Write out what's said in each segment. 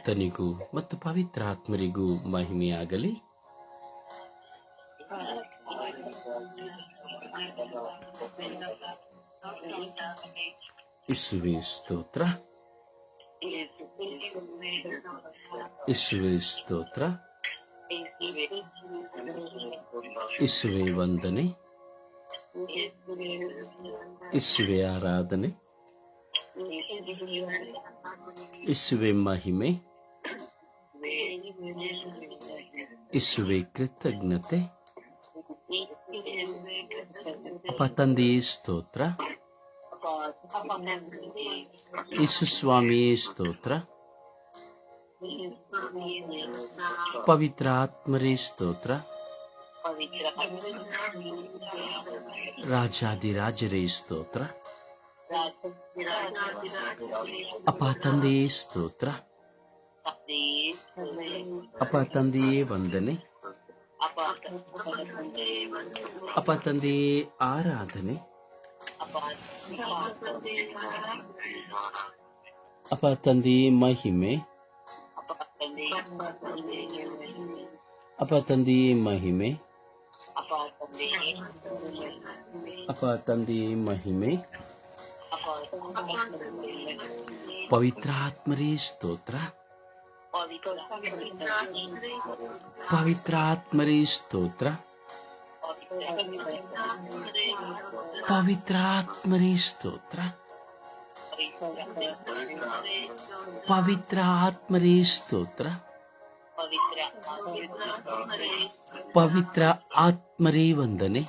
ಕರ್ತನಿಗೂ ಮತ್ತು ಪವಿತ್ರಾತ್ಮರಿಗೂ ಮಹಿಮೆಯಾಗಲಿ. ಯೇಸುವೇ ಸ್ತೋತ್ರ, ಯೇಸುವೇ ಸ್ತೋತ್ರ, ಯೇಸುವೇ ವಂದನೆ, ಯೇಸುವೇ ಆರಾಧನೆ, ಯೇಸುವೇ ಮಹಿಮೆ, ಯೇಸುವೇ ಕೃತಜ್ಞತೆ. ಅಪ್ಪ ತಂದೆಯೇ ಸ್ತೋತ್ರ, ಯೇಸು ಸ್ವಾಮಿಯೇ ಸ್ತೋತ್ರ, ಪವಿತ್ರ ಆತ್ಮರೇ ಸ್ತೋತ್ರ, ರಾಜಾದಿರಾಜರೇ ಸ್ತೋತ್ರ. ಅಪ್ಪ ತಂದೆಯೇ ಸ್ತೋತ್ರ, ಅಪ್ಪ ತಂದೆಯೇ ವಂದನೆ, ಅಪ್ಪ ತಂದೆಯೇ ಆರಾಧನೆ, ಅಪ್ಪ ತಂದೆಯೇ ಮಹಿಮೆ, ಅಪ್ಪ ತಂದೆಯೇ ಮಹಿಮೆ, ಅಪ್ಪ ತಂದೆಯೇ ಮಹಿಮೆ. ಪವಿತ್ರಾತ್ಮರೇ ಸ್ತೋತ್ರ, ಪವಿತ್ರಾತ್ಮರೇ ಸ್ತೋತ್ರ, ಪವಿತ್ರಾತ್ಮರೇ ಸ್ತೋತ್ರ, ಪವಿತ್ರ ಆತ್ಮರೇ ಸ್ತೋತ್ರ, ಪವಿತ್ರ ಆತ್ಮರೇ ವಂದನೆ,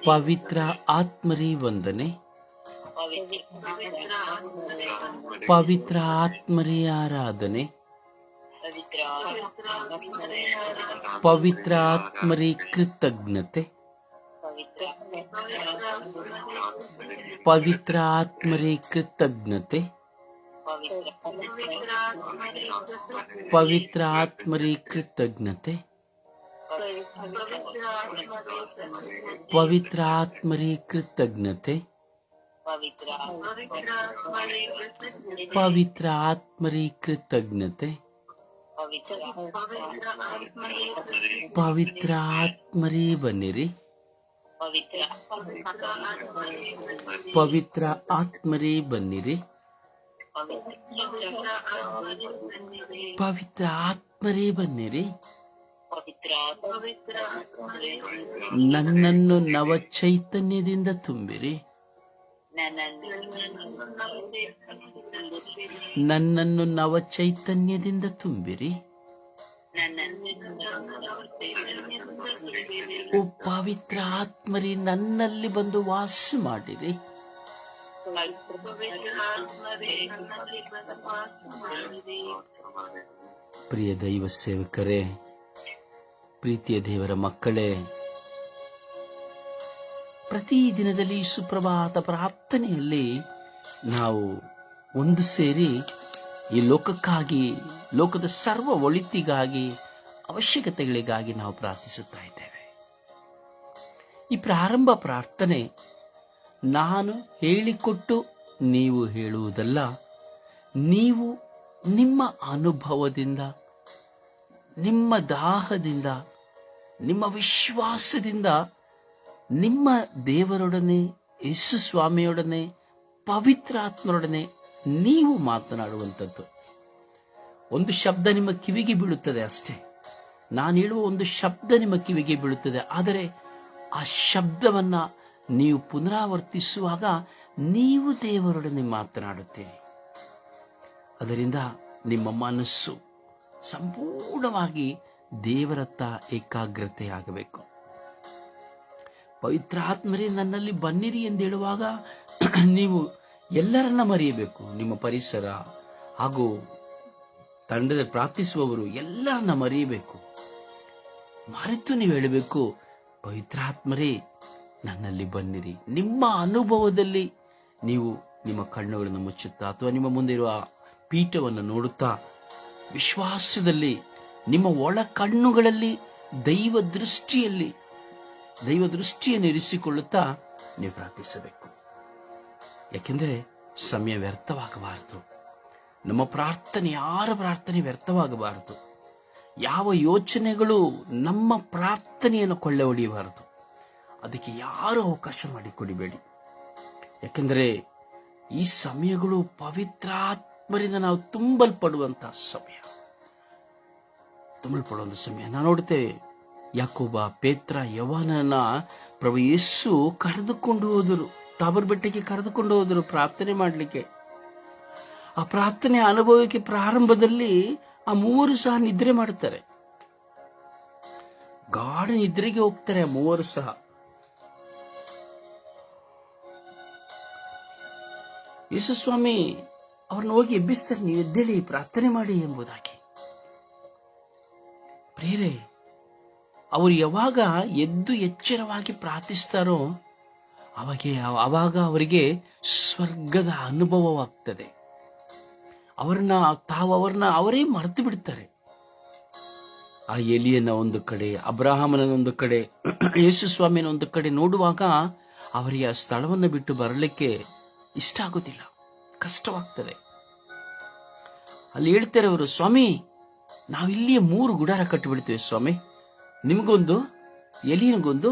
ಪವಿತ್ರ ಆತ್ಮರೇ ವಂದನೆ, ಪವಿತ್ರ ಆತ್ಮರೇ ಆರಾಧನೆ, ಪವಿತ್ರ ಆತ್ಮರೇ ಕೃತಜ್ಞತೆ, ಪವಿತ್ರ ಆತ್ಮರೇ ಕೃತಜ್ಞತೆ, ಪವಿತ್ರ ಆತ್ಮರೇ ಕೃತಜ್ಞತೆ, ಪವಿತ್ರ ಆತ್ಮರೇ ಕೃತಜ್ಞತೆ, ಪವಿತ್ರ ಆತ್ಮರೇ ಕೃತಜ್ಞತೆ, ಪವಿತ್ರ ಆತ್ಮರೇ ಬನ್ನಿರಿ, ಪವಿತ್ರ ಆತ್ಮರೇ ಬನ್ನಿರಿ, ಪವಿತ್ರ ಆತ್ಮರೇ ಬನ್ನಿರಿ. ನನ್ನನ್ನು ನವ ಚೈತನ್ಯದಿಂದ ತುಂಬಿರಿ, ನನ್ನನ್ನು ನವ ಚೈತನ್ಯದಿಂದ ತುಂಬಿರಿ. ಓ ಪವಿತ್ರ ಆತ್ಮರೇ, ನನ್ನಲ್ಲಿ ಬಂದು ವಾಸ ಮಾಡಿರಿ. ಪ್ರಿಯ ದೈವ ಸೇವಕರೇ, ಪ್ರೀತಿಯ ದೇವರ ಮಕ್ಕಳೇ, ಪ್ರತಿ ದಿನದಲ್ಲಿ ಸುಪ್ರಭಾತ ಪ್ರಾರ್ಥನೆಯಲ್ಲಿ ನಾವು ಒಂದು ಸೇರಿ ಈ ಲೋಕಕ್ಕಾಗಿ, ಲೋಕದ ಸರ್ವ ಒಳಿತಿಗಾಗಿ, ಅವಶ್ಯಕತೆಗಳಿಗಾಗಿ ನಾವು ಪ್ರಾರ್ಥಿಸುತ್ತಾ ಇದ್ದೇವೆ. ಈ ಪ್ರಾರಂಭ ಪ್ರಾರ್ಥನೆ ನಾನು ಹೇಳಿಕೊಟ್ಟು ನೀವು ಹೇಳುವುದಲ್ಲ, ನೀವು ನಿಮ್ಮ ಅನುಭವದಿಂದ, ನಿಮ್ಮ ದಾಹದಿಂದ, ನಿಮ್ಮ ವಿಶ್ವಾಸದಿಂದ ನಿಮ್ಮ ದೇವರೊಡನೆ, ಯೇಸು ಸ್ವಾಮಿಯೊಡನೆ, ಪವಿತ್ರಾತ್ಮರೊಡನೆ ನೀವು ಮಾತನಾಡುವಂಥದ್ದು. ಒಂದು ಶಬ್ದ ನಿಮ್ಮ ಕಿವಿಗೆ ಬೀಳುತ್ತದೆ ಅಷ್ಟೇ. ನಾನು ಹೇಳುವ ಒಂದು ಶಬ್ದ ನಿಮ್ಮ ಕಿವಿಗೆ ಬೀಳುತ್ತದೆ, ಆದರೆ ಆ ಶಬ್ದವನ್ನ ನೀವು ಪುನರಾವರ್ತಿಸುವಾಗ ನೀವು ದೇವರೊಡನೆ ಮಾತನಾಡುತ್ತೀರಿ. ಅದರಿಂದ ನಿಮ್ಮ ಮನಸ್ಸು ಸಂಪೂರ್ಣವಾಗಿ ದೇವರತ್ತ ಏಕಾಗ್ರತೆ ಆಗಬೇಕು. ಪವಿತ್ರಾತ್ಮರೇ ನನ್ನಲ್ಲಿ ಬನ್ನಿರಿ ಎಂದು ಹೇಳುವಾಗ ನೀವು ಎಲ್ಲರನ್ನ ಮರೆಯಬೇಕು. ನಿಮ್ಮ ಪರಿಸರ ಹಾಗೂ ತಂಡದಲ್ಲಿ ಪ್ರಾರ್ಥಿಸುವವರು ಎಲ್ಲರನ್ನ ಮರೆಯಬೇಕು. ಮರೆತು ನೀವು ಹೇಳಬೇಕು, ಪವಿತ್ರಾತ್ಮರೇ ನನ್ನಲ್ಲಿ ಬನ್ನಿರಿ. ನಿಮ್ಮ ಅನುಭವದಲ್ಲಿ ನೀವು ನಿಮ್ಮ ಕಣ್ಣುಗಳನ್ನು ಮುಚ್ಚುತ್ತಾ ಅಥವಾ ನಿಮ್ಮ ಮುಂದೆ ಇರುವ ಪೀಠವನ್ನು ನೋಡುತ್ತಾ ವಿಶ್ವಾಸದಲ್ಲಿ ನಿಮ್ಮ ಒಳ ಕಣ್ಣುಗಳಲ್ಲಿ ದೈವ ದೃಷ್ಟಿಯನ್ನು ಇರಿಸಿಕೊಳ್ಳುತ್ತಾ ನೀವು ಪ್ರಾರ್ಥಿಸಬೇಕು. ಯಾಕೆಂದರೆ ಸಮಯ ವ್ಯರ್ಥವಾಗಬಾರದು. ನಮ್ಮ ಪ್ರಾರ್ಥನೆ, ಯಾರ ಪ್ರಾರ್ಥನೆ ವ್ಯರ್ಥವಾಗಬಾರದು. ಯಾವ ಯೋಚನೆಗಳು ನಮ್ಮ ಪ್ರಾರ್ಥನೆಯನ್ನು ಕೊಳ್ಳೆ ಹೊಡೆಯಬಾರದು. ಅದಕ್ಕೆ ಯಾರು ಅವಕಾಶ ಮಾಡಿಕೊಡಿಬೇಡಿ. ಯಾಕೆಂದರೆ ಈ ಸಮಯಗಳು ಪವಿತ್ರಾತ್ಮರಿಂದ ನಾವು ತುಂಬಲ್ಪಡುವಂತಹ ಸಮಯ. ನಾವು ನೋಡುತ್ತೇವೆ, ಯಾಕೋಬ, ಪೇತ್ರ, ಯವನನ್ನ ಪ್ರಭು ಯೇಸು ಕರೆದುಕೊಂಡು ಹೋದರು. ತಾಬೋರ್ ಬೆಟ್ಟಕ್ಕೆ ಕರೆದುಕೊಂಡು ಹೋದರು ಪ್ರಾರ್ಥನೆ ಮಾಡಲಿಕ್ಕೆ. ಆ ಪ್ರಾರ್ಥನೆ ಅನುಭವಕ್ಕೆ ಪ್ರಾರಂಭದಲ್ಲಿ ಆ ಮೂವರು ಸಹ ನಿದ್ರೆ ಮಾಡುತ್ತಾರೆ. ಗಾಢ ನಿದ್ರೆಗೆ ಹೋಗ್ತಾರೆ ಆ ಮೂವರು ಸಹ. ಯೇಸು ಸ್ವಾಮಿ ಅವ್ರನ್ನ ಹೋಗಿ ಎಬ್ಬಿಸ್ತಾರೆ, ನೀವು ಎದ್ದೇಳಿ ಪ್ರಾರ್ಥನೆ ಮಾಡಿ ಎಂಬುದಾಗಿ. ಪ್ರಿಯರೇ, ಅವರು ಯಾವಾಗ ಎದ್ದು ಎಚ್ಚರವಾಗಿ ಪ್ರಾರ್ಥಿಸ್ತಾರೋ ಆವಾಗ ಅವರಿಗೆ ಸ್ವರ್ಗದ ಅನುಭವವಾಗ್ತದೆ. ಅವರನ್ನ ಅವರೇ ಮರೆತು ಬಿಡ್ತಾರೆ. ಆ ಎಲಿಯನ್ನ ಒಂದು ಕಡೆ, ಅಬ್ರಹಾಮನ ಒಂದು ಕಡೆ, ಯೇಸು ಸ್ವಾಮಿನ ಒಂದು ಕಡೆ ನೋಡುವಾಗ ಅವರಿಗೆ ಆ ಸ್ಥಳವನ್ನು ಬಿಟ್ಟು ಬರಲಿಕ್ಕೆ ಇಷ್ಟ ಆಗೋದಿಲ್ಲ, ಕಷ್ಟವಾಗ್ತದೆ. ಅಲ್ಲಿ ಹೇಳ್ತಾರೆ ಅವರು, ಸ್ವಾಮಿ ನಾವಿಲ್ಲಿಯೇ 3 ಗುಡಾರ ಕಟ್ಟಿಬಿಡ್ತೇವೆ ಸ್ವಾಮಿ, ನಿಮಗೊಂದು, ಎಲಿಯನಿಗೊಂದು,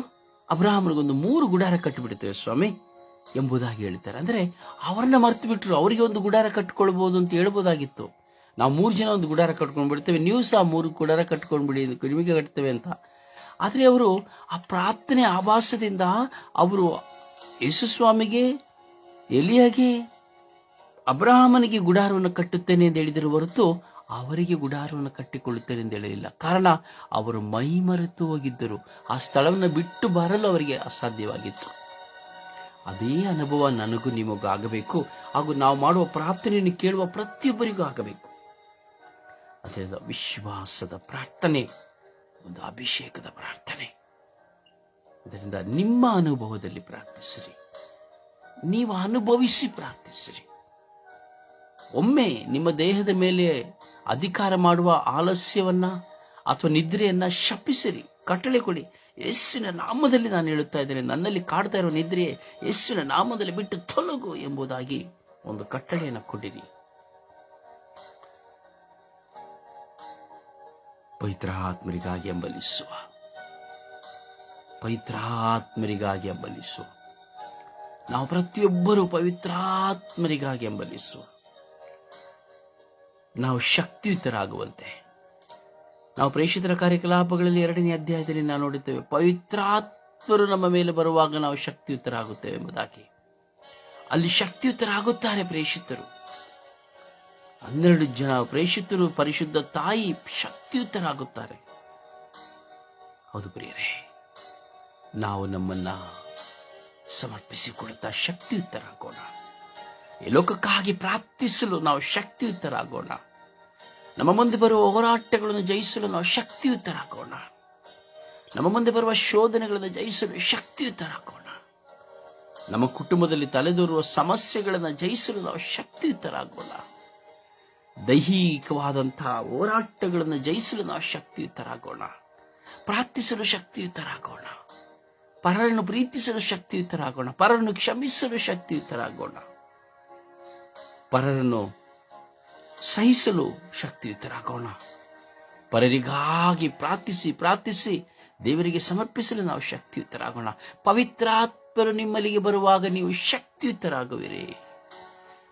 ಅಬ್ರಹಾಮನಿಗೊಂದು 3 ಗುಡಾರ ಕಟ್ಟಿಬಿಡ್ತೇವೆ ಸ್ವಾಮಿ ಎಂಬುದಾಗಿ ಹೇಳ್ತಾರೆ. ಅಂದ್ರೆ ಅವರನ್ನ ಮರ್ತು ಬಿಟ್ರು. ಅವರಿಗೆ ಒಂದು ಗುಡಾರ ಕಟ್ಕೊಳ್ಬಹುದು ಅಂತ ಹೇಳ್ಬೋದಾಗಿತ್ತು. ನಾವು 3 ಜನ ಒಂದು ಗುಡಾರ ಕಟ್ಕೊಂಡು ಬಿಡ್ತೇವೆ, ನೀವು ಸಹ 3 ಗುಡಾರ ಕಟ್ಕೊಂಡ್ಬಿಡಿ, ನಿಮಗೆ ಕಟ್ತೇವೆ ಅಂತ. ಆದ್ರೆ ಅವರು ಆ ಪ್ರಾರ್ಥನೆ ಆಭಾಸದಿಂದ ಅವರು ಯೇಸು ಸ್ವಾಮಿಗೆ, ಎಲಿಯಾಗೆ, ಅಬ್ರಹಾಮನಿಗೆ ಗುಡಾರವನ್ನು ಕಟ್ಟುತ್ತೇನೆ ಎಂದು ಹೇಳಿದರು ಹೊರತು ಅವರಿಗೆ ಗುಡಾರವನ್ನು ಕಟ್ಟಿಕೊಳ್ಳುತ್ತೇನೆ ಎಂದು ಹೇಳಲಿಲ್ಲ. ಕಾರಣ ಅವರು ಮೈಮರೆತು ಹೋಗಿದ್ದರು. ಆ ಸ್ಥಳವನ್ನು ಬಿಟ್ಟು ಬರಲು ಅವರಿಗೆ ಅಸಾಧ್ಯವಾಗಿತ್ತು. ಅದೇ ಅನುಭವ ನನಗೂ ನಿಮಗೂ ಆಗಬೇಕು, ಹಾಗೂ ನಾವು ಮಾಡುವ ಪ್ರಾರ್ಥನೆಯನ್ನು ಕೇಳುವ ಪ್ರತಿಯೊಬ್ಬರಿಗೂ ಆಗಬೇಕು. ಅದರಿಂದ ವಿಶ್ವಾಸದ ಪ್ರಾರ್ಥನೆ ಒಂದು ಅಭಿಷೇಕದ ಪ್ರಾರ್ಥನೆ. ಇದರಿಂದ ನಿಮ್ಮ ಅನುಭವದಲ್ಲಿ ಪ್ರಾರ್ಥಿಸಿರಿ, ನೀವು ಅನುಭವಿಸಿ ಪ್ರಾರ್ಥಿಸಿರಿ. ಒಮ್ಮೆ ನಿಮ್ಮ ದೇಹದ ಮೇಲೆ ಅಧಿಕಾರ ಮಾಡುವ ಆಲಸ್ಯವನ್ನ ಅಥವಾ ನಿದ್ರೆಯನ್ನ ಶಪಿಸಿರಿ, ಕಟ್ಟಳೆ ಕೊಡಿ. ಯೇಸುವಿನ ನಾಮದಲ್ಲಿ ನಾನು ಹೇಳುತ್ತಾ ಇದ್ದೇನೆ, ನನ್ನಲ್ಲಿ ಕಾಡ್ತಾ ಇರುವ ನಿದ್ರೆ ಯೇಸುವಿನ ನಾಮದಲ್ಲಿ ಬಿಟ್ಟು ತೊಲಗು ಎಂಬುದಾಗಿ ಒಂದು ಕಟ್ಟಳೆಯನ್ನು ಕೊಡಿರಿ. ಪವಿತ್ರಾತ್ಮರಿಗಾಗಿ ಹಂಬಲಿಸುವ ನಾವು ಪ್ರತಿಯೊಬ್ಬರು ಪವಿತ್ರಾತ್ಮರಿಗಾಗಿ ಹಂಬಲಿಸುವ. ನಾವು ಶಕ್ತಿಯುತರಾಗುವಂತೆ. ನಾವು ಪ್ರೇಷಿತರ ಕಾರ್ಯಕಲಾಪಗಳಲ್ಲಿ 2ನೇ ಅಧ್ಯಾಯದಲ್ಲಿ ನಾವು ನೋಡುತ್ತೇವೆ, ಪವಿತ್ರಾತ್ಮರು ನಮ್ಮ ಮೇಲೆ ಬರುವಾಗ ನಾವು ಶಕ್ತಿಯುತರಾಗುತ್ತೇವೆ ಎಂಬುದಾಗಿ. ಅಲ್ಲಿ ಶಕ್ತಿಯುತರಾಗುತ್ತಾರೆ ಪ್ರೇಷಿತರು. 12 ಜನ ಪ್ರೇಷಿತರು, ಪರಿಶುದ್ಧ ತಾಯಿ ಶಕ್ತಿಯುತರಾಗುತ್ತಾರೆ. ಹೌದು ಪ್ರಿಯರೇ, ನಾವು ನಮ್ಮನ್ನ ಸಮರ್ಪಿಸಿಕೊಡುತ್ತಾ ಶಕ್ತಿಯುತರಾಗೋಣ. ಈ ಲೋಕಕ್ಕಾಗಿ ಪ್ರಾರ್ಥಿಸಲು ನಾವು ಶಕ್ತಿಯುತರಾಗೋಣ. ನಮ್ಮ ಮುಂದೆ ಬರುವ ಹೋರಾಟಗಳನ್ನು ಜಯಿಸಲು ನಾವು ಶಕ್ತಿಯುತರಾಗೋಣ. ನಮ್ಮ ಮುಂದೆ ಬರುವ ಶೋಧನೆಗಳನ್ನು ಜಯಿಸಲು ಶಕ್ತಿಯುತರಾಗೋಣ. ನಮ್ಮ ಕುಟುಂಬದಲ್ಲಿ ತಲೆದೋರುವ ಸಮಸ್ಯೆಗಳನ್ನು ಜಯಿಸಲು ನಾವು ಶಕ್ತಿಯುತರಾಗೋಣ. ದೈಹಿಕವಾದಂತಹ ಹೋರಾಟಗಳನ್ನು ಜಯಿಸಲು ನಾವು ಶಕ್ತಿಯುತರಾಗೋಣ. ಪ್ರಾರ್ಥಿಸಲು ಶಕ್ತಿಯುತರಾಗೋಣ. ಪರರನ್ನು ಪ್ರೀತಿಸಲು ಶಕ್ತಿಯುತರಾಗೋಣ. ಪರರನ್ನು ಕ್ಷಮಿಸಲು ಶಕ್ತಿಯುತರಾಗೋಣ. ಪರರನ್ನು ಸಹಿಸಲು ಶಕ್ತಿಯುತರಾಗೋಣ. ಪರರಿಗಾಗಿ ಪ್ರಾರ್ಥಿಸಿ ದೇವರಿಗೆ ಸಮರ್ಪಿಸಲು ನಾವು ಶಕ್ತಿಯುತರಾಗೋಣ. ಪವಿತ್ರಾತ್ಮರು ನಿಮ್ಮಲ್ಲಿಗೆ ಬರುವಾಗ ನೀವು ಶಕ್ತಿಯುತರಾಗುವಿರಿ.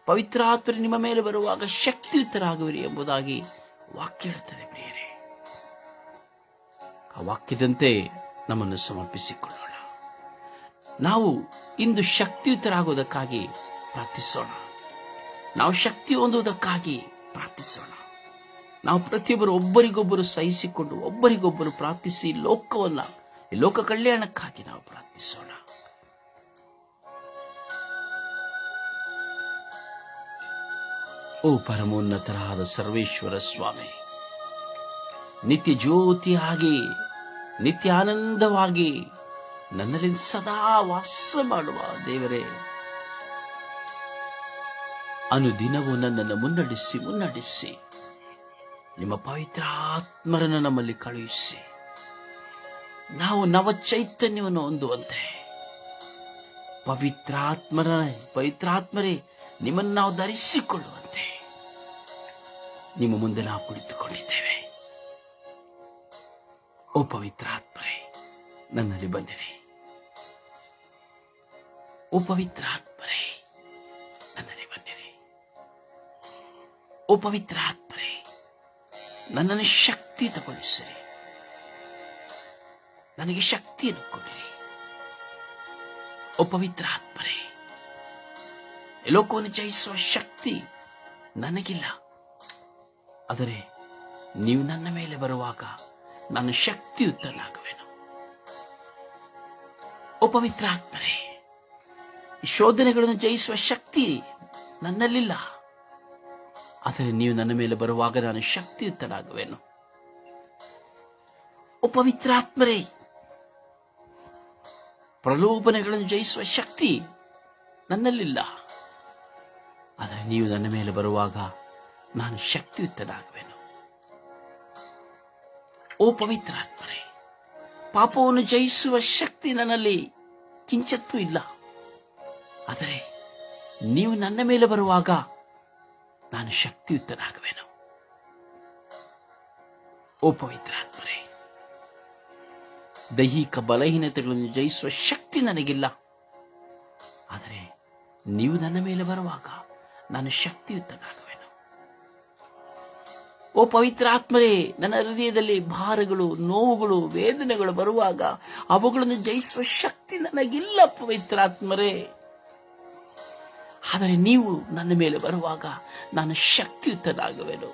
ಪವಿತ್ರಾತ್ಮರು ನಿಮ್ಮ ಮೇಲೆ ಬರುವಾಗ ಶಕ್ತಿಯುತರಾಗುವಿರಿ ಎಂಬುದಾಗಿ ವಾಕ್ಯ ಹೇಳುತ್ತದೆ ಪ್ರಿಯರೇ. ಆ ವಾಕ್ಯದಂತೆ ನಮ್ಮನ್ನು ಸಮರ್ಪಿಸಿಕೊಳ್ಳೋಣ. ನಾವು ಇಂದು ಶಕ್ತಿಯುತರಾಗುವುದಕ್ಕಾಗಿ ಪ್ರಾರ್ಥಿಸೋಣ. ನಾವು ಶಕ್ತಿ ಹೊಂದುವುದಕ್ಕಾಗಿ ಪ್ರಾರ್ಥಿಸೋಣ. ನಾವು ಪ್ರತಿಯೊಬ್ಬರು ಒಬ್ಬರಿಗೊಬ್ಬರು ಸಹಿಸಿಕೊಂಡು ಒಬ್ಬರಿಗೊಬ್ಬರು ಪ್ರಾರ್ಥಿಸಿ ಲೋಕ ಕಲ್ಯಾಣಕ್ಕಾಗಿ ನಾವು ಪ್ರಾರ್ಥಿಸೋಣ. ಓ ಪರಮೋನ್ನತರಾದ ಸರ್ವೇಶ್ವರ ಸ್ವಾಮಿ, ನಿತ್ಯ ಜ್ಯೋತಿಯಾಗಿ ನಿತ್ಯ ಆನಂದವಾಗಿ ನನ್ನಲ್ಲಿ ಸದಾ ವಾಸ ಮಾಡುವ ದೇವರೇ, ಅನುದಿನವೂ ನನ್ನನ್ನು ಮುನ್ನಡೆಸಿ ನಿಮ್ಮ ಪವಿತ್ರ ಆತ್ಮರನ್ನು ನಮ್ಮಲ್ಲಿ ಕಳುಹಿಸಿ ನಾವು ನವ ಚೈತನ್ಯವನ್ನು ಹೊಂದುವಂತೆ ಪವಿತ್ರಾತ್ಮರೇ ನಿಮ್ಮನ್ನು ನಾವು ಧರಿಸಿಕೊಳ್ಳುವಂತೆ ನಿಮ್ಮ ಮುಂದೆ ನಾವು ಕುಳಿತುಕೊಂಡಿದ್ದೇವೆ. ಓ ಪವಿತ್ರ ಆತ್ಮರೇ, ನನ್ನಲ್ಲಿ ಬನ್ನಿರಿ. ಓ ಪವಿತ್ರ ಆತ್ಮರೇ, ನನ್ನಲ್ಲಿ ಬನ್ನಿರಿ. ಓ ಪವಿತ್ರ ಆತ್ಮರೇ, ನನ್ನನ್ನು ಶಕ್ತಿಯುತಗೊಳಿಸಿರಿ. ನನಗೆ ಶಕ್ತಿಯನ್ನು ಕೊಡಿರಿ. ಓ ಪವಿತ್ರ ಆತ್ಮರೇ, ಈ ಲೋಕವನ್ನು ಜಯಿಸುವ ಶಕ್ತಿ ನನಗಿಲ್ಲ. ಆದರೆ ನೀವು ನನ್ನ ಮೇಲೆ ಬರುವಾಗ ನಾನು ಶಕ್ತಿಯುತನಾಗುವೆನು. ಓ ಪವಿತ್ರ ಆತ್ಮರೇ, ಈ ಶೋಧನೆಗಳನ್ನು ಜಯಿಸುವ ಶಕ್ತಿ ನನ್ನಲ್ಲಿಲ್ಲ. ಆದರೆ ನೀವು ನನ್ನ ಮೇಲೆ ಬರುವಾಗ ನಾನು ಶಕ್ತಿಯುತನಾಗುವೆನು. ಓ ಪವಿತ್ರ ಆತ್ಮರೇ, ಪ್ರಲೋಭನೆಗಳನ್ನು ಜಯಿಸುವ ಶಕ್ತಿ ನನ್ನಲ್ಲಿಲ್ಲ. ಆದರೆ ನೀವು ನನ್ನ ಮೇಲೆ ಬರುವಾಗ ನಾನು ಶಕ್ತಿಯುತನಾಗುವೆನು. ಓ ಪವಿತ್ರ ಆತ್ಮರೇ, ಪಾಪವನ್ನು ಜಯಿಸುವ ಶಕ್ತಿ ನನ್ನಲ್ಲಿ ಕಿಂಚತ್ತೂ ಇಲ್ಲ. ಆದರೆ ನೀವು ನನ್ನ ಮೇಲೆ ಬರುವಾಗ ನಾನು ಶಕ್ತಿಯುತನಾಗುವೆನು. ಓ ಪವಿತ್ರ ಆತ್ಮರೇ, ದೈಹಿಕ ಬಲಹೀನತೆಗಳನ್ನು ಜಯಿಸುವ ಶಕ್ತಿ ನನಗಿಲ್ಲ. ಆದರೆ ನೀವು ನನ್ನ ಮೇಲೆ ಬರುವಾಗ ನಾನು ಶಕ್ತಿಯುತನಾಗುವೆನು. ಓ ಪವಿತ್ರ ಆತ್ಮರೇ, ನನ್ನ ಹೃದಯದಲ್ಲಿ ಭಾರಗಳು, ನೋವುಗಳು, ವೇದನೆಗಳು ಬರುವಾಗ ಅವುಗಳನ್ನು ಜಯಿಸುವ ಶಕ್ತಿ ನನಗಿಲ್ಲ ಪವಿತ್ರ ಆತ್ಮರೇ. ಆದರೆ ನೀವು ನನ್ನ ಮೇಲೆ ಬರುವಾಗ ನಾನು ಶಕ್ತಿಯುತನಾಗುವೆನು.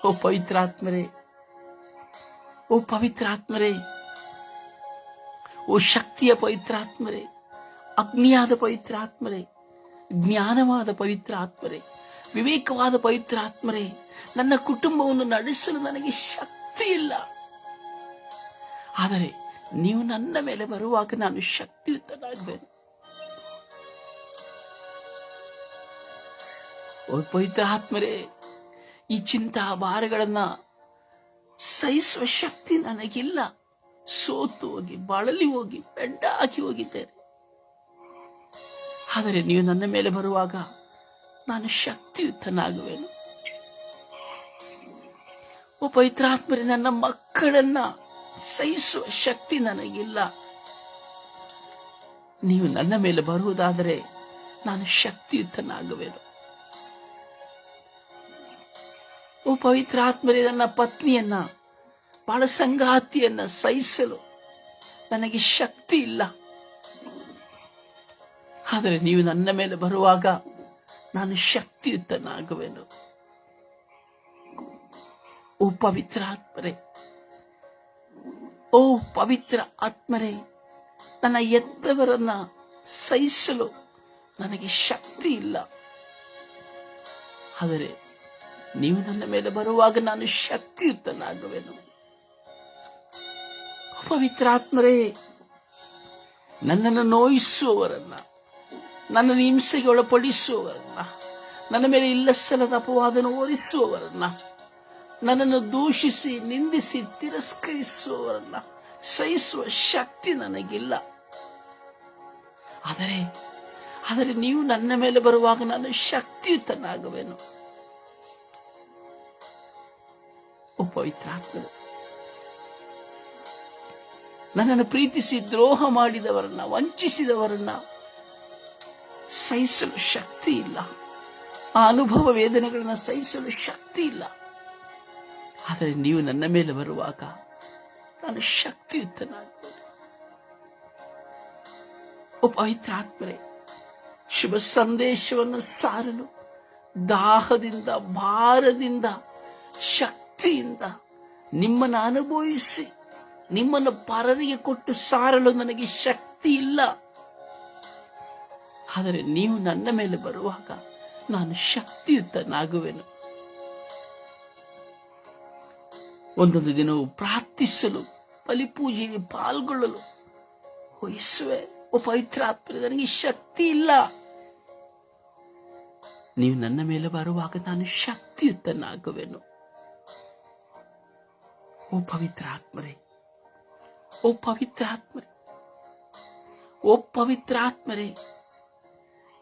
ಓ ಪವಿತ್ರ ಆತ್ಮರೇ, ಓ ಪವಿತ್ರ ಆತ್ಮರೇ, ಓ ಶಕ್ತಿಯ ಪವಿತ್ರ ಆತ್ಮರೇ, ಅಗ್ನಿಯಾದ ಪವಿತ್ರ ಆತ್ಮರೇ, ಜ್ಞಾನವಾದ ಪವಿತ್ರ ಆತ್ಮರೇ, ವಿವೇಕವಾದ ಪವಿತ್ರ ಆತ್ಮರೇ, ನನ್ನ ಕುಟುಂಬವನ್ನು ನಡೆಸಲು ನನಗೆ ಶಕ್ತಿ ಇಲ್ಲ. ಆದರೆ ನೀವು ನನ್ನ ಮೇಲೆ ಬರುವಾಗ ನಾನು ಶಕ್ತಿಯುತನಾಗುವೆನು. ಓ ಪವಿತ್ರ ಆತ್ಮರೇ, ಈ ಚಿಂತಾ ಭಾರಗಳನ್ನ ಸಹಿಸುವ ಶಕ್ತಿ ನನಗಿಲ್ಲ. ಸೋತು ಹೋಗಿ, ಬಳಲಿ ಹೋಗಿ, ಬೆಂಡಾಗಿ ಹೋಗಿದ್ದೇನೆ. ಆದರೆ ನೀವು ನನ್ನ ಮೇಲೆ ಬರುವಾಗ ನಾನು ಶಕ್ತಿಯುತನಾಗುವೆನು. ಓ ಪವಿತ್ರ ಆತ್ಮರೇ, ನನ್ನ ಮಕ್ಕಳನ್ನ ಸಹಿಸುವ ಶಕ್ತಿ ನನಗಿಲ್ಲ. ನೀವು ನನ್ನ ಮೇಲೆ ಬರುವುದಾದರೆ ನಾನು ಶಕ್ತಿಯುತನಾಗುವೆನು. ಓ ಪವಿತ್ರ ಆತ್ಮರೇ, ನನ್ನ ಪತ್ನಿಯನ್ನ, ಬಹಳ ಸಂಗಾತಿಯನ್ನ ಸಹಿಸಲು ನನಗೆ ಶಕ್ತಿ ಇಲ್ಲ. ಆದರೆ ನೀವು ನನ್ನ ಮೇಲೆ ಬರುವಾಗ ನಾನು ಶಕ್ತಿಯುತನಾಗುವೆನು. ಓ ಪವಿತ್ರ ಆತ್ಮರೇ, ಓ ಪವಿತ್ರ ಆತ್ಮರೇ, ನನ್ನ ಎತ್ತವರನ್ನ ಸಹಿಸಲು ನನಗೆ ಶಕ್ತಿ ಇಲ್ಲ. ಆದರೆ ನೀವು ನನ್ನ ಮೇಲೆ ಬರುವಾಗ ನಾನು ಶಕ್ತಿಯುತನಾಗುವೆನು. ಪವಿತ್ರ ಆತ್ಮರೇ, ನನ್ನನ್ನು ನೋಯಿಸುವವರನ್ನ, ನನ್ನನ್ನು ಹಿಂಸೆಗೆ ಒಳಪಡಿಸುವವರನ್ನ, ನನ್ನ ಮೇಲೆ ಇಲ್ಲಸಲ್ಲದ ಅಪವಾದನ ಹೊರಿಸುವವರನ್ನ, ನನ್ನನ್ನು ದೂಷಿಸಿ, ನಿಂದಿಸಿ, ತಿರಸ್ಕರಿಸುವವರನ್ನ ಸಹಿಸುವ ಶಕ್ತಿ ನನಗಿಲ್ಲ. ಆದರೆ ನೀವು ನನ್ನ ಮೇಲೆ ಬರುವಾಗ ನಾನು ಶಕ್ತಿಯುತನಾಗುವೆನು. ಓ ಪವಿತ್ರ ಆತ್ಮರೇ, ನನ್ನನ್ನು ಪ್ರೀತಿಸಿ ದ್ರೋಹ ಮಾಡಿದವರನ್ನ, ವಂಚಿಸಿದವರನ್ನ ಸಹಿಸಲು ಶಕ್ತಿ ಇಲ್ಲ. ಆ ಅನುಭವ ವೇದನೆಗಳನ್ನ ಸಹಿಸಲು ಶಕ್ತಿ ಇಲ್ಲ. ಆದರೆ ನೀವು ನನ್ನ ಮೇಲೆ ಬರುವಾಗ ನಾನು ಶಕ್ತಿಯುತನಾಗುವೆನು. ಓ ಪವಿತ್ರ ಆತ್ಮರೇ, ಶುಭ ಸಂದೇಶವನ್ನು ಸಾರಲು ದಾಹದಿಂದ, ಭಾರದಿಂದ, ಶಕ್ತಿಯಿಂದ ನಿಮ್ಮನ್ನು ಅನುಭವಿಸಿ ನಿಮ್ಮನ್ನು ಪರರಿಗೆ ಕೊಟ್ಟು ಸಾರಲು ನನಗೆ ಶಕ್ತಿ ಇಲ್ಲ. ಆದರೆ ನೀವು ನನ್ನ ಮೇಲೆ ಬರುವಾಗ ನಾನು ಶಕ್ತಿಯುತನಾಗುವೆನು. ಒಂದೊಂದು ದಿನವೂ ಪ್ರಾರ್ಥಿಸಲು, ಬಲಿಪೂಜೆಗೆ ಪಾಲ್ಗೊಳ್ಳಲು ಯೇಸುವೇ, ಓ ಪವಿತ್ರ ಆತ್ಮರೇ, ನನಗೆ ಶಕ್ತಿ ಇಲ್ಲ. ನೀವು ನನ್ನ ಮೇಲೆ ಬರುವಾಗ ನಾನು ಶಕ್ತಿಯುತನಾಗುವೆನು. ಓ ಪವಿತ್ರ ಆತ್ಮರೇ, ಓ ಪವಿತ್ರ ಆತ್ಮರೇ, ಓ ಪವಿತ್ರಾತ್ಮರೇ,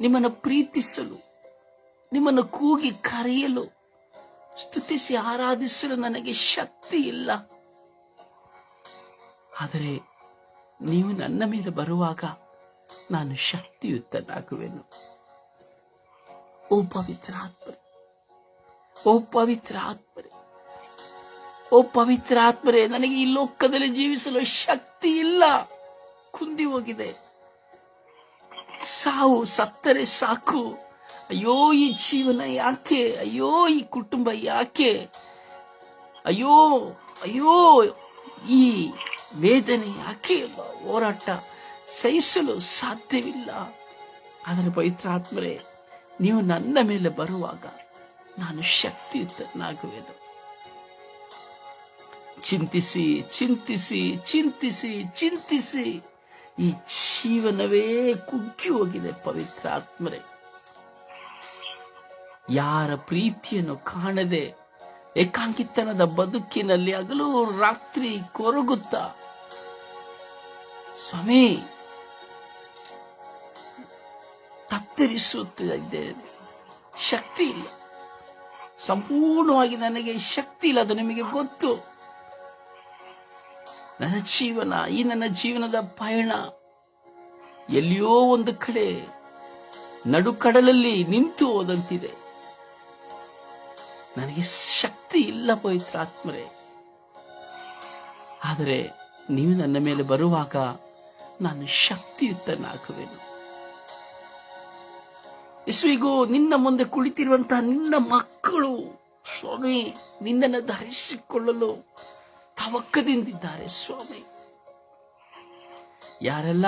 ನಿಮ್ಮನ್ನು ಪ್ರೀತಿಸಲು, ನಿಮ್ಮನ್ನು ಕೂಗಿ ಕರೆಯಲು, ಸ್ತುತಿಸಿ ಆರಾಧಿಸಲು ನನಗೆ ಶಕ್ತಿ ಇಲ್ಲ. ಆದರೆ ನೀವು ನನ್ನ ಮೇಲೆ ಬರುವಾಗ ನಾನು ಶಕ್ತಿಯುತನಾಗುವೆನು. ಓ ಪವಿತ್ರ ಆತ್ಮರೇ, ಓ ಪವಿತ್ರ ಆತ್ಮರೇ, ಓ ಪವಿತ್ರ ಆತ್ಮರೇ, ನನಗೆ ಈ ಲೋಕದಲ್ಲಿ ಜೀವಿಸಲು ಶಕ್ತಿ ಇಲ್ಲ, ಕುಂದಿ ಹೋಗಿದೆ. ಸಾವು, ಸತ್ತರೆ ಸಾಕು. ಅಯ್ಯೋ ಈ ಜೀವನ ಯಾಕೆ, ಅಯ್ಯೋ ಈ ಕುಟುಂಬ ಯಾಕೆ, ಅಯ್ಯೋ ಅಯ್ಯೋ ಈ ವೇದನೆ ಯಾಕೆ ಎಂಬ ಹೋರಾಟ ಸಹಿಸಲು ಸಾಧ್ಯವಿಲ್ಲ. ಆದರೆ ಪವಿತ್ರ ಆತ್ಮರೇ, ನೀವು ನನ್ನ ಮೇಲೆ ಬರುವಾಗ ನಾನು ಶಕ್ತಿಯುತನಾಗುವೆನು. ಚಿಂತಿಸಿ ಚಿಂತಿಸಿ ಚಿಂತಿಸಿ ಚಿಂತಿಸಿ ಈ ಜೀವನವೇ ಕುಗ್ಗಿ ಹೋಗಿದೆ. ಪವಿತ್ರ ಆತ್ಮರೇ, ಯಾರ ಪ್ರೀತಿಯನ್ನು ಕಾಣದೆ ಏಕಾಂಗಿತನದ ಬದುಕಿನಲ್ಲಿ ಹಗಲು ರಾತ್ರಿ ಕೊರಗುತ್ತಾ, ಸ್ವಾಮಿ ತತ್ತರಿಸುತ್ತಿದ್ದೇನೆ, ಶಕ್ತಿ ಇಲ್ಲ, ಸಂಪೂರ್ಣವಾಗಿ ನನಗೆ ಶಕ್ತಿ ಇಲ್ಲ, ಅದು ನಿಮಗೆ ಗೊತ್ತು. ನನ್ನ ಜೀವನ, ಈ ನನ್ನ ಜೀವನದ ಪಯಣ ಎಲ್ಲಿಯೋ ಒಂದು ಕಡೆ ನಡುಕಡಲಲ್ಲಿ ನಿಂತು ಹೋದಂತಿದೆ. ನನಗೆ ಶಕ್ತಿ ಇಲ್ಲ ಪವಿತ್ರ ಆತ್ಮರೇ. ಆದರೆ ನೀವು ನನ್ನ ಮೇಲೆ ಬರುವಾಗ ನಾನು ಶಕ್ತಿಯುತನಾಗುವೆನು. ಇಸ್ವಿಗೂ ನಿನ್ನ ಮುಂದೆ ಕುಳಿತಿರುವಂತಹ ನಿನ್ನ ಮಕ್ಕಳು ಸ್ವಾಮಿ ನಿನ್ನನ್ನು ಧರಿಸಿಕೊಳ್ಳಲು ತವಕದಿಂದಿದ್ದಾರೆ. ಸ್ವಾಮಿ, ಯಾರೆಲ್ಲ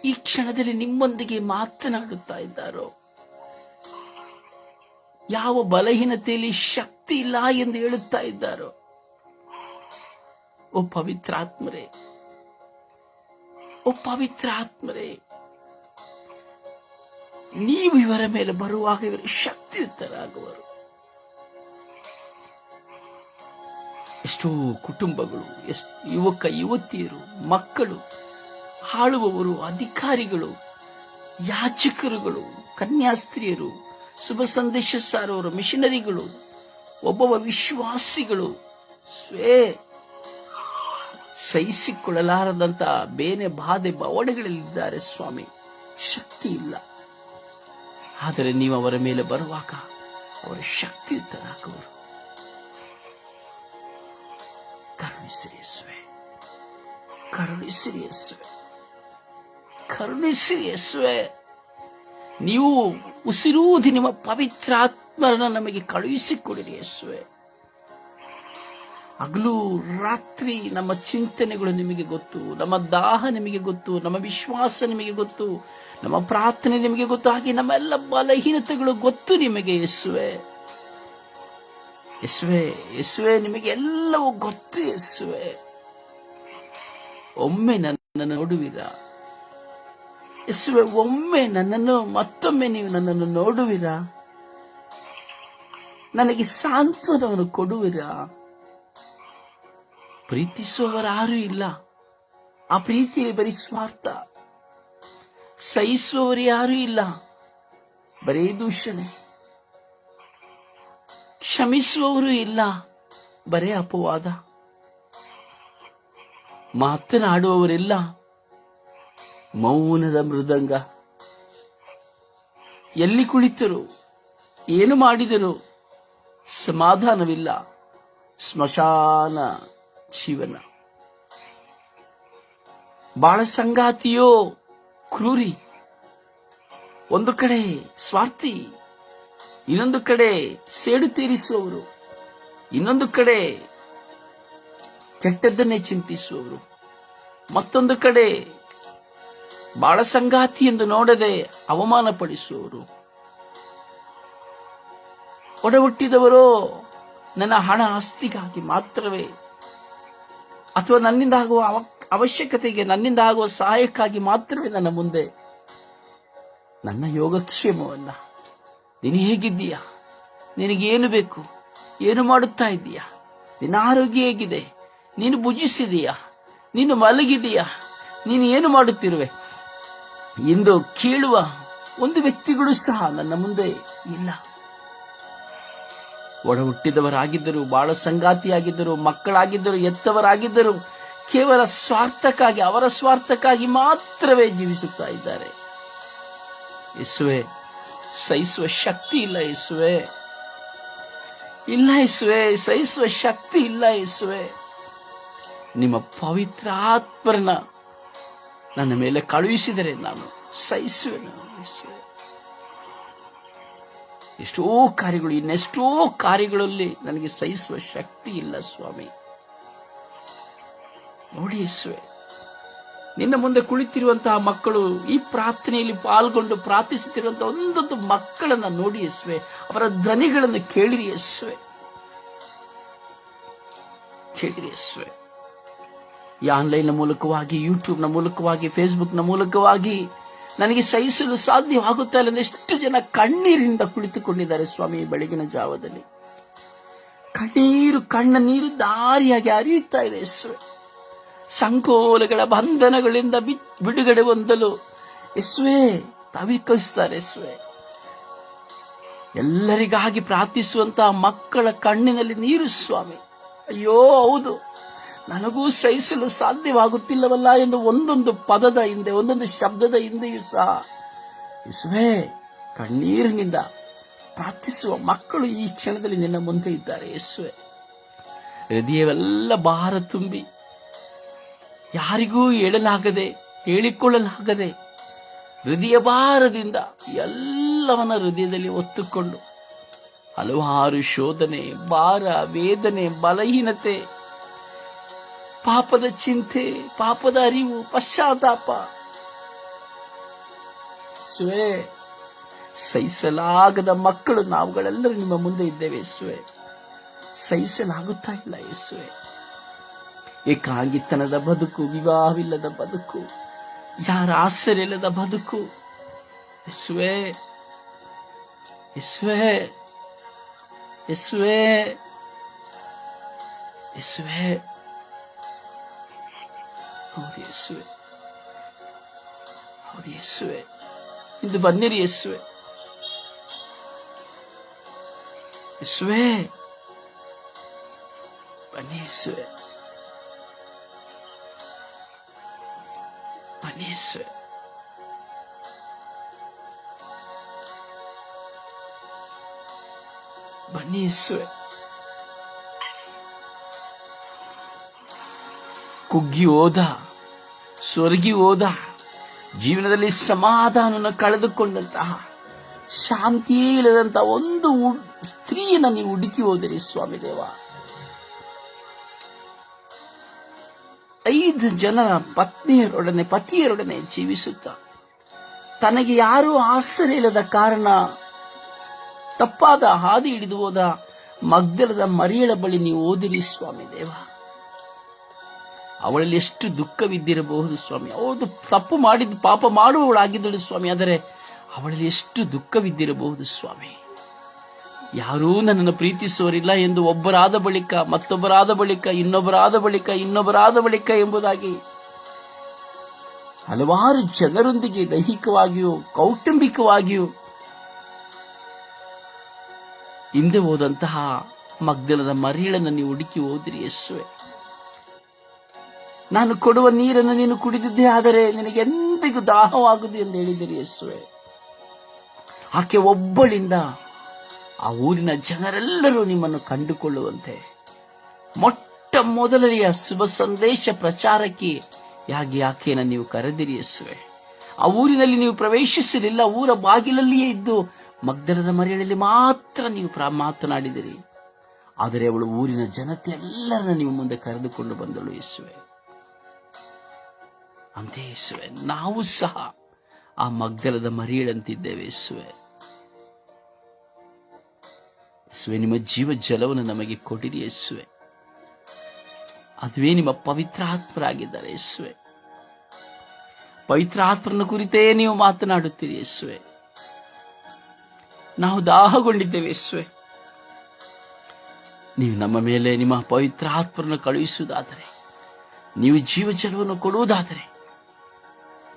ಈ ಕ್ಷಣದಲ್ಲಿ ನಿಮ್ಮೊಂದಿಗೆ ಮಾತನಾಡುತ್ತಾ ಇದ್ದಾರೋ, ಯಾವ ಬಲಹೀನತೆಯಲ್ಲಿ ಶಕ್ತಿ ಇಲ್ಲ ಎಂದು ಹೇಳುತ್ತಾ ಇದ್ದಾರೋ, ಓ ಪವಿತ್ರಾತ್ಮರೇ, ಓ ಪವಿತ್ರಾತ್ಮರೇ, ನೀವು ಇವರ ಮೇಲೆ ಬರುವಾಗ ಇವರು ಶಕ್ತಿಯುತರಾಗುವರು. ಎಷ್ಟೋ ಕುಟುಂಬಗಳು, ಎಷ್ಟು ಯುವಕ ಯುವತಿಯರು, ಮಕ್ಕಳು, ಆಳುವವರು, ಅಧಿಕಾರಿಗಳು, ಯಾಜಕರುಗಳು, ಕನ್ಯಾಸ್ತ್ರೀಯರು, ಶುಭ ಸಂದೇಶ ಸಾರುವವರು, ಮಿಷನರಿಗಳು, ಒಬ್ಬೊಬ್ಬ ವಿಶ್ವಾಸಿಗಳು ಸಹಿಸಿಕೊಳ್ಳಲಾರದಂತ ಬೇನೆ ಬಾಧೆ ಬವಣೆಗಳಲ್ಲಿದ್ದಾರೆ. ಸ್ವಾಮಿ, ಶಕ್ತಿ ಇಲ್ಲ. ಆದರೆ ನೀವು ಅವರ ಮೇಲೆ ಬರುವಾಗ ಅವರು ಶಕ್ತಿಯುತರಾಗುವರು. ಕರುಣಿಸಿರಿ ಯೇಸುವೆ, ಕರುಣಿಸಿರಿ ಯೇಸುವೆ, ಕರುಣಿಸಿರಿ ಯೇಸುವೆ. ನೀವು ಉಸಿರೂದಿ ನಿಮ್ಮ ಪವಿತ್ರಾತ್ಮರನ್ನು ನಮಗೆ ಕಳುಹಿಸಿಕೊಡಿರಿ ಯೇಸುವೆ. ಹಗಲು ರಾತ್ರಿ ನಮ್ಮ ಚಿಂತನೆಗಳು ನಿಮಗೆ ಗೊತ್ತು, ನಮ್ಮ ದಾಹ ನಿಮಗೆ ಗೊತ್ತು, ನಮ್ಮ ವಿಶ್ವಾಸ ನಿಮಗೆ ಗೊತ್ತು, ನಮ್ಮ ಪ್ರಾರ್ಥನೆ ನಿಮಗೆ ಗೊತ್ತು, ಹಾಗೆ ನಮ್ಮ ಎಲ್ಲ ಬಲಹೀನತೆಗಳು ಗೊತ್ತು ನಿಮಗೆ ಯೇಸುವೆ. ಯೇಸುವೆ, ಯೇಸುವೆ, ನಿಮಗೆ ಎಲ್ಲವೂ ಗೊತ್ತು ಯೇಸುವೆ. ಒಮ್ಮೆ ನನ್ನನ್ನು ನೋಡುವಿರಾ ಯೇಸುವೆ? ಒಮ್ಮೆ ನನ್ನನ್ನು, ಮತ್ತೊಮ್ಮೆ ನೀವು ನನ್ನನ್ನು ನೋಡುವಿರಾ? ನನಗೆ ಸಾಂತ್ವನವನ್ನು ಕೊಡುವಿರಾ? ಪ್ರೀತಿಸುವವರಾರೂ ಇಲ್ಲ, ಆ ಪ್ರೀತಿಯಲ್ಲಿ ಬರೀ ಸ್ವಾರ್ಥ. ಸಹಿಸುವವರು ಯಾರೂ ಇಲ್ಲ, ಬರೀ ದೂಷಣೆ. ಕ್ಷಮಿಸುವವರು ಇಲ್ಲ, ಬರೇ ಅಪವಾದ. ಮಾತನಾಡುವವರಿಲ್ಲ, ಮೌನದ ಮೃದಂಗ. ಎಲ್ಲಿ ಕುಳಿತರು, ಏನು ಮಾಡಿದರು, ಸಮಾಧಾನವಿಲ್ಲ, ಸ್ಮಶಾನ ಜೀವನ. ಬಾಳ ಸಂಗಾತಿಯೋ ಕ್ರೂರಿ, ಒಂದು ಕಡೆ ಸ್ವಾರ್ಥಿ, ಇನ್ನೊಂದು ಕಡೆ ಸೇಡು ತೀರಿಸುವವರು, ಇನ್ನೊಂದು ಕಡೆ ಕೆಟ್ಟದ್ದನ್ನೇ ಚಿಂತಿಸುವವರು, ಮತ್ತೊಂದು ಕಡೆ ಬಾಳ ಸಂಗಾತಿ ಎಂದು ನೋಡದೆ ಅವಮಾನಪಡಿಸುವವರು. ಒಡಹುಟ್ಟಿದವರು ನನ್ನ ಹಣ ಆಸ್ತಿಗಾಗಿ ಮಾತ್ರವೇ, ಅಥವಾ ನನ್ನಿಂದ ಆಗುವ ಅವಶ್ಯಕತೆಗೆ, ನನ್ನಿಂದ ಆಗುವ ಸಹಾಯಕ್ಕಾಗಿ ಮಾತ್ರವೇ ನನ್ನ ಮುಂದೆ. ನನ್ನ ಯೋಗಕ್ಷೇಮವನ್ನ, ನೀನು ಹೇಗಿದ್ದೀಯಾ, ನಿನಗೇನು ಬೇಕು, ಏನು ಮಾಡುತ್ತಾ ಇದ್ದೀಯಾ, ನಿನ್ನ ಆರೋಗ್ಯ ಹೇಗಿದೆ, ನೀನು ಭುಜಿಸಿದೀಯಾ, ನೀನು ಮಲಗಿದೀಯಾ, ನೀನು ಏನು ಮಾಡುತ್ತಿರುವೆ? ಎಂದು ಕೇಳುವ ಒಂದು ವ್ಯಕ್ತಿಗಳು ಸಹ ನನ್ನ ಮುಂದೆ ಇಲ್ಲ. ಒಡ ಹುಟ್ಟಿದವರಾಗಿದ್ದರು, ಬಾಳ ಸಂಗಾತಿಯಾಗಿದ್ದರು, ಮಕ್ಕಳಾಗಿದ್ದರು, ಎತ್ತವರಾಗಿದ್ದರು, ಕೇವಲ ಸ್ವಾರ್ಥಕ್ಕಾಗಿ, ಅವರ ಸ್ವಾರ್ಥಕ್ಕಾಗಿ ಮಾತ್ರವೇ ಜೀವಿಸುತ್ತಾ ಇದ್ದಾರೆ. ಯೇಸುವೆ, ಸಹಿಸುವ ಶಕ್ತಿ ಇಲ್ಲ ಯೇಸುವೆ, ಇಲ್ಲ ಯೇಸುವೆ, ಸಹಿಸುವ ಶಕ್ತಿ ಇಲ್ಲ ಯೇಸುವೆ. ನಿಮ್ಮ ಪವಿತ್ರ ಆತ್ಮರನ್ನ ನನ್ನ ಮೇಲೆ ಕಳುಹಿಸಿದರೆ ನಾನು ಸಹಿಸುವೆನು ಯೇಸುವೆ. ಎಷ್ಟೋ ಕಾರ್ಯಗಳು, ಇನ್ನೆಷ್ಟೋ ಕಾರ್ಯಗಳಲ್ಲಿ ನನಗೆ ಸಹಿಸುವ ಶಕ್ತಿ ಇಲ್ಲ ಸ್ವಾಮಿ. ನೋಡಿ ಯೇಸುವೆ, ನಿನ್ನ ಮುಂದೆ ಕುಳಿತಿರುವಂತಹ ಮಕ್ಕಳು, ಈ ಪ್ರಾರ್ಥನೆಯಲ್ಲಿ ಪಾಲ್ಗೊಂಡು ಪ್ರಾರ್ಥಿಸುತ್ತಿರುವಂತಹ ಒಂದೊಂದು ಮಕ್ಕಳನ್ನ ನೋಡಿ ಯೇಸುವೆ, ಅವರ ಧ್ವನಿಗಳನ್ನು ಕೇಳಿರಿ ಯೇಸುವೆ, ಕೇಳಿರಿ ಯೇಸುವೆ. ಈ ಆನ್ಲೈನ್ ಮೂಲಕವಾಗಿ, ಯೂಟ್ಯೂಬ್ನ ಮೂಲಕವಾಗಿ, ಫೇಸ್ಬುಕ್ನ ಮೂಲಕವಾಗಿ ನನಗೆ ಸಹಿಸಲು ಸಾಧ್ಯವಾಗುತ್ತಾ ಇಲ್ಲ. ಎಷ್ಟು ಜನ ಕಣ್ಣೀರಿಂದ ಕುಳಿತುಕೊಂಡಿದ್ದಾರೆ ಸ್ವಾಮಿ. ಬೆಳಗಿನ ಜಾವದಲ್ಲಿ ಕಣ್ಣೀರು, ಕಣ್ಣ ನೀರು ದಾರಿಯಾಗಿ ಹರಿಯುತ್ತಾ ಇದೆ ಯೇಸುವೆ. ಸಂಕೋಲೆಗಳ ಬಂಧನಗಳಿಂದ ಬಿಡುಗಡೆ ಹೊಂದಲು ಯೇಸುವೆ ತವಿಕರಿಸುತ್ತಾರೆ ಯೇಸುವೆ. ಎಲ್ಲರಿಗಾಗಿ ಪ್ರಾರ್ಥಿಸುವಂತಹ ಮಕ್ಕಳ ಕಣ್ಣಿನಲ್ಲಿ ನೀರು ಸ್ವಾಮಿ. ಅಯ್ಯೋ ಹೌದು, ನನಗೂ ಸಹಿಸಲು ಸಾಧ್ಯವಾಗುತ್ತಿಲ್ಲವಲ್ಲ ಎಂದು ಒಂದೊಂದು ಪದದ ಹಿಂದೆ, ಒಂದೊಂದು ಶಬ್ದದ ಹಿಂದೆಯೂ ಸಹ ಯೇಸುವೆ ಕಣ್ಣೀರಿನಿಂದ ಪ್ರಾರ್ಥಿಸುವ ಮಕ್ಕಳು ಈ ಕ್ಷಣದಲ್ಲಿ ನಿನ್ನ ಮುಂದೆ ಇದ್ದಾರೆ ಯೇಸುವೆ. ಹೃದಯವೆಲ್ಲ ಭಾರ ತುಂಬಿ, ಯಾರಿಗೂ ಹೇಳಲಾಗದೆ, ಹೇಳಿಕೊಳ್ಳಲಾಗದೆ, ಹೃದಯ ಭಾರದಿಂದ ಎಲ್ಲವನ್ನ ಹೃದಯದಲ್ಲಿ ಹೊತ್ತುಕೊಂಡು ಹಲವಾರು ಶೋಧನೆ, ಭಾರ, ವೇದನೆ, ಬಲಹೀನತೆ, ಪಾಪದ ಚಿಂತೆ, ಪಾಪದ ಅರಿವು, ಪಶ್ಚಾತ್ತಾಪ, ಯೇಸುವೆ ಸಹಿಸಲಾಗದ ಮಕ್ಕಳು ನಾವುಗಳೆಲ್ಲರೂ ನಿಮ್ಮ ಮುಂದೆ ಇದ್ದೇವೆ ಯೇಸುವೆ. ಸಹಿಸಲಾಗುತ್ತಾ ಇಲ್ಲ ಯೇಸುವೆ. ಏಕಾಂಗಿತನದ ಬದುಕು, ವಿವಾಹವಿಲ್ಲದ ಬದುಕು, ಯಾರ ಆಸರೆ ಇಲ್ಲದ ಬದುಕು ಯೇಸುವೆ, ಯೇಸುವೆ, ಯೇಸುವೆ, ಯೇಸುವೆ. ಹೌದು ಯೇಸುವೆ, ಹೌದು ಯೇಸುವೆ. ಇಂದು ಬನ್ನಿರಿ ಯೇಸುವೆ, ಯೇಸುವೆ ಬನ್ನಿ ಯೇಸುವೆ, ಬನ್ನಿ ಯೇಸುವೆ. ಬನ್ನಿ ಯೇಸುವೆ. ಕುಗ್ಗಿ ಹೋದ, ಸ್ವರ್ಗಿ ಹೋದ, ಜೀವನದಲ್ಲಿ ಸಮಾಧಾನವನ್ನು ಕಳೆದುಕೊಂಡಂತಹ, ಶಾಂತಿಯೇ ಇಲ್ಲದಂತಹ ಒಂದು ಸ್ತ್ರೀಯನ್ನ ನೀವು ಹುಡುಕಿ ಹೋದಿರಿ ಸ್ವಾಮಿ ದೇವ. 5 ಜನರ ಪತಿಯರೊಡನೆ ಜೀವಿಸುತ್ತ ತನಗೆ ಯಾರೂ ಆಸರೆ ಇಲ್ಲದ ಕಾರಣ ತಪ್ಪಾದ ಹಾದಿ ಹಿಡಿದು ಹೋದ ಮಗ್ದಲದ ಮರಿಯಳ ಬಳಿ ನೀವು ಓದಿರಿ ಸ್ವಾಮಿ ದೇವ. ಅವಳಲ್ಲಿ ಎಷ್ಟು ದುಃಖವಿದ್ದಿರಬಹುದು ಸ್ವಾಮಿ. ಹೌದು, ತಪ್ಪು ಮಾಡಿದ್ದು, ಪಾಪ ಮಾಡುವವಳಾಗಿದ್ದಳು ಸ್ವಾಮಿ, ಆದರೆ ಅವಳಲ್ಲಿ ಎಷ್ಟು ದುಃಖವಿದ್ದಿರಬಹುದು ಸ್ವಾಮಿ. ಯಾರೂ ನನ್ನನ್ನು ಪ್ರೀತಿಸುವರಿಲ್ಲ ಎಂದು ಒಬ್ಬರಾದ ಬಳಿಕ ಮತ್ತೊಬ್ಬರಾದ ಬಳಿಕ ಇನ್ನೊಬ್ಬರಾದ ಬಳಿಕ ಇನ್ನೊಬ್ಬರಾದ ಬಳಿಕ ಎಂಬುದಾಗಿ ಹಲವಾರು ಜನರೊಂದಿಗೆ ದೈಹಿಕವಾಗಿಯೂ ಕೌಟುಂಬಿಕವಾಗಿಯೂ ಹಿಂದೆ ಹೋದಂತಹ ಮಗ್ದಲದ ಮರಿಯಳನ್ನು ನೀವು ಹುಡುಕಿ ಹೋದಿರಿ ಯೇಸುವೆ. ನಾನು ಕೊಡುವ ನೀರನ್ನು ನೀನು ಕುಡಿದಿದ್ದೇ ಆದರೆ ನಿನಗೆ ಎಂದಿಗೂ ದಾಹವಾಗುವುದು ಎಂದು ಹೇಳಿದಿರಿ ಯೇಸುವೆ. ಆಕೆ ಒಬ್ಬಳಿಂದ ಆ ಊರಿನ ಜನರೆಲ್ಲರೂ ನಿಮ್ಮನ್ನು ಕಂಡುಕೊಳ್ಳುವಂತೆ ಮೊಟ್ಟ ಮೊದಲನೆಯ ಶುಭ ಸಂದೇಶ ಪ್ರಚಾರಕ್ಕೆ ಆಕೆಯನ್ನು ನೀವು ಕರೆದಿರಿ ಯೇಸುವೆ. ಆ ಊರಿನಲ್ಲಿ ನೀವು ಪ್ರವೇಶಿಸಲಿಲ್ಲ, ಊರ ಬಾಗಿಲಲ್ಲಿಯೇ ಇದ್ದು ಮಗ್ದಲದ ಮರಿಯಳಲ್ಲಿ ಮಾತ್ರ ನೀವು ಮಾತನಾಡಿದಿರಿ. ಆದರೆ ಅವಳು ಊರಿನ ಜನತೆ ಎಲ್ಲರನ್ನ ನಿಮ್ಮ ಮುಂದೆ ಕರೆದುಕೊಂಡು ಬಂದಳು ಯೇಸುವೆ. ಅಂತೆ ಯೇಸುವೆ, ನಾವು ಸಹ ಆ ಮಗ್ದಲದ ಮರಿಯಳಂತಿದ್ದೇವೆ ಯೇಸುವೆ. ಯೇಸುವೆ, ನಿಮ್ಮ ಜೀವ ಜಲವನ್ನು ನಮಗೆ ಕೊಡಿರಿ ಯೇಸುವೆ. ಅದುವೇ ನಿಮ್ಮ ಪವಿತ್ರ ಆತ್ಮರಾಗಿದ್ದಾರೆ ಯೇಸುವೆ. ಪವಿತ್ರ ಆತ್ಮನ ಕುರಿತೇ ನೀವು ಮಾತನಾಡುತ್ತೀರಿ ಯೇಸುವೆ. ನಾವು ದಾಹಗೊಂಡಿದ್ದೇವೆ ಯೇಸುವೆ. ನೀವು ನಮ್ಮ ಮೇಲೆ ನಿಮ್ಮ ಪವಿತ್ರ ಆತ್ಮರನ್ನು ಕಳುಹಿಸುವುದಾದರೆ, ನೀವು ಜೀವ ಜಲವನ್ನು ಕೊಡುವುದಾದರೆ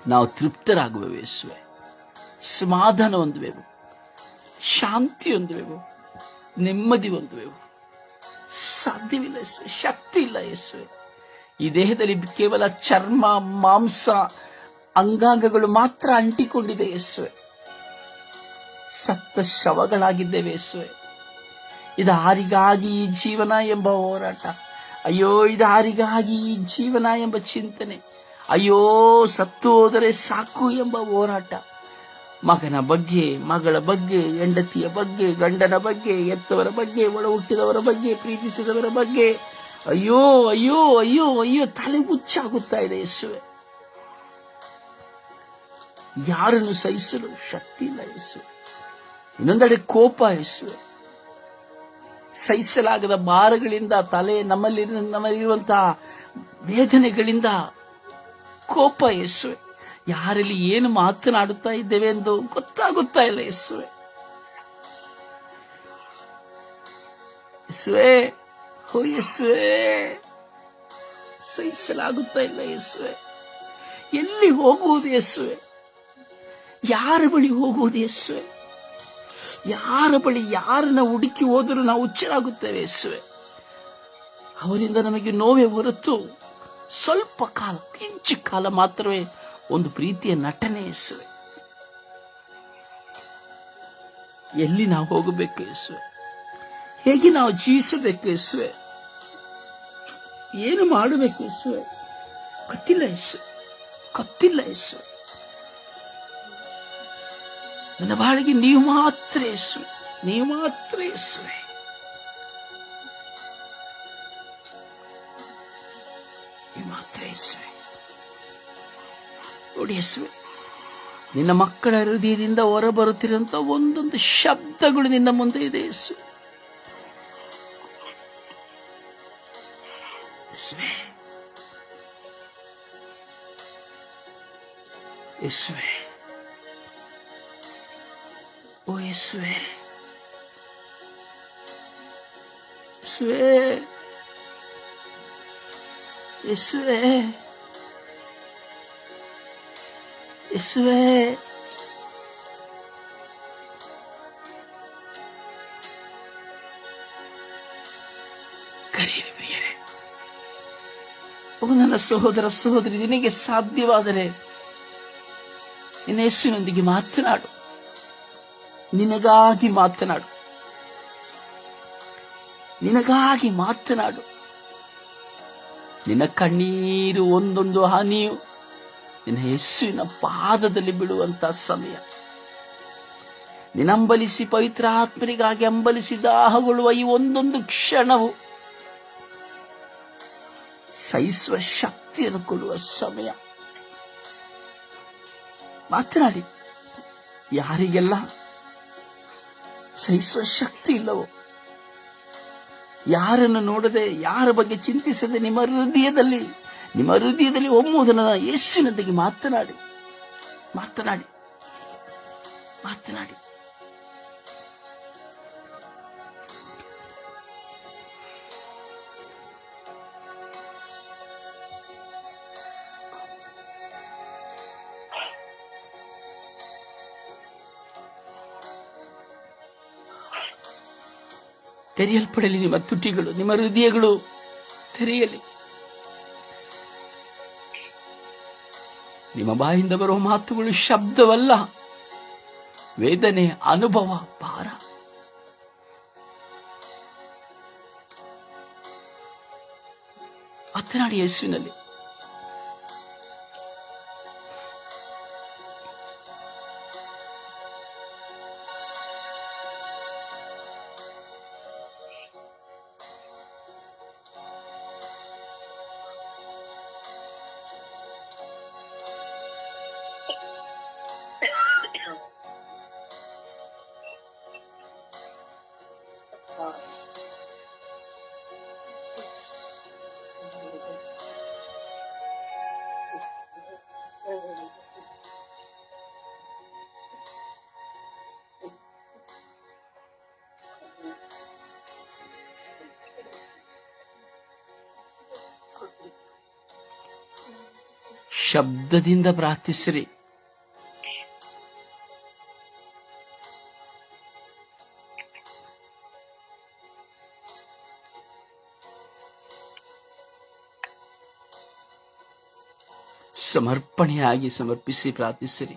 ನಾವು ತೃಪ್ತರಾಗುವೆವು ಯೇಸುವೆ, ಸಮಾಧಾನ ಹೊಂದುವೆವು, ಶಾಂತಿ ಹೊಂದುವೆವು, ನೆಮ್ಮದಿ ಹೊಂದುವೆವು. ಸಾಧ್ಯವಿಲ್ಲ ಯೇಸುವೆ, ಶಕ್ತಿ ಇಲ್ಲ ಯೇಸುವೆ. ಈ ದೇಹದಲ್ಲಿ ಕೇವಲ ಚರ್ಮ, ಮಾಂಸ, ಅಂಗಾಂಗಗಳು ಮಾತ್ರ ಅಂಟಿಕೊಂಡಿದೆ ಯೇಸುವೆ. ಸತ್ತ ಶವಗಳಾಗಿದ್ದೇವೆ ಯೇಸುವೆ. ಇದಾರಿಗಾಗಿ ಈ ಜೀವನ ಎಂಬ ಹೋರಾಟ, ಅಯ್ಯೋ ಇದಾರಿಗಾಗಿ ಈ ಜೀವನ ಎಂಬ ಚಿಂತನೆ, ಅಯ್ಯೋ ಸತ್ತು ಹೋದರೆ ಸಾಕು ಎಂಬ ಹೋರಾಟ. ಮಗನ ಬಗ್ಗೆ, ಮಗಳ ಬಗ್ಗೆ, ಹೆಂಡತಿಯ ಬಗ್ಗೆ, ಗಂಡನ ಬಗ್ಗೆ, ಎತ್ತವರ ಬಗ್ಗೆ, ಒಳ ಹುಟ್ಟಿದವರ ಬಗ್ಗೆ, ಪ್ರೀತಿಸಿದವರ ಬಗ್ಗೆ, ಅಯ್ಯೋ ಅಯ್ಯೋ ಅಯ್ಯೋ ಅಯ್ಯೋ ತಲೆ ಹುಚ್ಚಾಗುತ್ತಾ ಇದೆ ಯೇಸುವೆ. ಯಾರನ್ನು ಸಹಿಸಲು ಶಕ್ತಿ ಇಲ್ಲ ಯೇಸುವೆ. ಇನ್ನೊಂದೆಡೆ ಕೋಪ ಯೇಸುವೆ. ಸಹಿಸಲಾಗದ ಭಾರಗಳಿಂದ, ನಮ್ಮಲ್ಲಿರುವಂತಹ ವೇದನೆಗಳಿಂದ ಕೋಪ ಯೇಸುವೆ. ಯಾರಲ್ಲಿ ಏನು ಮಾತನಾಡುತ್ತಾ ಇದ್ದೇವೆ ಎಂದು ಗೊತ್ತಾಗುತ್ತಾ ಇಲ್ಲ ಯೇಸುವೆ. ಯೇಸುವೆ, ಓ ಯೇಸುವೆ, ಸಹಿಸಲಾಗುತ್ತಾ ಇಲ್ಲ ಯೇಸುವೆ. ಎಲ್ಲಿ ಹೋಗುವುದು ಯೇಸುವೆ? ಯಾರ ಬಳಿ ಹೋಗುವುದು ಯೇಸುವೆ? ಯಾರ ಬಳಿ, ಯಾರನ್ನ ಹುಡುಕಿ ಹೋದರೂ ನಾವು ಹುಚ್ಚರಾಗುತ್ತೇವೆ ಯೇಸುವೆ. ಅವರಿಂದ ನಮಗೆ ನೋವೇ ಹೊರತು ಸ್ವಲ್ಪ ಕಾಲ, ಕಿಂಚು ಕಾಲ ಮಾತ್ರವೇ ಒಂದು ಪ್ರೀತಿಯ ನಟನೆ ಯೇಸುವೆ. ಎಲ್ಲಿ ನಾವು ಹೋಗಬೇಕು ಯೇಸುವೆ? ಹೇಗೆ ನಾವು ಜೀವಿಸಬೇಕು ಯೇಸುವೆ? ಏನು ಮಾಡಬೇಕು ಯೇಸುವೆ? ಗೊತ್ತಿಲ್ಲ ಯೇಸುವೆ, ಗೊತ್ತಿಲ್ಲ ಯೇಸುವೆ. ನನ್ನ ಬಾಳಿಗೆ ನೀವು ಮಾತ್ರ ಯೇಸುವೆ, ನೀವು ಮಾತ್ರ ಯೇಸುವೆ. ನೀವು ಮಾತ್ರ ಯೇಸುವೆ. ನೋಡಿ ಯೇಸುವೆ, ನಿನ್ನ ಮಕ್ಕಳ ಹೃದಯದಿಂದ ಹೊರಬರುತ್ತಿರುವಂತ ಒಂದೊಂದು ಶಬ್ದಗಳು ನಿನ್ನ ಮುಂದೆ ಇದೆ ಯೇಸುವೆ. ಯೇಸುವೆ, ಯೇಸುವೆ, ಓ ಯೇಸುವೆ, ಯೇಸುವೆ, ಯೇಸುವೆ, ಯೇಸುವೆ. ಕರೆಯಿರಿ ಪ್ರಿಯರೇ. ಓ ನನ್ನ ಸಹೋದರ ಸಹೋದರಿ, ನಿನಗೆ ಸಾಧ್ಯವಾದರೆ ನಿನ್ನ ಯೇಸುವಿನೊಂದಿಗೆ ಮಾತನಾಡು. ನಿನಗಾಗಿ ಮಾತನಾಡು, ನಿನಗಾಗಿ ಮಾತನಾಡು. ನಿನ್ನ ಕಣ್ಣೀರು ಒಂದೊಂದು ಹನಿಯು ನಿನ್ನ ಯೇಸುವಿನ ಪಾದದಲ್ಲಿ ಬಿಡುವಂತಹ ಸಮಯ. ನಿನ್ನಂಬಲಿಸಿ ಪವಿತ್ರ ಆತ್ಮರಿಗಾಗಿ ಅಂಬಲಿಸಿ ದಾಹಗೊಳ್ಳುವ ಈ ಒಂದೊಂದು ಕ್ಷಣವು ಸಹಿಸುವ ಶಕ್ತಿಯನ್ನು ಕೊಡುವ ಸಮಯ. ಮಾತನಾಡಿ. ಯಾರಿಗೆಲ್ಲ ಸಹಿಸುವ ಶಕ್ತಿ ಇಲ್ಲವೋ, ಯಾರನ್ನು ನೋಡದೆ, ಯಾರ ಬಗ್ಗೆ ಚಿಂತಿಸದೆ ನಿಮ್ಮ ಹೃದಯದಲ್ಲಿ ಒಮ್ಮುವುದನ್ನು ಯೇಸುವಿನೊಂದಿಗೆ ಮಾತನಾಡಿ, ಮಾತನಾಡಿ, ಮಾತನಾಡಿ. ತೆರೆಯಲ್ಪಡಲಿ ನಿಮ್ಮ ತುಟಿಗಳು, ನಿಮ್ಮ ಹೃದಯಗಳು ತೆರೆಯಲಿ. ನಿಮ್ಮ ಬಾಯಿಂದ ಬರುವ ಮಾತುಗಳು ಶಬ್ದವಲ್ಲ, ವೇದನೆ, ಅನುಭವ, ಭಾರ. ಮಾತನಾಡಿ ಯೇಸುವಿನಲ್ಲಿ. ಶಬ್ದದಿಂದ ಪ್ರಾರ್ಥಿಸಿರಿ. ಸಮರ್ಪಣೆಯಾಗಿ ಸಮರ್ಪಿಸಿ ಪ್ರಾರ್ಥಿಸಿರಿ.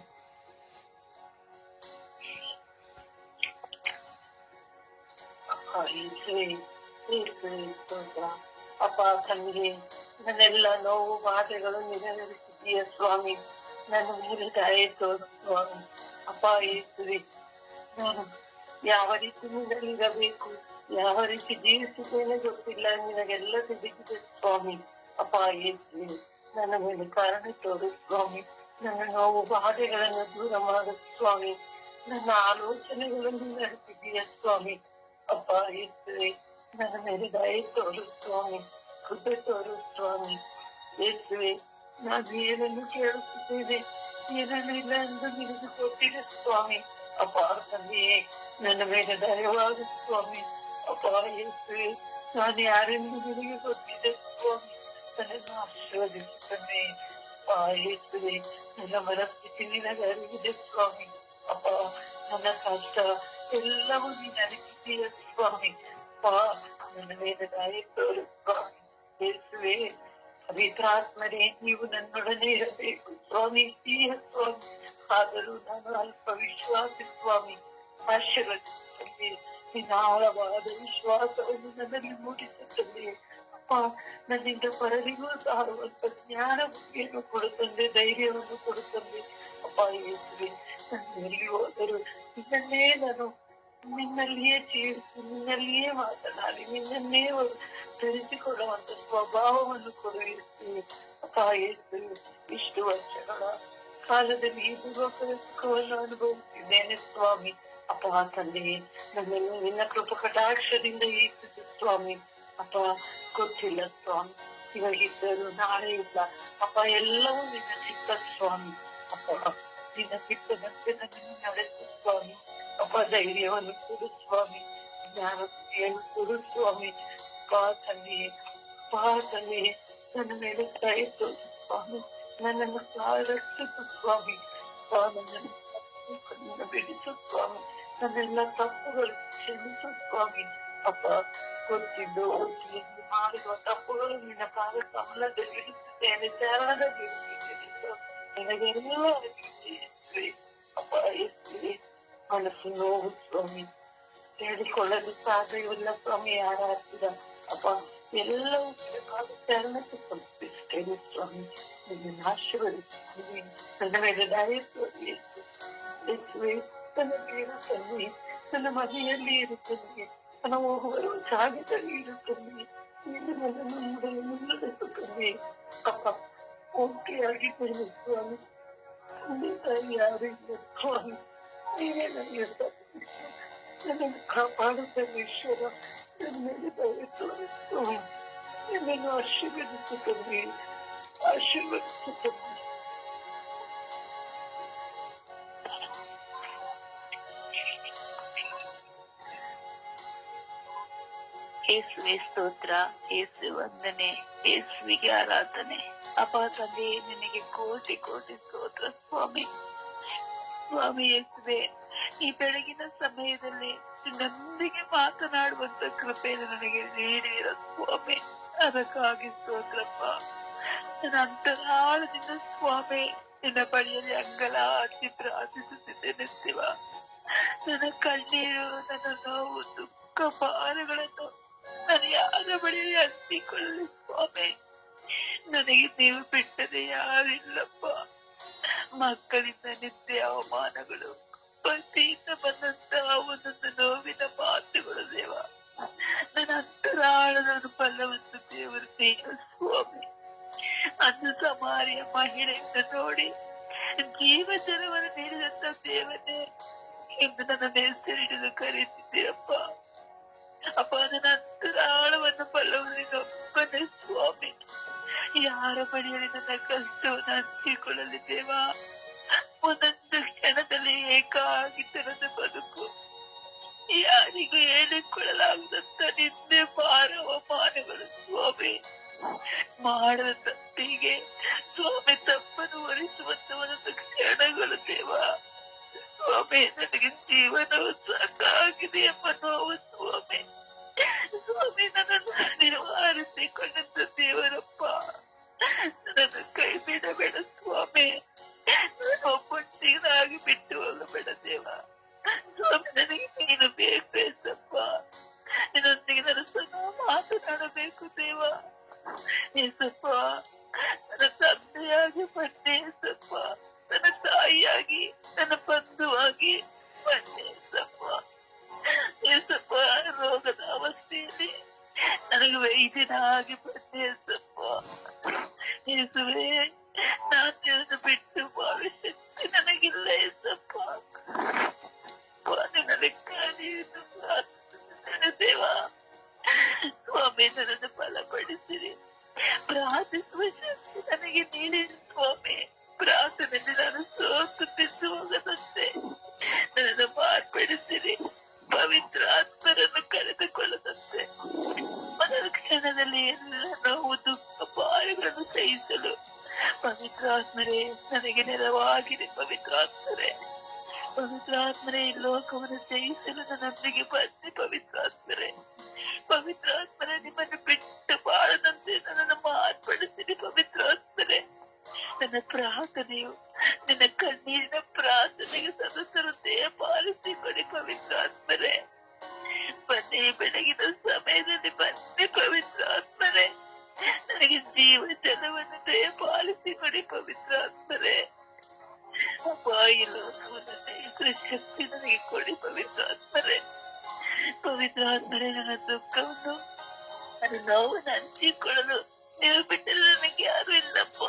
ಅಪ್ಪ ತಂದೆ, ನನ್ನೆಲ್ಲ ನೋವು ಬಾಧೆಗಳು ನೆರವೇರಿಸಿದೀಯ ಸ್ವಾಮಿ. ನನ್ನ ಮೇಲೆ ದಯೆ ತೋರು ಸ್ವಾಮಿ. ಅಪ್ಪ ಯೇಸುವೆ, ನಾನು ಯಾವ ರೀತಿ ನಿನ್ನಲ್ಲಿರಬೇಕು, ಯಾವ ರೀತಿ ಜೀವಿಸಿದ್ದೇನೆ ಗೊತ್ತಿಲ್ಲ, ನಿನಗೆಲ್ಲ ತಿಳಿದಿದೆ ಸ್ವಾಮಿ. ಅಪ್ಪ ಯೇಸುವೆ, ನನ್ನ ಮೇಲೆ ಕಾರಣ ತೋರು ಸ್ವಾಮಿ. ನನ್ನ ನೋವು ಬಾಧೆಗಳನ್ನು ದೂರ ಮಾಡು ಸ್ವಾಮಿ. ನನ್ನ ಆಲೋಚನೆಗಳನ್ನು ನಡೆಸಿದೀಯ ಸ್ವಾಮಿ. ಅಪ್ಪ ಯೇಸುವೆ, ನನ್ನ ಮೇಲೆ ದಯೆ ತೋರು ಸ್ವಾಮಿ, ಕೃಪೆ ತೋರು ಸ್ವಾಮಿ. ಯೇಸುವೆ, ನಾನು ಏನನ್ನು ಕೇಳುತ್ತಿದ್ದೇನೆ, ಏನನ್ನು ಇಲ್ಲ ಎಂದು ನಿನಗೆ ಗೊತ್ತಿದೆ ಸ್ವಾಮಿ. ಅಪ್ಪ ತಂದೆಯೇ, ನನ್ನ ಮೇಲೆ ದಯವಾದ ಸ್ವಾಮಿ. ಅಪ್ಪ ಯೇಸುವೆ, ನಾನು ಯಾರೆಂದು ನಿನಗೆ ಗೊತ್ತಿದೆ ಸ್ವಾಮಿ. ನನ್ನನ್ನು ಆಶೀರ್ವದಿಸುತ್ತೇನೆ. ಅಪ್ಪ ಯೇಸುವೆ, ನನ್ನ ಮನಸ್ಥಿತಿ ನಿನಗೆ ಅರಿವಿದೆ ಸ್ವಾಮಿ. ಅಪ್ಪ, ನನ್ನ ಕಷ್ಟ ಎಲ್ಲವೂ ನೀನು ಅರಿತಿದ್ದೀಯ ಸ್ವಾಮಿ. ಅಪ್ಪ, ನನ್ನ ಮೇಲೆ ದಯೆ ತೋರು ಸ್ವಾಮಿ. ಯೇಸುವೆ, ಪವಿತ್ರಾತ್ಮರೇ, ನೀವು ನನ್ನೊಡನೆ ಇರಬೇಕು ಸ್ವಾಮಿ. ಸ್ವಾಮಿ, ಆದರೂ ನಾನು ಅಲ್ಪ ವಿಶ್ವಾಸಿ ಸ್ವಾಮಿ. ಆಶೀರ್ವದಿಸುತ್ತೇನೆ. ನಿನ್ನ ಆಳವಾದ ವಿಶ್ವಾಸವನ್ನು ನನ್ನಲ್ಲಿ ಮೂಡಿಸುತ್ತದೆ. ಅಪ್ಪ, ನನ್ನಿಂದ ಪರರಿಗೂ ಸಾರುವಂತ ಜ್ಞಾನ ಬುದ್ಧಿಯನ್ನು ಕೊಡುತ್ತದೆ, ಧೈರ್ಯವನ್ನು ಕೊಡುತ್ತದೆ. ಅಪ್ಪ ಯೇಸುವೆ, ನಾನು ಎಲ್ಲಿ ಹೋದರೂ ನಿನ್ನನ್ನೇ ನಾನು ನಿನ್ನಲ್ಲಿಯೇ ಜೀವಿಸಿ, ನಿನ್ನಲ್ಲಿಯೇ ಮಾತನಾಡಿ, ನಿನ್ನನ್ನೇ ಧರಿಸಿಕೊಳ್ಳುವಂತ ಸ್ವಭಾವವನ್ನು ಕೊಡುವಿರುತ್ತೀವಿ. ಅಪ್ಪ ಯೇಸುವೆ, ಇಷ್ಟು ವರ್ಷಗಳ ಕಾಲದಲ್ಲಿ ಈ ಸುಖವನ್ನು ಅನುಭವಿಸಿದ್ದೇನೆ ಸ್ವಾಮಿ. ಅಪ್ಪ ತಂದೆಯೇ, ನನ್ನೆಲ್ಲ ನಿನ್ನ ಕೃಪ ಕಟಾಕ್ಷದಿಂದ ಈಸಿತು ಸ್ವಾಮಿ. ಅಪ್ಪ, ಗೊತ್ತಿಲ್ಲ ಸ್ವಾಮಿ, ಇವಾಗಿದ್ದರು ನಾಳೆ ಇಲ್ಲ. ಅಪ್ಪ, ಎಲ್ಲವೂ ನಿನ್ನ ಚಿತ್ತ ಸ್ವಾಮಿ. ಅಪ್ಪ, ನಿನ್ನ ಚಿತ್ತದಂತೆ ನನ್ನನ್ನು ನಡೆಸು ಸ್ವಾಮಿ. ಅಪ್ಪ, ಧೈರ್ಯವನ್ನು ಕೊಡು ಸ್ವಾಮಿ, ಜ್ಞಾನವನ್ನು ಕೊಡು ಸ್ವಾಮಿ. ಅಪ್ಪ ತಂದೆಯೇ, ಅಪ್ಪ ತಂದೆಯೇ, ನನ್ನ ಮೇಲೆ ದಯೆ ತೋರು ಸ್ವಾಮಿ. ನನ್ನನ್ನು ರಕ್ಷಿಸು ಸ್ವಾಮಿ. ಅಪ್ಪ, ನನ್ನನ್ನು ಬಿಡಿಸು ಸ್ವಾಮಿ. ನನ್ನೆಲ್ಲ ತಪ್ಪುಗಳು ಕ್ಷಮಿಸು ಸ್ವಾಮಿ. ಅಪ್ಪ, ಗೊತ್ತಿದ್ದು ಗೊತ್ತಿದ್ದು ಮಾಡಿರುವ ತಪ್ಪುಗಳು ನಿನ್ನ ಪಾದ ಕಮಲದಲ್ಲಿ ಇಡುತ್ತಿದ್ದೇನೆ, ಚರಣದಲ್ಲಿ ಇಡುತ್ತಿದ್ದೇನೆ. ನಿನಗೆಲ್ಲ ಅಪ್ಪ ಯೇಸುವೆ, ಮನಸ್ಸು ನೋವು ಸ್ವಾಮಿ, ಹೇಳಿಕೊಳ್ಳಲು ಸಾಧ್ಯವಿಲ್ಲ ಸ್ವಾಮಿ. ಯಾರಾಗ್ತೀರ ಅಪ್ಪ, ಎಲ್ಲವೂ ಚರಣಕ್ಕೆ ಸಮರ್ಪಿಸುತ್ತೇನೆ ಸ್ವಾಮಿ. ನಿನ್ನನ್ನು ಆಶೀರ್ವದಿಸುತ್ತೇನೆ. ನನ್ನ ಮೇಲೆ ದಯೆ ತೋರಿ ಯೇಸುವೆ. ನನ್ನ ಬೇರು ತಂದೆ, ನನ್ನ ಮನೆಯಲ್ಲಿ ಇರುತ್ತದೆ, ನನ್ನ ಹೋಗುವರು ಜಾಗದಲ್ಲಿ ಇರುತ್ತದೆ. ನೀನು ನನ್ನನ್ನು ನೋಡಲು ಮುನ್ನಡೆಸುತ್ತದೆ. ಅಪ್ಪ, ಒಟ್ಟಿಯಾಗಿದ್ದೇನೆ ಸ್ವಾಮಿ. ತಂದೆ ತಾಯಿ ಯಾರು ಇಲ್ಲ ಸ್ವಾಮಿ. ನೀವೇ ನನಗೆ ನನ್ನನ್ನು ಕಾಪಾಡುತ್ತೇನೆ ಈಶ್ವರ. ನನ್ನ ಮೇಲೆ ದಯೆ ತೋರಿಸು. ನನ್ನನ್ನು ಆಶೀರ್ವದಿಸುತ್ತದೆ, ಆಶೀರ್ವದಿಸುತ್ತದೆ. ಯೇಸುವೆ ಸ್ತೋತ್ರ, ಯೇಸು ವಂದನೆ, ಯೇಸುವಿಗೆ ಆರಾಧನೆ. ಅಪ್ಪ ತಂದೆ, ನಿನಗೆ ಕೋಟಿ ಕೋಟಿ ಸ್ತೋತ್ರ ಸ್ವಾಮಿ. ಸ್ವಾಮಿ ಯೇಸುವೆ, ಈ ಬೆಳಗಿನ ಸಮಯದಲ್ಲಿ ನಿನ್ನೊಂದಿಗೆ ಮಾತನಾಡುವಂತ ಕೃಪೆಯನ್ನು ನನಗೆ ನೀಡಿರ ಸ್ವಾಮಿ. ಅದಕ್ಕಾಗಿ ಸ್ತೋತ್ರಪ್ಪ. ನನ್ನ ಅಂತರಾಳದಿಂದ ಸ್ವಾಮಿ, ನಿನ್ನ ಬಳಿಯಲ್ಲಿ ಅಂಗಲಾಚಿ ಪ್ರಾರ್ಥಿಸುತ್ತಿದ್ದೇನೆ ಶಿವ. ನನ್ನ ಕಣ್ಣೀರು, ನನ್ನ ನೋವು, ದುಃಖ ಭಾರಗಳನ್ನು ನಾನು ಯಾರ ಬಳಿಯಲ್ಲಿ ಹಂಚಿಕೊಳ್ಳಲಿ ಸ್ವಾಮಿ. ನನಗೆ ನೀವು ಬಿಟ್ಟದೆ ಯಾರಿಲ್ಲಪ್ಪ. ಮಕ್ಕಳಿಂದ ನಿತ್ಯ ಅವಮಾನಗಳು, ಪತಿಯಿಂದ ಬಂದಂತಹ ಒಂದೊಂದು ನೋವಿನ ಮಾತುಗಳು ದೇವ. ನನ್ನ ಅಂತರಾಳದ ಫಲವನ್ನು ದೇವರು ನೀನು ಸ್ವಾಮಿ. ಅಂದು ಸಮಾರಿಯ ಮಹಿಳೆಯನ್ನು ನೋಡಿ ಜೀವ ಜನವನ್ನು ನೀಡಿದಂತ ದೇವನೇ ಎಂದು ನನ್ನ ಹೆಸರಿಡಿದು ಕರೆಯುತ್ತಿದ್ದೀರಪ್ಪ. ಅಪ್ಪ, ನನ್ನ ಅಂತರಾಳವನ್ನು ಫಲವನ್ನೊಬ್ಬನೇ ಸ್ವಾಮಿ. ಯಾರ ಬಳಿಯಲ್ಲಿ ನನ್ನ ಕಷ್ಟವನ್ನು ಹಂಚಿಕೊಳ್ಳಲಿ ದೇವ. ಒಂದೊಂದು ಕ್ಷಣದಲ್ಲಿ ಏಕಾಗಿತನದ ಬದುಕು, ಯಾರಿಗೂ ಹೇಳಿಕೊಳ್ಳಲಾಗದಂತ ನಿಂದೆ ಭಾರ ಅವಮಾನಗಳು ಸ್ವಾಮಿ. ಮಾಡದ ತಪ್ಪಿಗೆ ಸ್ವಾಮಿ ತಪ್ಪನ್ನು ಹೊರಿಸುವಂತ ಒಂದೊಂದು ಕ್ಷಣಗಳು ದೇವ. ಸ್ವಾಮಿ ನನಗೆ ಜೀವನವು ಸಾಕಾಗಿದೆ ಎಂಬ ನೋವು ಸ್ವಾಮಿ. ಸ್ವಾಮಿ ನನ್ನನ್ನು ನಿವಾರಿಸಿಕೊಂಡಂತ ದೇವರಪ್ಪ, ನನ್ನನ್ನು ಕೈ ಬಿಡಬೇಡ ಸ್ವಾಮಿ. ನಾನು ಒಬ್ಬಂಟಿಗನಾಗಿ ಬಿಟ್ಟು ಹೋಗಬೇಡ ದೇವ. ಸ್ವಾಮಿ ನನಗೆ ನೀನು ಬೇಕೇಸಪ್ಪ. ನಿನ್ನೊಂದಿಗೆ ನಾನು ಸದಾ ಮಾತನಾಡಬೇಕು ದೇವ. ಏಸಪ್ಪ, ನನ್ನ ತಂದೆಯಾಗಿ ಬನ್ನಿ ಏಸಪ್ಪ. ನನ್ನ ತಾಯಿಯಾಗಿ, ನನ್ನ ಬಂಧುವಾಗಿ ಬನ್ನಿ ಏಸಪ್ಪ. ಏಸಪ್ಪ, ರೋಗದ ಅವಸ್ಥೆಯಲ್ಲಿ ನನಗೆ ವೈದ್ಯನಾಗಿ ಬನ್ನಿ ಏಸಪ್ಪ. ಯೇಸುವೇ, ನಾನು ನಿನ್ನನ್ನು ಬಿಟ್ಟು ಬಾಳುವ ಶಕ್ತಿ ನನಗಿಲ್ಲ ಏಸಪ್ಪ. ನಿನ್ನ ಲೆಕ್ಕವನ್ನು ಪ್ರಾರ್ಥಿಸುತ್ತೇನೆ ದೇವ. ಸ್ವಾಮಿ, ನನ್ನನ್ನು ಬಲಪಡಿಸಿರಿ. ಪ್ರಾರ್ಥಿಸುವ ಶಕ್ತಿ ನನಗೆ ನೀಡಿರಿ ಸ್ವಾಮಿ. ಪ್ರಾರ್ಥನೆಯಲ್ಲಿ ನಾನು ಸೋತು ಬಿದ್ದು ಹೋಗದಂತೆ ನನ್ನನ್ನು ಮಾರ್ಪಡಿಸಿರಿ. ಪವಿತ್ರ ಆತ್ಮರನ್ನು ಕರೆದುಕೊಳ್ಳದಂತೆ ಮೊದಲ ಕ್ಷಣದಲ್ಲಿ ಎಲ್ಲ ನೋವು, ದುಃಖ, ಭಾರಗಳನ್ನು ಸಹಿಸಲು ಪವಿತ್ರಾತ್ಮರೇ ನನಗೆ ನೆರವಾಗಿರಿ. ಪವಿತ್ರಾತ್ಮರೇ, ಪವಿತ್ರಾತ್ಮರೇ, ಈ ಲೋಕವನ್ನು ಜಯಿಸಲು ನನ್ನೊಂದಿಗೆ ಬನ್ನಿ. ಪವಿತ್ರಾತ್ಮರೇ, ಪವಿತ್ರಾತ್ಮರೇ, ನಿಮ್ಮನ್ನು ಬಿಟ್ಟು ಬಾಳದಂತೆ ನನ್ನನ್ನು ಮಾರ್ಪಡಿಸಿರಿ. ಪವಿತ್ರಾತ್ಮರೇ, ನನ್ನ ಪ್ರಾರ್ಥನೆಯು ನಿನ್ನ ಕಣ್ಣೀರಿನ ಪ್ರಾರ್ಥನೆಗೆ ಸದಸ್ಯರಂತೆ ಪಾಲಿಸಿಕೊಡಿ. ಪವಿತ್ರಾತ್ಮರೇ, ಬನ್ನಿ, ಬೆಳಗಿನ ಸಮಯದಲ್ಲಿ ಬನ್ನಿ. ಪವಿತ್ರಾತ್ಮರೇ, ನನಗೆ ಜೀವ ಜಲವನ್ನು ದಯಪಾಲಿಸಿಕೊಡಿ. ಪವಿತ್ರಾತ್ಮರೇ, ಬಾಯಿಲು ಶಕ್ತಿ ನನಗೆ ಕೊಡಿ. ಪವಿತ್ರಾತ್ಮರೇ, ಪವಿತ್ರಾತ್ಮರೇ, ನನ್ನ ದುಃಖವನ್ನು, ನನ್ನ ನೋವನ್ನು ಹಂಚಿಕೊಳ್ಳಲು ನೀವು ಬಿಟ್ಟರೆ ನನಗೆ ಯಾರು ಇಲ್ಲಪ್ಪ.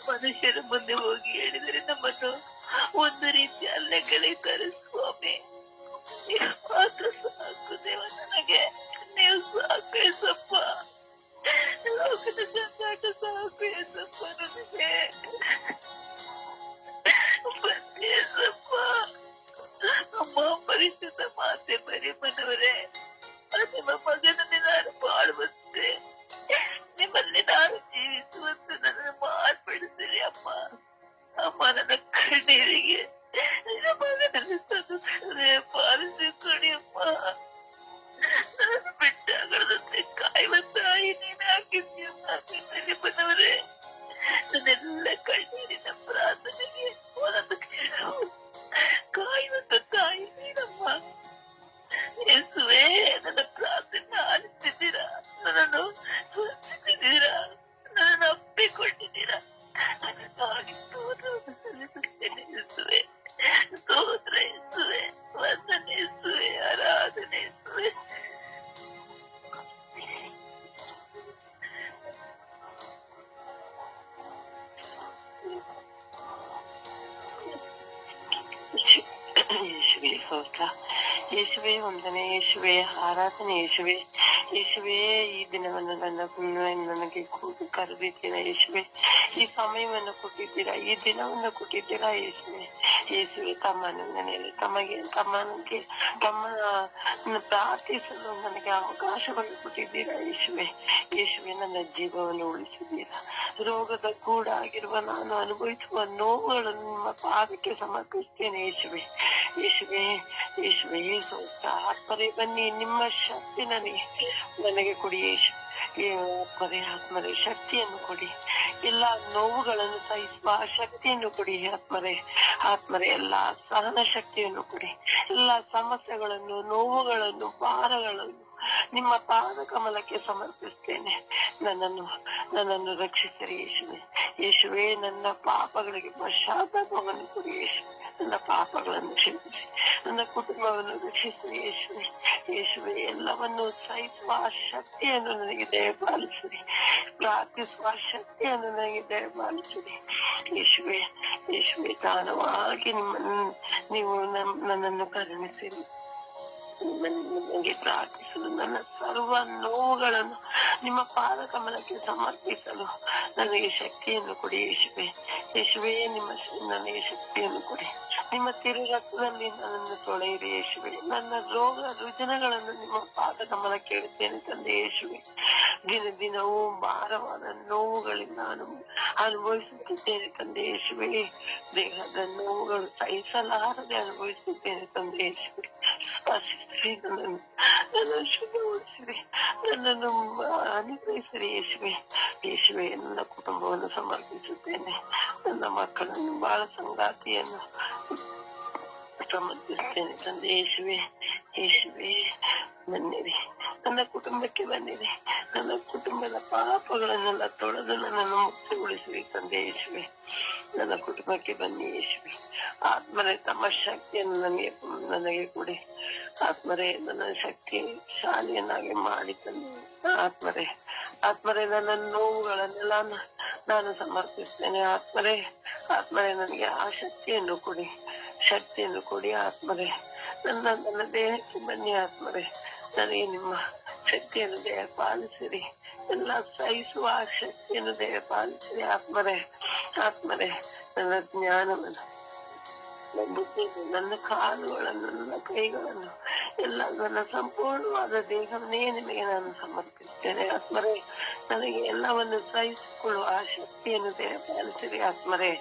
ಮನುಷ್ಯರ ಮುಂದೆ ಹೋಗಿ ಹೇಳಿದರೆ ನಮ್ಮನ್ನು ಒಂದು ರೀತಿ ಅಲ್ಲೆಗಳೆಯುತ್ತಾರೆ ಸ್ವಾಮಿ. ನೀವು ಮಾತ್ರ ಸಾಕು ದೇವ. ನನಗೆ ನೀವು ಸಾಕು ಏಸಪ್ಪ. ಲೋಕದ ಜಂಜಾಟ ಸಾಕು ಏಸಪ್ಪ. ನನಗೆ ಬನ್ನಿ ಏಸಪ್ಪ. ಅಮ್ಮ, ಪರಿಶುದ್ಧ ಮಾತೆ ಮರಿಯಮ್ಮನವರೇ, ನಿಮ್ಮ ಮಗನನ್ನು ನಾನು ಬಾಳುವಂತೆ, ನಿಮ್ಮಲ್ಲಿ ನಾನು ಜೀವಿಸುವಂತೆ ನನ್ನನ್ನು ಮಾರ್ಪಡಿಸಿರಿ ಅಮ್ಮ. ಅಮ್ಮ, ನನ್ನ ಕಣ್ಣೀರಿಗೆ ನಿನ್ನ ಮಗನಲ್ಲಿ ಸದಸ್ಯರೇ ಪಾಲಿಸಿಕೊಡಿ ಅಮ್ಮ. ನನ್ನನ್ನು ಬಿಟ್ಟಾಗದಂತೆ ಕಾಯುವ ತಾಯಿ ನೀನು ಹಾಕಿದ್ಯಮ್ಮ. ನಿಮ್ಮನವರೇ, ನನ್ನೆಲ್ಲ ಕಣ್ಣೀರಿನ ಪ್ರಾರ್ಥನೆಗೆ ಒಂದೊಂದು ಕ್ಷಣವು ಕಾಯುವಂತ ತಾಯಿ ನೀನಮ್ಮ. ಯೇಸುವೇ, ನನ್ನ ಪ್ರಾರ್ಥನೆ ಆಲಿಸಿದ್ದೀರಾ, ನನ್ನನ್ನು ಸ್ಪರ್ಶಿಸಿದ್ದೀರಾ, ನನ್ನನ್ನು ಅಪ್ಪಿಕೊಂಡಿದ್ದೀರಾ. ಅದಕ್ಕಾಗಿ ಸ್ತೋತ್ರವನ್ನು ಸಲ್ಲಿಸುತ್ತೇನೆ ಯೇಸುವೇ. ಸ್ತೋತ್ರ ಯೇಸುವೇ, ವಂದನೆ ಯೇಸುವೇ, ಆರಾಧನೆ ಯೇಸುವೇ. ಯೇಸುವೇ ಸ್ತೋತ್ರ, ಯೇಸುವೇ ವಂದನೆ, ಯೇಸುವೇ ಆರಾಧನೆ, ಯೇಸುವೇ. ಯೇಸುವೇ, ಈ ದಿನವನ್ನು ನನಗೆ ಕರೆದಿದ್ದೀರಾ ಯೇಸುವೇ. ಈ ಸಮಯವನ್ನು ಕೊಟ್ಟಿದ್ದೀರಾ, ಈ ದಿನವನ್ನು ಕೊಟ್ಟಿದ್ದೀರಾ ಯೇಸುವೇ. ಯೇಸುವೆ, ತಮ್ಮನ್ನು ನೆನೆಯಲು ತಮ್ಮನಿಗೆ ಪ್ರಾರ್ಥಿಸಲು ನನಗೆ ಅವಕಾಶವನ್ನು ಕೊಟ್ಟಿದ್ದೀರಾ ಯೇಸುವೆ. ಯೇಸುವೆ, ನನ್ನ ಜೀವವನ್ನು ಉಳಿಸಿದ್ದೀರಾ. ರೋಗದ ಕೂಡ ಆಗಿರುವ ನಾನು ಅನುಭವಿಸುವ ನೋವುಗಳನ್ನು ನಿಮ್ಮ ಪಾದಕ್ಕೆ ಸಮರ್ಪಿಸ್ತೇನೆ ಯೇಸುವೆ. ಯೇಸುವೆ, ಯೇಸುವೆ, ಆತ್ಮರೇ ಬನ್ನಿ, ನಿಮ್ಮ ಶಕ್ತಿ ನನಗೆ ಕೊಡಿ ಯೇಸು. ಆತ್ಮರೇ ಶಕ್ತಿಯನ್ನು ಕೊಡಿ. ಎಲ್ಲ ನೋವುಗಳನ್ನು ಸಹಿಸುವ ಶಕ್ತಿಯನ್ನು ಕೊಡಿ ಆತ್ಮರೇ ಎಲ್ಲಾ ಸಹನ ಶಕ್ತಿಯನ್ನು ಕೊಡಿ. ಎಲ್ಲ ಸಮಸ್ಯೆಗಳನ್ನು, ನೋವುಗಳನ್ನು, ಭಾರಗಳನ್ನು ನಿಮ್ಮ ಪಾದ ಕಮಲಕ್ಕೆ ಸಮರ್ಪಿಸ್ತೇನೆ. ನನ್ನನ್ನು ರಕ್ಷಿಸಿರಿ ಯೇಸುವೆ. ಯೇಸುವೆ, ನನ್ನ ಪಾಪಗಳಿಗೆ ಪಶ್ಚಾತ್ತಾಪವನ್ನು ಕೊಡಿ ಯೇಸುವೆ. ನನ್ನ ಪಾಪಗಳನ್ನು ಕ್ಷಮಿಸಿ ನನ್ನ ಕುಟುಂಬವನ್ನು ರಕ್ಷಿಸಿರಿ ಯೇಸುವೆ. ಯೇಸುವೆ, ಎಲ್ಲವನ್ನು ಸಹಿಸುವ ಶಕ್ತಿಯನ್ನು ನನಗೆ ದಯಪಾಲಿಸಿರಿ. ಪ್ರಾರ್ಥಿಸುವ ಶಕ್ತಿಯನ್ನು ನನಗೆ ದಯಪಾಲಿಸಿರಿ ಯೇಸುವೆ. ಯೇಸುವೆ, ದಾನವಾಗಿ ನೀವು ನನ್ನನ್ನು ಕರುಣಿಸಿರಿ. ನನಗೆ ಪ್ರಾರ್ಥಿಸಲು, ನನ್ನ ಸರ್ವ ನೋವುಗಳನ್ನು ನಿಮ್ಮ ಪಾದ ಕಮಲಕ್ಕೆ ಸಮರ್ಪಿಸಲು ನನಗೆ ಶಕ್ತಿಯನ್ನು ಕೊಡಿ ಯೇಸುವೆ. ಯೇಸುವೆ, ನನಗೆ ಶಕ್ತಿಯನ್ನು ಕೊಡಿ. ನಿಮ್ಮ ತಿರು ರಕ್ತದಲ್ಲಿ ನನ್ನನ್ನು ತೊಳೆಯಿರಿ ಯೇಸುವೆ. ನನ್ನ ರೋಗ ರುಜಿನಗಳನ್ನು ನಿಮ್ಮ ಪಾದ ಕಮಲಕ್ಕೆ ಇಡುತ್ತೇನೆ ತಂದೆ ಯೇಸುವೆ. ದಿನ ದಿನವೂ ಭಾರವಾದ ನೋವುಗಳಿಂದ ಅನುಭವಿಸುತ್ತಿದ್ದೇನೆ ತಂದೆ ಯೇಸುವೆ. ದೇಹದ ನೋವುಗಳು ಸಹಿಸಲಾರದೆ ಅನುಭವಿಸುತ್ತೇನೆ ತಂದೆ ಯೇಸುವೆ. ಸ್ಪರ್ಶಿಸಿರಿ, ನನ್ನನ್ನು ಶುದ್ಧಗೊಳಿಸಿರಿ, ನನ್ನನ್ನು ಅನುಗ್ರಹಿಸಿರಿ ಯೇಸುವೆ. ಯೇಸುವೆ, ನನ್ನ ಕುಟುಂಬವನ್ನು ಸಮರ್ಪಿಸುತ್ತೇನೆ, ನನ್ನ ಮಕ್ಕಳನ್ನು, ಬಾಳ ಸಂಗಾತಿಯನ್ನು ಸಮರ್ಪಿಸ್ತೇನೆ ತಂದೆ ಯೇಸುವೆ. ಯೇಸುವೆ, ಬನ್ನಿರಿ, ನನ್ನ ಕುಟುಂಬಕ್ಕೆ ಬನ್ನಿರಿ, ನನ್ನ ಕುಟುಂಬದ ಪಾಪಗಳನ್ನೆಲ್ಲ ತೊಳೆದು ನನ್ನನ್ನು ಮುಕ್ತಿಗೊಳಿಸಿರಿ ತಂದೆ ಯೇಸುವೆ. ನನ್ನ ಕುಟುಂಬಕ್ಕೆ ಬನ್ನಿ ಯೇಸುವೆ. ಆತ್ಮರೇ, ತಮ್ಮ ಶಕ್ತಿಯನ್ನು ನನಗೆ ಕೊಡಿ. ಆತ್ಮರೇ, ನನ್ನ ಶಕ್ತಿ ಶಾಲೆಯನ್ನಾಗಿ ಮಾಡಿ ತಂದೆ. ಆತ್ಮರೇ, ನನ್ನ ನೋವುಗಳನ್ನೆಲ್ಲ ನಾನು ಸಮರ್ಪಿಸ್ತೇನೆ. ಆತ್ಮರೇ, ನನಗೆ ಆ ಶಕ್ತಿಯನ್ನು ಕೊಡಿ ಆತ್ಮರೇ. ನನ್ನ ದೇಹಕ್ಕೆ ಬನ್ನಿ ಆತ್ಮರೇ. ನನಗೆ ನಿಮ್ಮ ಶಕ್ತಿಯನ್ನು ದೇಹ ಪಾಲಿಸಿರಿ, ಎಲ್ಲ ಸಹಿಸುವ ಶಕ್ತಿಯನ್ನು ದೇಹ ಪಾಲಿಸಿರಿ ಆತ್ಮರೇ. ನನ್ನ ಜ್ಞಾನವನ್ನು, ನನ್ನ ಬುದ್ಧಿಯನ್ನು, ನನ್ನ ಕಾಲುಗಳನ್ನು, ನನ್ನ ಕೈಗಳನ್ನು, ಎಲ್ಲ ನನ್ನ ಸಂಪೂರ್ಣವಾದ ದೇಹವನ್ನೇ ನಿಮಗೆ ನಾನು ಸಮರ್ಪಿಸ್ತೇನೆ ಆತ್ಮರೇ. ನನಗೆ ಎಲ್ಲವನ್ನು ಸಹಿಸಿಕೊಳ್ಳುವ ಆ ಶಕ್ತಿಯನ್ನು ದೇಹ ಪಾಲಿಸಿರಿ ಆತ್ಮರೇ.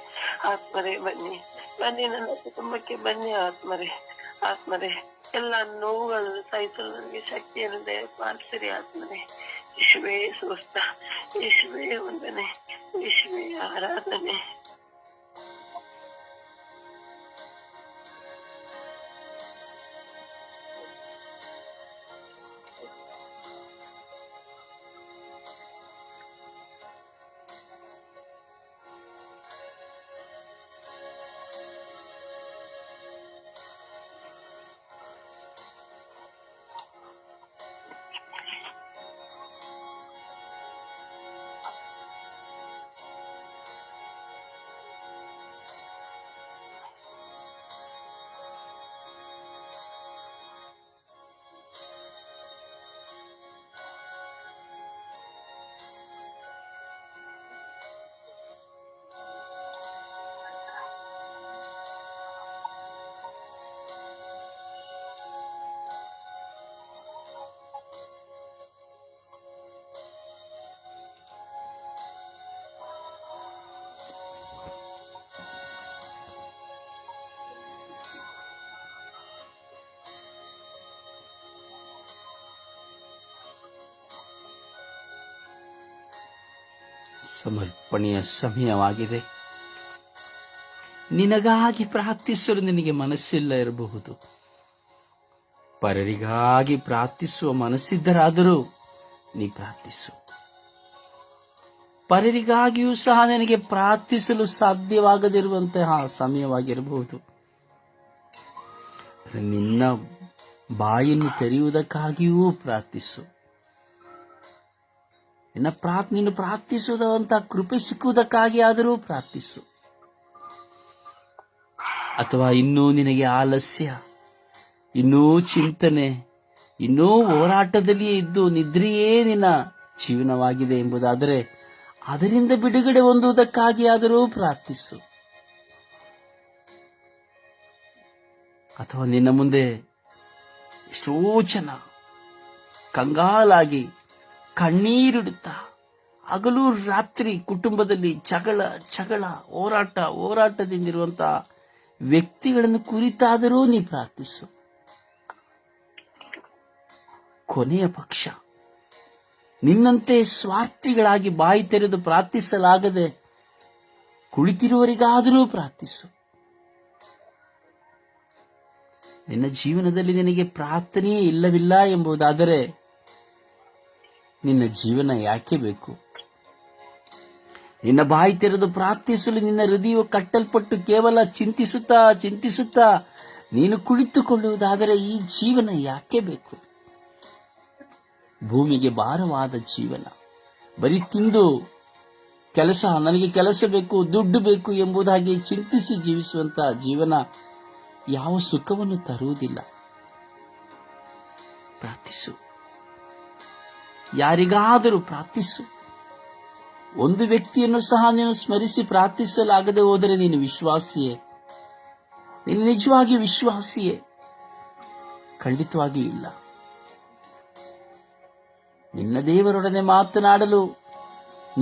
ಬನ್ನಿ, ನನ್ನ ಕುಟುಂಬಕ್ಕೆ ಬನ್ನಿ ಆತ್ಮರೇ. ಎಲ್ಲ ನೋವುಗಳನ್ನು ಸಹಿಸಲು ನನಗೆ ಶಕ್ತಿಯನ್ನು ದೇಹ ಪಾಲಿಸಿರಿ ಆತ್ಮರೇ. ಯೇಸುವೇ ಸ್ತೋತ್ರ, ಯೇಸುವೇ ವಂದನೆ, ಯೇಸುವೇ ಆರಾಧನೆ. ಸಮರ್ಪಣೆಯ ಸಮಯವಾಗಿದೆ. ನಿನಗಾಗಿ ಪ್ರಾರ್ಥಿಸಲು ನಿನಗೆ ಮನಸ್ಸಿಲ್ಲ ಇರಬಹುದು. ಪರರಿಗಾಗಿ ಪ್ರಾರ್ಥಿಸುವ ಮನಸ್ಸಿದ್ದರಾದರೂ ನೀ ಪ್ರಾರ್ಥಿಸು. ಪರರಿಗಾಗಿಯೂ ಸಹ ನಿನಗೆ ಪ್ರಾರ್ಥಿಸಲು ಸಾಧ್ಯವಾಗದಿರುವಂತಹ ಸಮಯವಾಗಿರಬಹುದು. ನಿನ್ನ ಬಾಯನ್ನು ತೆರೆಯುವುದಕ್ಕಾಗಿಯೂ ಪ್ರಾರ್ಥಿಸು. ನೀನು ಪ್ರಾರ್ಥಿಸುವಂತ ಕೃಪೆ ಸಿಕ್ಕುವುದಕ್ಕಾಗಿ ಆದರೂ ಪ್ರಾರ್ಥಿಸು. ಅಥವಾ ಇನ್ನೂ ನಿನಗೆ ಆಲಸ್ಯ, ಇನ್ನೂ ಚಿಂತನೆ, ಇನ್ನೂ ಹೋರಾಟದಲ್ಲಿಯೇ ಇದ್ದು ನಿದ್ರೆಯೇ ನಿನ್ನ ಜೀವನವಾಗಿದೆ ಎಂಬುದಾದರೆ ಅದರಿಂದ ಬಿಡುಗಡೆ ಹೊಂದುವುದಕ್ಕಾಗಿ ಆದರೂ ಪ್ರಾರ್ಥಿಸು. ಅಥವಾ ನಿನ್ನ ಮುಂದೆ ಎಷ್ಟೋ ಜನ ಕಂಗಾಲಾಗಿ ಕಣ್ಣೀರಿಡುತ್ತಾ ಹಗಲು ರಾತ್ರಿ ಕುಟುಂಬದಲ್ಲಿ ಜಗಳ ಹೋರಾಟದಿಂದಿರುವಂತಹ ವ್ಯಕ್ತಿಗಳನ್ನು ಕುರಿತಾದರೂ ನೀ ಪ್ರಾರ್ಥಿಸು. ಕೊನೆಯ ಪಕ್ಷ ನಿನ್ನಂತೆ ಸ್ವಾರ್ಥಿಗಳಾಗಿ ಬಾಯಿ ತೆರೆದು ಪ್ರಾರ್ಥಿಸಲಾಗದೆ ಕುಳಿತಿರುವವರಿಗಾದರೂ ಪ್ರಾರ್ಥಿಸು. ನಿನ್ನ ಜೀವನದಲ್ಲಿ ನಿನಗೆ ಪ್ರಾರ್ಥನೆಯೇ ಇಲ್ಲವಿಲ್ಲ ಎಂಬುದಾದರೆ ನಿನ್ನ ಜೀವನ ಯಾಕೆ ಬೇಕು? ನಿನ್ನ ಬಾಯಿ ತೆರೆದು ಪ್ರಾರ್ಥಿಸಲು ನಿನ್ನ ಹೃದಯವು ಕಟ್ಟಲ್ಪಟ್ಟು ಕೇವಲ ಚಿಂತಿಸುತ್ತಾ ನೀನು ಕುಳಿತುಕೊಳ್ಳುವುದಾದರೆ ಈ ಜೀವನ ಯಾಕೆ ಬೇಕು? ಭೂಮಿಗೆ ಭಾರವಾದ ಜೀವನ, ಬರೀ ತಿಂದು ನನಗೆ ಕೆಲಸ ಬೇಕು, ದುಡ್ಡು ಬೇಕು ಎಂಬುದಾಗಿ ಚಿಂತಿಸಿ ಜೀವಿಸುವಂತಹ ಜೀವನ ಯಾವ ಸುಖವನ್ನು ತರುವುದಿಲ್ಲ. ಪ್ರಾರ್ಥಿಸು. ಯಾರಿಗಾದರೂ ಪ್ರಾರ್ಥಿಸು. ಒಂದು ವ್ಯಕ್ತಿಯನ್ನು ಸಹ ನೀನು ಸ್ಮರಿಸಿ ಪ್ರಾರ್ಥಿಸಲಾಗದೆ ಹೋದರೆ ನೀನು ವಿಶ್ವಾಸಿಯೇ? ನೀನು ನಿಜವಾಗಿ ವಿಶ್ವಾಸಿಯೇ? ಖಂಡಿತವಾಗಿಯೂ ಇಲ್ಲ. ನಿನ್ನ ದೇವರೊಡನೆ ಮಾತನಾಡಲು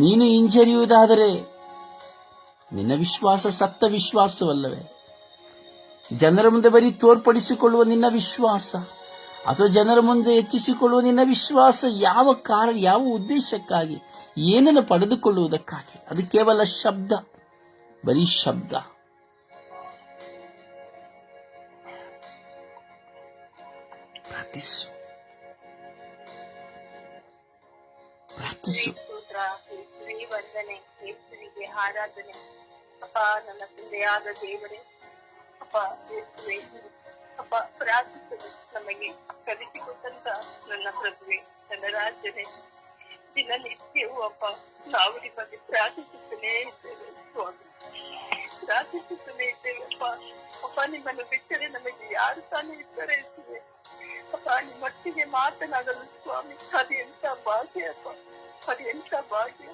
ನೀನು ಹಿಂಜರಿಯುವುದಾದರೆ ನಿನ್ನ ವಿಶ್ವಾಸ ಸತ್ತ ವಿಶ್ವಾಸವಲ್ಲವೇ? ಜನರ ಮುಂದೆ ಬರೀ ತೋರ್ಪಡಿಸಿಕೊಳ್ಳುವ ನಿನ್ನ ವಿಶ್ವಾಸ ಅಥವಾ ಜನರ ಮುಂದೆ ಹೆಚ್ಚಿಸಿಕೊಳ್ಳುವ ನಿನ್ನ ವಿಶ್ವಾಸ ಯಾವ ಕಾರಣ, ಯಾವ ಉದ್ದೇಶಕ್ಕಾಗಿ, ಏನನ್ನು ಪಡೆದುಕೊಳ್ಳುವುದಕ್ಕಾಗಿ? ಅದು ಕೇವಲ ಶಬ್ದ, ಬರೀ ಶಬ್ದ. ಪ್ರಾರ್ಥಿಸು, ಪ್ರಾರ್ಥಿಸು. ಸ್ತೋತ್ರ, ಯೇಸುವಿಗೆ ವಂದನೆ, ಯೇಸುವಿಗೆ ಆರಾಧನೆ. ಅಪ್ಪ, ನನ್ನ ತಂದೆಯಾದ ದೇವರೇ, ಅಪ್ಪ ಯೇಸುವೇ, ಅಪ್ಪ ಪ್ರಾರ್ಥಿಸಲು ನಮಗೆ ಕಲಿಸಿಕೊಟ್ಟಂತ ನನ್ನ ಪ್ರಭುವೆ, ನನ್ನ ರಾಜ್ಯನೇ, ದಿನನಿತ್ಯವೂ ಅಪ್ಪ ನಾವು ನಿಮಗೆ ಪ್ರಾರ್ಥಿಸುತ್ತಲೇ ಇದ್ದೇವೆ ಸ್ವಾಮಿ, ಪ್ರಾರ್ಥಿಸುತ್ತಲೇ ಇದ್ದೇವೆ ಅಪ್ಪ. ಅಪ್ಪ, ನಿಮ್ಮನ್ನು ಬಿಟ್ಟರೆ ನಮಗೆ ಯಾರು ತಾನೇ ಇದ್ದಾರೆ ಇದ್ದೇವೆ ಅಪ್ಪ. ನಿಮ್ಮೊಟ್ಟಿಗೆ ಮಾತನಾಡಲು ಸ್ವಾಮಿ, ಅದು ಎಂತ ಭಾಗ್ಯ ಅಪ್ಪ, ಅದು ಎಂತ ಭಾಗ್ಯ.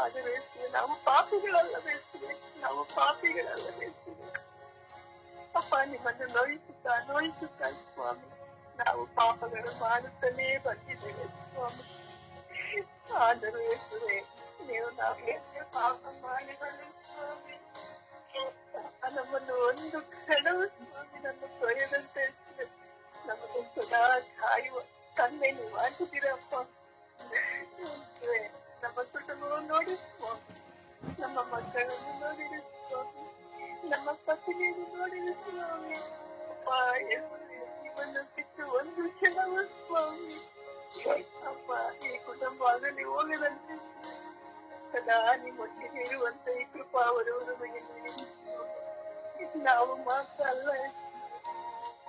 ಆದರೆ ನಾವು ಪಾಪಿಗಳಲ್ಲವೇ, ನಾವು ಪಾಪಿಗಳಲ್ಲವೇ ಅಪ್ಪ. ನಿಮ್ಮನ್ನು ನೋಯಿಸುತ್ತಾ ಸ್ವಾಮಿ ನಾವು ಪಾಪಗಳು ಮಾಡುತ್ತಲೇ ಬಂದಿದ್ದೇವೆ ಸ್ವಾಮಿ. ಆದರೂ ಯೇಸುವೇ, ನೀವು ನಾವು ಎಷ್ಟೇ ಪಾಪ ಮಾಡಿದರು ಸ್ವಾಮಿ, ನಮ್ಮನ್ನು ಒಂದು ಕ್ಷಣವು ಸ್ವಾಮಿ ನನ್ನ ತೊರೆಯದಂತೆ ನಮಗೆ ಸದಾ ಕಾಯುವ ತಂದೆ ನೀವು ಆಗಿದ್ದೀರಪ್ಪ. ನಮ್ಮ ಕುಟುಂಬವನ್ನು ನೋಡಿ ಸ್ವಾಮಿ, ನಮ್ಮ ಮಕ್ಕಳನ್ನು ನೋಡಿರಿ ಸ್ವಾಮಿ, ನಮ್ಮ ಪತ್ನಿಯನ್ನು ನೋಡಿರಿ ಸ್ವಾಮಿ. ಅಪ್ಪ ನಿಮ್ಮನ್ನು ಬಿಟ್ಟು ಒಂದು ಕ್ಷಣವು ಸ್ವಾಮಿ ಅಪ್ಪ ಈ ಕುಟುಂಬ ಆಗಲಿ ಹೋಗದಂತೆ ಸದಾ ನಿಮ್ಮೊಟ್ಟಿಗೆ ಇರುವಂತ ಈ ಕೃಪಾವರು ನಮಗೆ ನೀಡಿ. ನಾವು ಮಾತ್ರ ಅಲ್ಲ,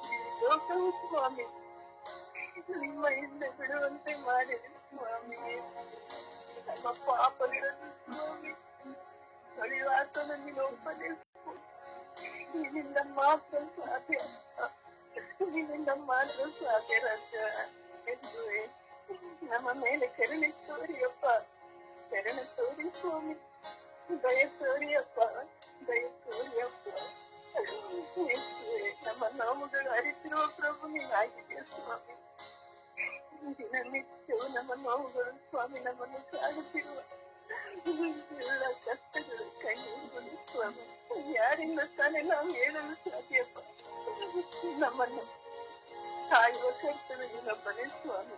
ಈ ಲೋಕವು ಸ್ವಾಮಿ ನಿಮ್ಮ ಹಿಂದೆ ಬಿಡುವಂತೆ ಮಾಡಿರಿ ಸ್ವಾಮಿ. ನಮ್ಮ ಪಾಪಗಳನ್ನು ಸ್ವಾಮಿ ಹೊಳೆಯುವಾತನ ನೀನೊಬ್ಬನೇ, ನಿನ್ನಿಂದ ಮಾತ್ರ ಸಾಧ್ಯ, ನಿನ್ನಿಂದ ಮಾತ್ರ ಸಾಧ್ಯ ರಾಜ ಎಂದುವೆ. ನಮ್ಮ ಮೇಲೆ ಕರುಣೆ ತೋರಿಯಪ್ಪ, ಕರುಣೆ ತೋರಿ ಸ್ವಾಮಿ, ದಯ ತೋರಿಯಪ್ಪ, ದಯ ತೋರಿಯಪ್ಪ. ನಮ್ಮ ನಾಮಗಳು ಅರಿತಿರುವ ಪ್ರಭು ನೀನಾಗಿದೆಯ ಸ್ವಾಮಿ. ದಿನನಿತ್ಯವೂ ನಮ್ಮ ನೋವುಗಳು ಸ್ವಾಮಿ ನಮ್ಮನ್ನು ಸಾಗುತ್ತಿರುವ ಎಲ್ಲ ಕಷ್ಟಗಳು ಕಣ್ಣೀರು ಸ್ವಾಮಿ, ಯಾರಿಂದ ತಾನೇ ನಾವು ಹೇಳಲು ಸಾಧ್ಯಪ್ಪ. ನಮ್ಮನ್ನು ಕಾಯುವ ಕರ್ತವ್ಯ ನಮ್ಮನೆ ಸ್ವಾಮಿ.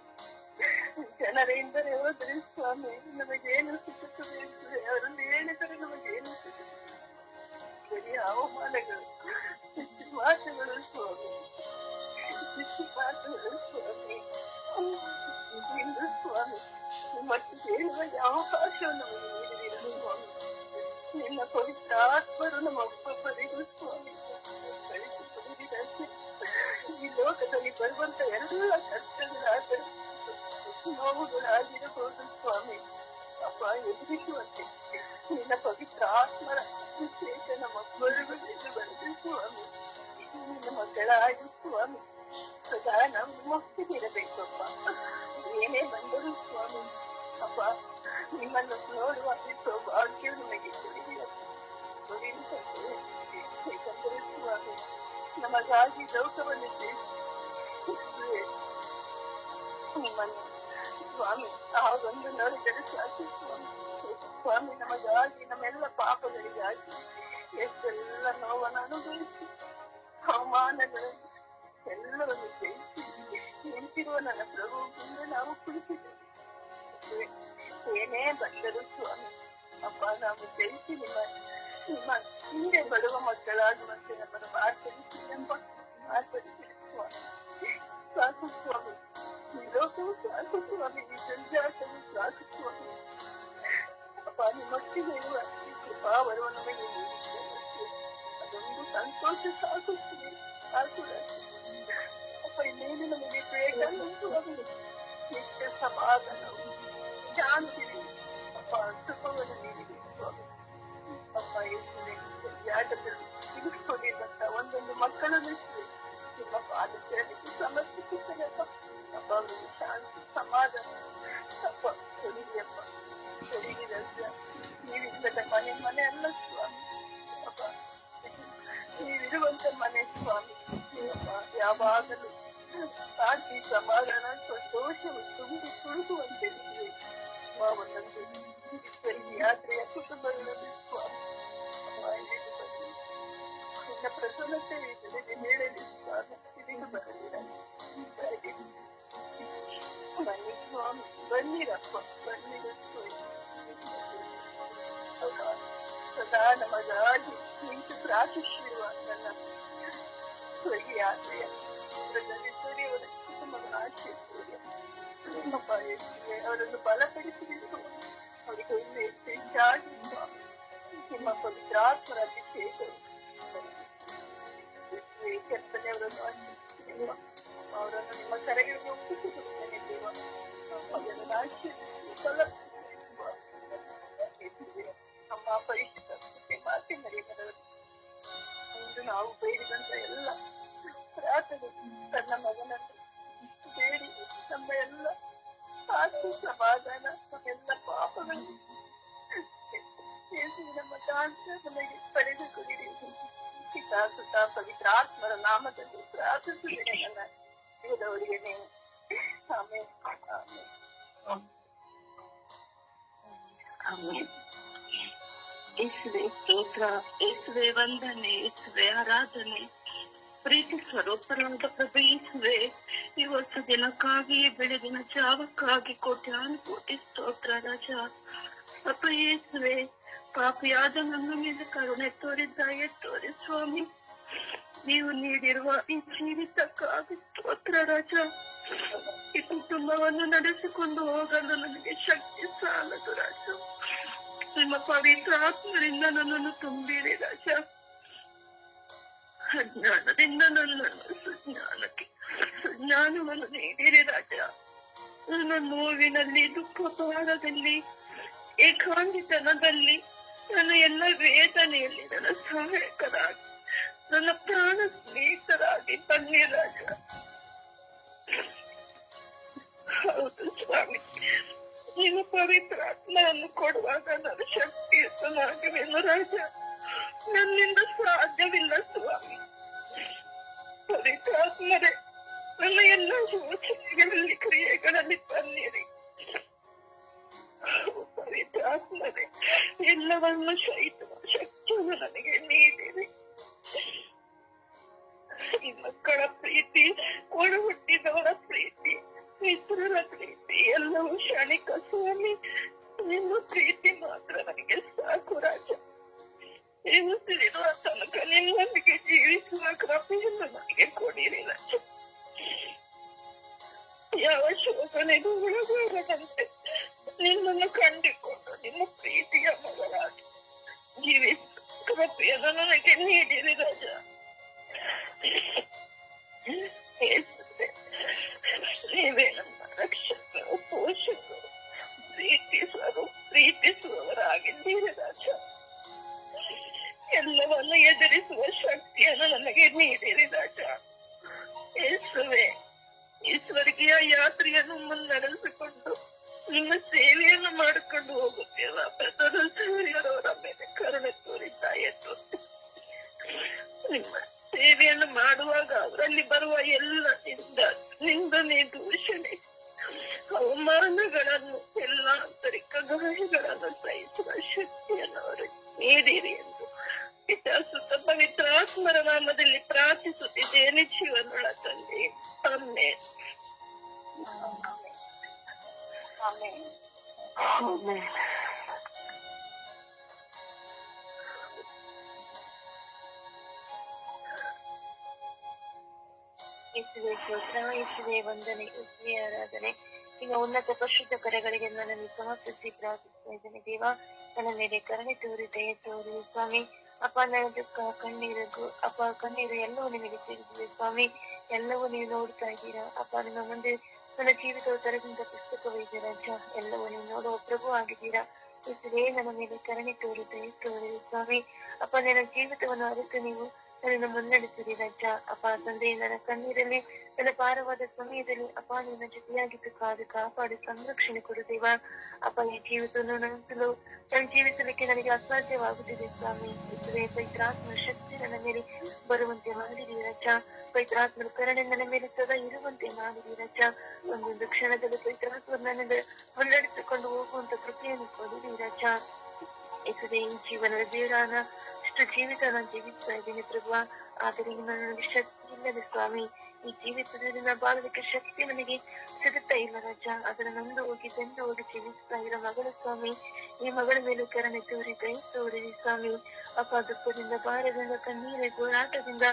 ಜನರಿಂದಲೇ ಹೋದರೆ ಸ್ವಾಮಿ ನಮಗೇನು ಸಿಕ್ಕುತ್ತದೆ, ಅವರಲ್ಲಿ ಹೇಳಿದರೆ ನಮಗೇನು ಸಿಕ್ಕುತ್ತದೆ? ಬರೀ ಅವಮಾನಗಳು, ಮಾತುಗಳು ಸ್ವಾಮಿ, ಮಾತುಗಳು ಸ್ವಾಮಿ. ಇಂದು ಸ್ವಾಮಿ ಮತ್ತು ಹೇಳುವ ಅವಕಾಶವನ್ನು ನಮಗೆ ನೀಡಿದಿರ ಸ್ವಾಮಿ. ನಿನ್ನ ಪವಿತ್ರ ಆತ್ಮರು ನಮ್ಮ ಒಬ್ಬೊಬ್ಬರಿಗೂ ಸ್ವಾಮಿ ಕಳಿಸಿಕೊಂಡಿದ್ದಾರೆ. ಈ ಲೋಕದಲ್ಲಿ ಬರುವಂತ ಎಲ್ಲ ಕಷ್ಟಗಳಾದರೂ ನೋವುಗಳಾಗಿರಬಹುದು ಸ್ವಾಮಿ ಅಪ್ಪ, ಎದುರಿಸುವಂತೆ ನಿನ್ನ ಪವಿತ್ರ ಆತ್ಮರ ವಿಶೇಷ ನಮ್ಮ ಬರುವುದೆಂದು ಬಂದು ಸ್ವಾಮಿ. ನಿನ್ನ ಮಕ್ಕಳಾಗಿ ಸ್ವಾಮಿ ಸದಾ ನಾವು ಮುಕ್ತಿಗಿರಬೇಕು ಅಪ್ಪ. ಏನೇ ಬಂದರೂ ಸ್ವಾಮಿ ಅಪ್ಪ ನಿಮ್ಮನ್ನು ನೋಡುವ ಸೌಭಾಗ್ಯ ನಿಮಗೆ ಏಕೆಂದರೆ ಸ್ವಾಮಿ ನಮಗಾಗಿ ಲೋಕವನ್ನು ನಿಮ್ಮನ್ನು ಸ್ವಾಮಿ ಆ ಒಂದು ನೋಡಿದರೆ ಸಾಕು ಸ್ವಾಮಿ. ಸ್ವಾಮಿ ನಮಗಾಗಿ, ನಮ್ಮೆಲ್ಲ ಪಾಪಗಳಿಗಾಗಿ ಎಷ್ಟೆಲ್ಲ ನೋವನ್ನು ಅನುಭವಿಸಿ ಅವಮಾನಗಳನ್ನು ಎಲ್ಲವನ್ನು ಜಯಿಸಿ ನಿಂತಿರುವ ನನ್ನ ಪ್ರಭು ಮುಂದೆ ನಾವು ಕುಳಿತಿದ್ದೇವೆ. ಏನೇ ಬಂದರೂ ಸ್ವಾಮಿ ಅಪ್ಪ ನಾವು ಜಯಿಸಿ ನಿಮ್ಮ ಹಿಂದೆ ಬರುವ ಮಕ್ಕಳಾಗುವಂತೆ ನಮ್ಮನ್ನು ಮಾರ್ಪಡಿಸಿ ಮಾರ್ಪಡಿಸಿ ಸ್ವಾಮಿ. ಸಾಕು ಸ್ವಾಮಿ, ಈ ಲೋಕವು ಸಾಕು ಸ್ವಾಮಿ, ಈ ಸಂಜಾತವು ಸಾಕು ಸ್ವಾಮಿ ಅಪ್ಪ. ನಿಮ್ಮೊಟ್ಟಿಗೆ ಇರುವ ಈ ಕೃಪಾವರವು ನಮಗೆ ನೀಡಿದ್ದೇವೆ, ಅದೊಂದು ಸಂತೋಷ ಸಾಕು ಸಾಕು ಅಪ್ಪ. ಇನ್ನೇನು ನಮಗೆ ಬೇಕಲ್ಲ ಸ್ವಾಮಿ, ನಿತ್ಯ ಸಮಾಧಾನವು ಶಾಂತಿವಿ ಅಪ್ಪ, ಸುಖವನ್ನು ನೀಡಿದೆ ಸ್ವಾಮಿ ಅಪ್ಪ. ಯಾಕಂದ್ರೆ ಇರಿಸ್ಕೊಂಡಿದ್ದಂತ ಒಂದೊಂದು ಮಕ್ಕಳನ್ನು ನಿಮ್ಮ ಪಾದಕ್ಕೆ ಸಮರ್ಪಿಸುತ್ತೇನೆ ಅಪ್ಪ. ಅಪ್ಪ ಅವರಿಗೆ ಶಾಂತಿ ಸಮಾಧಾನ ಅಪ್ಪ ತೊಡಿಯಪ್ಪ, ತೊಡಿಗಿರಲ್ಲ. ನೀವಿಲ್ಲದ ಮನೆ ಅಲ್ಲ ಸ್ವಾಮಿ ಅಪ್ಪ, ನೀವಿರುವಂತ ಮನೆ ಸ್ವಾಮಿ ಅಪ್ಪ. ಯಾವಾಗಲೂ ಶಾಂತಿ ಸಮಾಧಾನ ಸಂತೋಷವು ತುಂಬಿ ತುಳುಕುವಂತೆ ನೀಡುವೆ. ಒಂದೊಂದು ಯಾತ್ರೆಯ ಕುಟುಂಬಗಳಲ್ಲಿ ಸ್ವಾಮಿ ಇಲ್ಲಿಗೆ ಬನ್ನಿ. ನಿನ್ನ ಪ್ರಸನ್ನತೆ ಇದರಿಗೆ ಹೇಳಲಿ ಸ್ವಾಮಿ, ಇಲ್ಲಿಗೆ ಬರಲಿರ ಬನ್ನಿ ಸ್ವಾಮಿ, ಬನ್ನಿರಪ್ಪ, ಬನ್ನಿರ ಸದಾ ನಮಗಾಗಿ ನಿಂತು ಪ್ರಾರ್ಥಿಸಿರುವ ನನ್ನ ಸ್ವರ್ಗೀಯ ಯಾತ್ರೆಯ ಅವರ ಕುಟುಂಬದ ಆಶೆ ಅವರನ್ನು ಬಲಪಡಿಸಬೇಕು. ಅವರಿಗೆ ಒಂದು ಹೆಚ್ಚಾಗಿ ನಿಮ್ಮ ಪವಿತ್ರಾತ್ಮರ ಅಭಿಷೇಕರು ಕೆತ್ತನೆಯವರನ್ನು ಆಶಿಸುತ್ತೇವೆ. ಅವರನ್ನು ನಿಮ್ಮ ಕರೆಗಳಿಗೆ ಒಪ್ಪಿಸಿಕೊಳ್ಳುತ್ತೇನೆ ದೇವ. ಅವರನ್ನು ಆಶೀರ್ವದಿಸಿ ಅಮ್ಮ ಪರಿಶುದ್ಧ ಮಾತೆ ಮರಿಯದವರು ಇಂದು ನಾವು ಬೇಡಿದಂತ ಎಲ್ಲ ಪ್ರಾರ್ಥನೆ ತನ್ನ ಮಗನನ್ನು ಬೇಡಿ ನಮ್ಮ ಎಲ್ಲ ಆಸೆ ಸಮಾಧಾನ ಎಲ್ಲ ಪಾಪಗಳನ್ನು ನಮ್ಮ ಕಾಂತ ನಮಗೆ ಪಡೆದುಕೊಂಡಿರಿ. ಪಿತಾ ಸುತ ಪವಿತ್ರಾತ್ಮರ ನಾಮದಲ್ಲಿ ಪ್ರಾರ್ಥಿಸುತ್ತೇನೆ ನನ್ನ ಜೀವದವರಿಗೆ ನೀವು. ಆಮೇಲೆ ಆಮೇಲೆ ಯೇಸುವೆ ಸ್ತೋತ್ರ, ಯೇಸುವೆ ವಂದನೆ, ಯೇಸುವೆ ಆರಾಧನೆ. ಪ್ರೀತಿ ಸ್ವರೂಪರಾದ ಪ್ರಭು ಯೇಸುವೆ, ಈ ಹೊಸ ದಿನಕ್ಕಾಗಿ ಬೆಳಗಿನ ಜಾವಕ್ಕಾಗಿ ಕೋಟಿ ಸ್ತೋತ್ರ ರಾಜ. ಅಪ್ಪ ಯೇಸುವೆ, ಪಾಪಿಯಾದ ನನ್ನ ಮೇಲೆ ಕರುಣೆ ತೋರಿ ಸ್ವಾಮಿ. ನೀವು ನೀಡಿರುವ ಈ ಜೀವಿತಕ್ಕಾಗಿ ಸ್ತೋತ್ರ ರಾಜ. ಈ ಕುಟುಂಬವನ್ನು ನಡೆಸಿಕೊಂಡು ಹೋಗಲು ನನಗೆ ಶಕ್ತಿ ಸಾಲದು ರಾಜ. ನಿಮ್ಮ ಪವಿತ್ರ ಆತ್ಮರಿಂದ ನನ್ನನ್ನು ತುಂಬಿರಿ ರಾಜ. ಅಜ್ಞಾನದಿಂದ ನನ್ನನ್ನು ಸುಜ್ಞಾನವನ್ನು ನೀಡಿರಿ ರಾಜ. ನನ್ನ ನೋವಿನಲ್ಲಿ, ದುಃಖ ಭಾರದಲ್ಲಿ, ಏಕಾಂಗಿತನದಲ್ಲಿ, ನನ್ನ ಎಲ್ಲ ವೇದನೆಯಲ್ಲಿ ನನ್ನ ಸಹಾಯಕರಾಗಿ, ನನ್ನ ಪ್ರಾಣ ಸ್ನೇಹಿತರಾಗಿ ಬನ್ನಿ ರಾಜ. ಹೌದು ಸ್ವಾಮಿ, ನಿಮ್ಮ ಪವಿತ್ರ ಆತ್ಮವನ್ನು ಕೊಡುವಾಗ ನಾನು ಶಕ್ತಿಯುತನಾಗುವೆನು ರಾಜ. ನನ್ನಿಂದ ಸಾಧ್ಯವಿಲ್ಲ ಸ್ವಾಮಿ. ಪವಿತ್ರಾತ್ಮರೇ, ನನ್ನ ಎಲ್ಲ ಯೋಚನೆಗಳಲ್ಲಿ, ಕ್ರಿಯೆಗಳಲ್ಲಿ ಬನ್ನಿರಿ. ಪವಿತ್ರಾತ್ಮರೇ, ಎಲ್ಲವನ್ನು ಸಹಿಸುವ ಶಕ್ತಿಯನ್ನು ನನಗೆ ನೀಡಿರಿ. ಈ ಮಕ್ಕಳ ಪ್ರೀತಿ, ಒಡ ಹುಟ್ಟಿದವರ ಪ್ರೀತಿ, ಮಿತ್ರರ ಪ್ರೀತಿ ಎಲ್ಲವೂ ಕ್ಷಣಿಕ ಸ್ವಾಮಿ. ನಿಮ್ಮ ಪ್ರೀತಿ ಮಾತ್ರ ನನಗೆ ಸಾಕು ರಾಜ. ನೀವು ತಿಳಿದುವ ತನಕ ನಿಮ್ಮೊಂದಿಗೆ ಜೀವಿಸುವ ಕೃಪೆಯನ್ನು ನನಗೆ ಕೊಡಿರಿ ರಾಜ. ಯಾವ ಶೋಧನೆಗೂ ಒಳಗಾಗದಂತೆ ನಿಮ್ಮನ್ನು ಕಂಡುಕೊಂಡು ನಿಮ್ಮ ಪ್ರೀತಿಯ ಮಗಳಾಗಿ ಜೀವಿಸುವ ಕೃಪೆಯನ್ನು ನನಗೆ ನೀಡಿರಿ ರಾಜ. ನೀವೇ ನಮ್ಮ ರಕ್ಷಕರು, ಪೋಷಕರು, ಪ್ರೀತಿಸುವವರಾಗಿದ್ದೀರಿ ರಾಜ. ಎಲ್ಲವನ್ನು ಎದುರಿಸುವ ಶಕ್ತಿಯನ್ನು ನನಗೆ ನೀಡಿರಿ ರಾಜ. ಯೇಸುವೆ, ಈ ಸ್ವರ್ಗೀಯ ಯಾತ್ರೆಯನ್ನು ಮುನ್ನಡೆಸಿಕೊಂಡು ನಿಮ್ಮ ಸೇವೆಯನ್ನು ಮಾಡಿಕೊಂಡು ಹೋಗುತ್ತೇವೆ. ಪ್ರಧಾನರವರ ಮೇಲೆ ಕರುಣೆ ತೋರಿತಾ ಎತ್ತು. ನಿಮ್ಮ ಸೇವೆಯನ್ನು ಮಾಡುವಾಗ ಅವರಲ್ಲಿ ಬರುವ ಎಲ್ಲ ನಿಂದನೆ, ದೂಷಣೆ, ಅವಮಾನಗಳನ್ನು, ಎಲ್ಲ ಆಂತರಿಕ ಗಾಯಗಳನ್ನು ಸಹಿಸುವ ಶಕ್ತಿಯನ್ನು ಅವರು ನೀಡಿರಿ ಎಂದು ಪಿತಾಸುತ ಪವಿತ್ರಾತ್ಮರ ನಾಮದಲ್ಲಿ ಪ್ರಾರ್ಥಿಸುತ್ತಿದ್ದೇನೆ ಜೀವನುಳ್ಳ ತಂದೆ. ಆಮೆನ್. ಆಮೆನ್. ಆಮೆನ್. ಯೇಸುವೆ ಸ್ತೋತ್ರ, ಯೇಸುವೆ ವಂದನೆ, ಯೇಸುವೆ ಆರಾಧನೆ. ನಿಮ್ಮ ಉನ್ನತ ಪರಿಶುದ್ಧ ಕರೆಗಳಿಗೆ ನನ್ನನ್ನು ಸಮರ್ಪಿಸಿ ಪ್ರಾರ್ಥಿಸ್ತಾ ಇದ್ದೇನೆ ದೇವ. ನನ್ನ ಮೇಲೆ ಕರುಣೆ ತೋರಿ, ದಯೆ ತೋರಿ ಸ್ವಾಮಿ. ಅಪ್ಪ, ನನ್ನ ದುಃಖ, ಕಣ್ಣೀರು ಎಲ್ಲವೂ ನಿಮಗೆ ತಿಳಿದಿದೆ ಸ್ವಾಮಿ. ಎಲ್ಲವೂ ನೀವು ನೋಡ್ತಾ ಇದ್ದೀರಾ ಅಪ್ಪ. ನಿಮ್ಮ ಮುಂದೆ ನನ್ನ ಜೀವಿತವು ತೆರೆದಂತ ಪುಸ್ತಕವಿದೆ ರಾಜ. ಎಲ್ಲವೂ ನೀವು ನೋಡುವ ಪ್ರಭು ಆಗಿದ್ದೀರಾ. ಯೇಸುವೆ, ನನ್ನ ಮೇಲೆ ಕರುಣೆ ತೋರಿ, ದಯೆ ತೋರಿ ಸ್ವಾಮಿ. ಅಪ್ಪ, ನನ್ನ ಜೀವಿತವನ್ನು ಅರಿತು ನೀವು ನನ್ನನ್ನು ಮುನ್ನಡೆಸಿರಿ ರಜ. ಅಪ್ಪ ತಂದೆ, ನನ್ನ ಕಣ್ಣೀರಲ್ಲಿ ನನ್ನ ಭಾರವಾದ ಸಮಯದಲ್ಲಿ ಅಪ್ಪ ನಿನ್ನ ಜೊತೆಯಾಗಿದ್ದು ಕಾದು ಕಾಪಾಡಿ ಸಂರಕ್ಷಣೆ ಕೊಡು ದೇವ. ಅಪ್ಪ ಈ ಜೀವಿತವನ್ನು ನನ್ನ ಜೀವಿಸಲಿಕ್ಕೆ ನನಗೆ ಅಸಾಧ್ಯವಾಗುತ್ತಿದೆ ಸ್ವಾಮಿ. ಇಸುವೆ ಪವಿತ್ರಾತ್ಮ ಶಕ್ತಿ ನನ್ನ ಮೇಲೆ ಬರುವಂತೆ ಮಾಡಿರಿ ರಜ. ಪವಿತ್ರಾತ್ಮನ ಕರುಣೆ ನನ್ನ ಮೇಲೆ ಸದಾ ಇರುವಂತೆ ಮಾಡಿರಿ ರಜ. ಒಂದೊಂದು ಕ್ಷಣದಲ್ಲಿ ಪವಿತ್ರಾತ್ಮ ನನ್ನಿಂದ ಮುನ್ನಡೆಸಿಕೊಂಡು ಹೋಗುವಂತ ಕೃಪೆಯನ್ನು ಕೊಡಿರಿ ರಜ. ಇಸುವೆ ಈ ಜೀವನದ ಬೇರಾನ ಇಷ್ಟು ಜೀವಿತ ನಾನು ಜೀವಿಸ್ತಾ ಇದ್ದೀನಿ ಪ್ರಭು. ಆದರೆ ನನಗೆ ಶಕ್ತಿ ಇಲ್ಲದೆ ಸ್ವಾಮಿ, ಈ ಜೀವಿತದಲ್ಲಿ ನಾನು ಬಾಳೋದಕ್ಕೆ ಶಕ್ತಿ ನನಗೆ ಸಿಗುತ್ತಾ ಇಲ್ಲ ರಜ. ಅದರ ನೊಂದು ಹೋಗಿ ಬೆಂದು ಹೋಗಿ ಜೀವಿಸ್ತಾ ಇರೋ ಮಗಳ ಸ್ವಾಮಿ, ಈ ಮಗಳ ಮೇಲೆ ಕರುಣೆ ತೋರಿ ಕೈ ತೋರಿರಿ ಸ್ವಾಮಿ. ಅಪ್ಪ ದುಃಖದಿಂದ, ಭಾರದಿಂದ, ಕಣ್ಣೀರ ಹೋರಾಟದಿಂದ,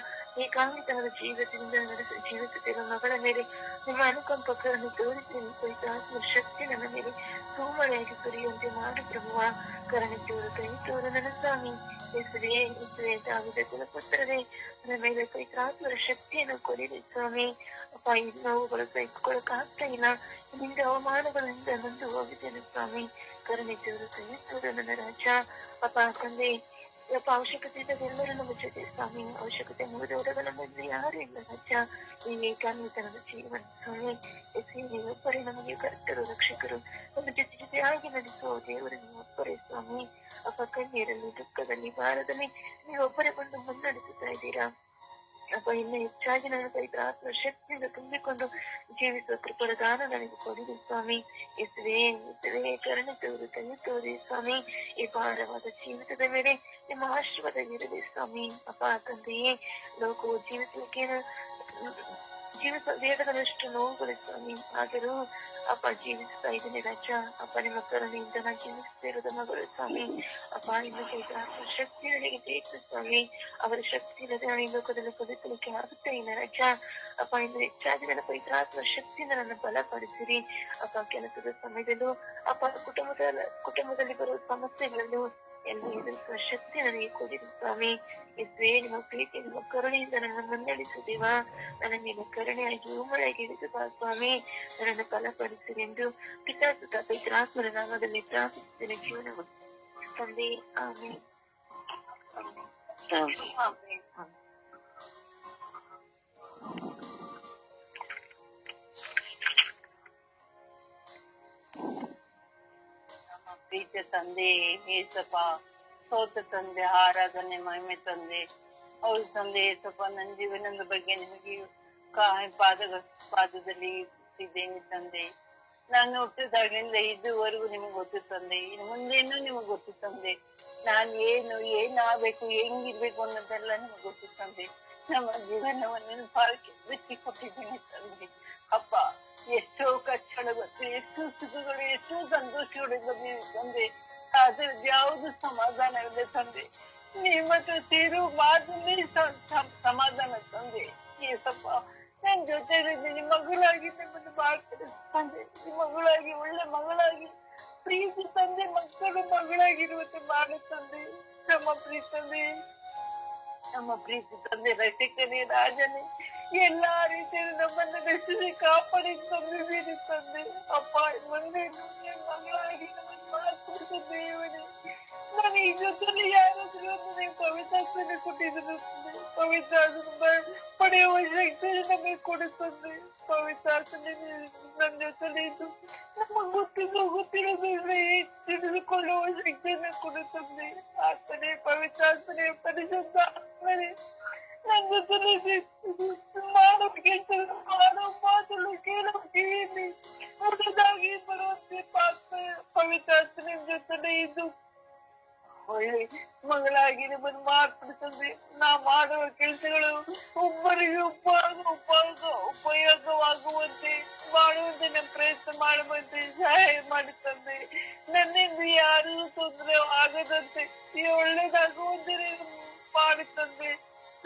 ಏಕಾಂಗಿತನದ ಜೀವಿಸುತ್ತಿರುವ ಮಗಳ ಮೇಲೆ ನಿಮ್ಮ ಅನುಕಂಪ ಕರುಣೆ ತೋರಿಸಿ ಪವಿತ್ರಾತ್ಮ ಶಕ್ತಿ ನನ್ನ ಮೇಲೆ ಸೋಮಳೆಯಾಗಿ ಸುರಿಯುವಂತೆ ಮಾಡು ಪ್ರಭುವ. ಕರುಣೆ ತೋರು ಕೈ ತೋರು ನನ್ನ ಸ್ವಾಮಿ. ಯೇಸುವೆ ದಾವಿದ ಕುಲಪುತ್ರರೇ, ನನ್ನ ಮೇಲೆ ಪವಿತ್ರಾತ್ಮರ ಶಕ್ತಿಯನ್ನು ಕೊಡಿರಿ ಸ್ವಾಮಿ. ಅಪ್ಪ ಈ ನೋವುಗಳು ಸಹಿಸಿಕೊಳ್ಳಕ್ಕಾಗ್ತಾ ಇಲ್ಲ, ನಿಂದ ಅವಮಾನಗಳಿಂದ ನೊಂದು ಹೋಗಿದ್ದೇನೆ ಸ್ವಾಮಿ. ಕರುಣೆ ತೋರು ಕೈ ತೋರು ನನ್ನ ರಾಜ. ಅಪ್ಪ ತಂದೆ, ಯಪ್ಪ ಅವಶ್ಯಕತೆ ಇದ್ದಾಗ ಎಲ್ಲರೂ ನಮ್ಮ ಜೊತೆ ಸ್ವಾಮಿ, ಅವಶ್ಯಕತೆ ಮುಗಿದೋದಾಗ ನಮ್ಮಲ್ಲಿ ಯಾರು ಇಲ್ಲ ರಾಜ. ನೀವೇ ಕಾನ್ವಿತನದ ಜೀವನ ಸ್ವಾಮಿ. ನೀವೊಬ್ಬರೇ ನಮಗೆ ಕರ್ತರು, ರಕ್ಷಕರು, ನಮ್ಮ ಜೊತೆಯಾಗಿ ನಡೆಸುವ ದೇವರು ನೀವೊಬ್ಬರೇ ಸ್ವಾಮಿ. ಅಪ್ಪ ಕಣ್ಣೀರಲ್ಲಿ, ದುಃಖದಲ್ಲಿ, ಭಾರದಲ್ಲಿ ನೀವೊಬ್ಬರೇ ಬಂದು ಮುನ್ನಡೆಸುತ್ತಾ ಇದ್ದೀರಾ. ಅಪ್ಪ ಇನ್ನು ಹೆಚ್ಚಾಗಿ ನನ್ನ ಪವಿತ್ರ ಆತ್ಮ ಶಕ್ತಿಯಿಂದ ತುಂಬಿಕೊಂಡು ಜೀವಿಸುವ ಕೃಪರ ದಾನ ನನಗೆ ಕೊಡಿರಿ ಸ್ವಾಮಿ. ಇಸುವೆ ಕರುಣೆ ತೋರು ಕೈ ತೋರಿ ಸ್ವಾಮಿ. ಈ ಭಾರವಾದ ಜೀವಿತದ ಮೇಲೆ ನಿಮ್ಮ ಆಶೀರ್ವಾದ ಇರಲಿ ಸ್ವಾಮಿ. ಅಪ್ಪ ತಂದೆಯೇ, ಲೋಕವು ಜೀವಿಸಲಿಕ್ಕೆ ವೇದಗಳಷ್ಟು ನೋವುಗಳು ಸ್ವಾಮಿ. ಆದರೂ ಅಪ್ಪ ಜೀವಿಸ್ತಾ ಇದ್ದೀನಿ ರಾಜ. ಅಪ್ಪ ನಿಮ್ಮ ಕರುಣೆಯಿಂದ ನಾನು ಜೀವಿಸ್ತಿರೋದ ಮಗಳು ಸ್ವಾಮಿ. ಅಪ್ಪ ಇನ್ನು ಪವಿತ್ರಾತ್ಮ ಶಕ್ತಿ ನನಗೆ ಬೇಕು ಸ್ವಾಮಿ. ಅವರ ಶಕ್ತಿ ಇಲ್ಲದೆ ನಾನು ಈ ಲೋಕದಲ್ಲಿ ಬದುಕಲಿಕ್ಕೆ ಆಗುತ್ತಾ ಇಲ್ಲ ರಾಜ. ಅಪ್ಪ ಇನ್ನು ಹೆಚ್ಚಾಗಿ ನನ್ನ ಪವಿತ್ರಾತ್ಮ ಶಕ್ತಿಯಿಂದ ನನ್ನ ಬಲಪಡಿಸಿರಿ. ಅಪ್ಪ ಕೆಲಸದ ಸಮಯದಲ್ಲೂ, ಅಪ್ಪ ಕುಟುಂಬದಲ್ಲಿ ಬರುವ ಸಮಸ್ಯೆಗಳಲ್ಲೂ ಎಲ್ಲ ಎದುರಿಸುವ ಶಕ್ತಿ ನನಗೆ ಕೊಡಿರಿ ಸ್ವಾಮಿ. ಇದುವೇ ನಿಮ್ಮ ಪ್ರೀತಿ, ನಿಮ್ಮ ಕರುಣೆಯಿಂದ ನನ್ನ ಮುನ್ನಡೆಸುದೇವಾ. ನನ್ನ ಮೇಲೆ ಕರುಣೆಯಾಗಿ ಉಮ್ಮಳಾಗಿ ಇಳಿದು ಬಾ ಸ್ವಾಮಿ. ನನ್ನನ್ನು ಬಲಪಡಿಸಿರಿ ಎಂದು ಪಿತಾಸುತ ಪವಿತ್ರಾತ್ಮನ ನಾಮದಲ್ಲಿ ಪ್ರಾರ್ಥಿಸುತ್ತೇನೆ ಜೀವನ ತಂದೆ. ಆಮೇಲೆ ಪ್ರೀತಿಯ ತಂದೆ ಏಸಪ್ಪ, ಸೋತ ತಂದೆ, ಆರಾಧನೆ ಮಹಿಮೆ ತಂದೆ. ಹೌದು ತಂದೆ ಏಸಪ್ಪ, ನನ್ನ ಜೀವನದ ಬಗ್ಗೆ ನಿಮಗೆ ಪಾದದಲ್ಲಿ ಇಟ್ಟಿದ್ದೇನೆ ತಂದೆ. ನಾನು ಹುಟ್ಟಿದಾಗ್ಲಿಂದ ಇದುವರೆಗೂ ನಿಮ್ಗೆ ಗೊತ್ತು ತಂದೆ, ಇನ್ನು ಮುಂದೇನು ನಿಮಗ್ ಗೊತ್ತು ತಂದೆ. ನಾನು ಏನಾಗ್ಬೇಕು, ಹೆಂಗಿರ್ಬೇಕು ಅನ್ನೋದೆಲ್ಲ ನಿಮ್ಗೆ ಗೊತ್ತು ತಂದೆ. ನಮ್ಮ ಜೀವನವನ್ನು ಬಾಳ್ಕೆ ಬಿಚ್ಚಿ ಕೊಟ್ಟಿದ್ದೀನಿ ತಂದೆ. ಅಪ್ಪ, ಎಷ್ಟೋ ಕಷ್ಟಗಳು ಗೊತ್ತು, ಎಷ್ಟು ಸುಖಗಳು, ಎಷ್ಟು ಸಂತೋಷಗಳು ಬಂದಿದೆ ತಂದೆ. ಅದ್ರದ್ದು ಯಾವುದು ಸಮಾಧಾನ ಇದೆ ತಂದೆ. ನಿಮ್ಮತ್ರ ತೀರು ಮಾತನ್ನೇ ಸಮಾಧಾನ ತಂದೆ. ಏಸಪ್ಪ, ನನ್ ಜೊತೆ ನಿಮ್ಮ ಮಗಳಾಗಿ ನಿಮ್ಮನ್ನು ಮಾಡ್ತಾರೆ ತಂದೆ. ನಿಮ್ಮ ಮಗಳಾಗಿ, ಒಳ್ಳೆ ಮಗಳಾಗಿ, ಪ್ರೀತಿ ತಂದೆ, ಮಕ್ಕಳು ಮಗಳಾಗಿರುವಂತೆ ಮಾಡು ತಂದೆ. ನಮ್ಮ ಪ್ರೀತಿ ತಂದೆ, ರಕ್ಷಕನೇ, ರಾಜನೇ, ಎಲ್ಲಾ ರೀತಿಯಲ್ಲಿ ನಮ್ಮನ್ನು ರಕ್ಷಿಸಿ ಕಾಪಾಡಿ ತಂದಿದ್ದೀರಿ ತಂದೆ. ಅಪ್ಪ, ಮುಂದೆ ಮಗಳಾಗಿ ನಮ್ಮನ್ನು ಮಾಡ್ಕೊಡ್ತು ದೇವನೇ. ನಾನು ಈ ಜೊತೆಲಿ ಯಾರಾದ್ರೂ ನನಗೆ ಪವಿತ್ರಾತ್ಮನೆ ಕೊಟ್ಟಿದ್ರು ತಂದೆ. ಪವಿತ್ರಾತ್ಮ ಪಡೆಯುವ ಶಕ್ತಿ ನಮಗೆ ಕೊಡುತ್ತದೆ. ಪವಿತ್ರಾತ್ಮನೆ ನನ್ನ ಜೊತೆಲಿ ಇದ್ದು ನಮಗೆ ಗೊತ್ತಿರೋದ್ರೆ ತಿಳಿದುಕೊಳ್ಳುವ ಶಕ್ತಿಯನ್ನು ಕೊಡುತ್ತದೆ. ಆತನೇ ಪವಿತ್ರಾತ್ಮನೆ, ಪರಿಶುದ್ಧ ಆತ್ಮನೆ ನನ್ನ ಜೊತೆಲಿ ಮಾಡೋ ಕೆಲಸ, ಮಾಡೋ ಮಾತಲು, ಕೇಳೋ ಕಿವಿಯಲ್ಲಿ ಹೊಸದಾಗಿ ಬರುವಂತೆ ಪವಿತ್ರಾತ್ಮನೆ ಜೊತೆಲೆ ಇದ್ದು ಒಳ್ಳೆ ಮಗಳಾಗಿ ನಮ್ಮನ್ನು ಮಾರ್ಪಡಿಸದೆ. ನಾ ಮಾಡುವ ಕೆಲಸಗಳು ಒಬ್ಬರಿಗೆ ಉಪಯೋಗವಾಗುವಂತೆ ಮಾಡುವಂತೆ ನಮ್ಮ ಪ್ರಯತ್ನ ಮಾಡುವಂತೆ ಸಹಾಯ ಮಾಡುತ್ತದೆ. ನನ್ನಿಂದ ಯಾರಿಗೂ ತೊಂದರೆ ಆಗದಂತೆ ಒಳ್ಳೇದಾಗುವಂತೆ ಮಾಡುತ್ತದೆ.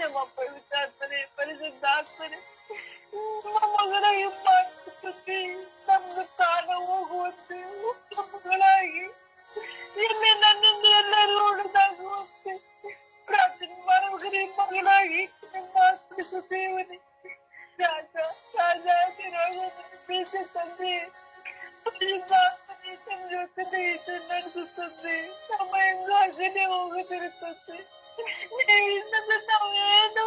ನಮ್ಮ ಪವಿತ್ರಾತ್ಮನೆ, ಪರಿಶುದ್ಧ ಆತ್ಮನೆ ನಮ್ಮ ಮಗಳಾಗಿ ಮಾಡುತ್ತದೆ. ನಮ್ಗೆ ಕಾಲ ಹೋಗುವಂತೆ ಮಗಳಾಗಿ ಇಲ್ಲಿ ನನ್ನಿಂದ ಎಲ್ಲರೂ ಒಳ್ಳೆದಾಗುವಂತೆ ಪ್ರಾರ್ಥನೆ ಮಾಡುವವರೇ ಮಗಳಾಗಿ ಮಾರ್ಪಡಿಸುತ್ತೇವನೇ. ಪ್ರೀತಿ ತಂದೆ, ನಮ್ಮ ಜೊತೆ ನಡೆಸುತ್ತದೆ. ನಮ್ಮ ಹೆಂಗಾಗನೆ ಹೋಗುತ್ತಿರುತ್ತದೆ. ನಾವು ಏನು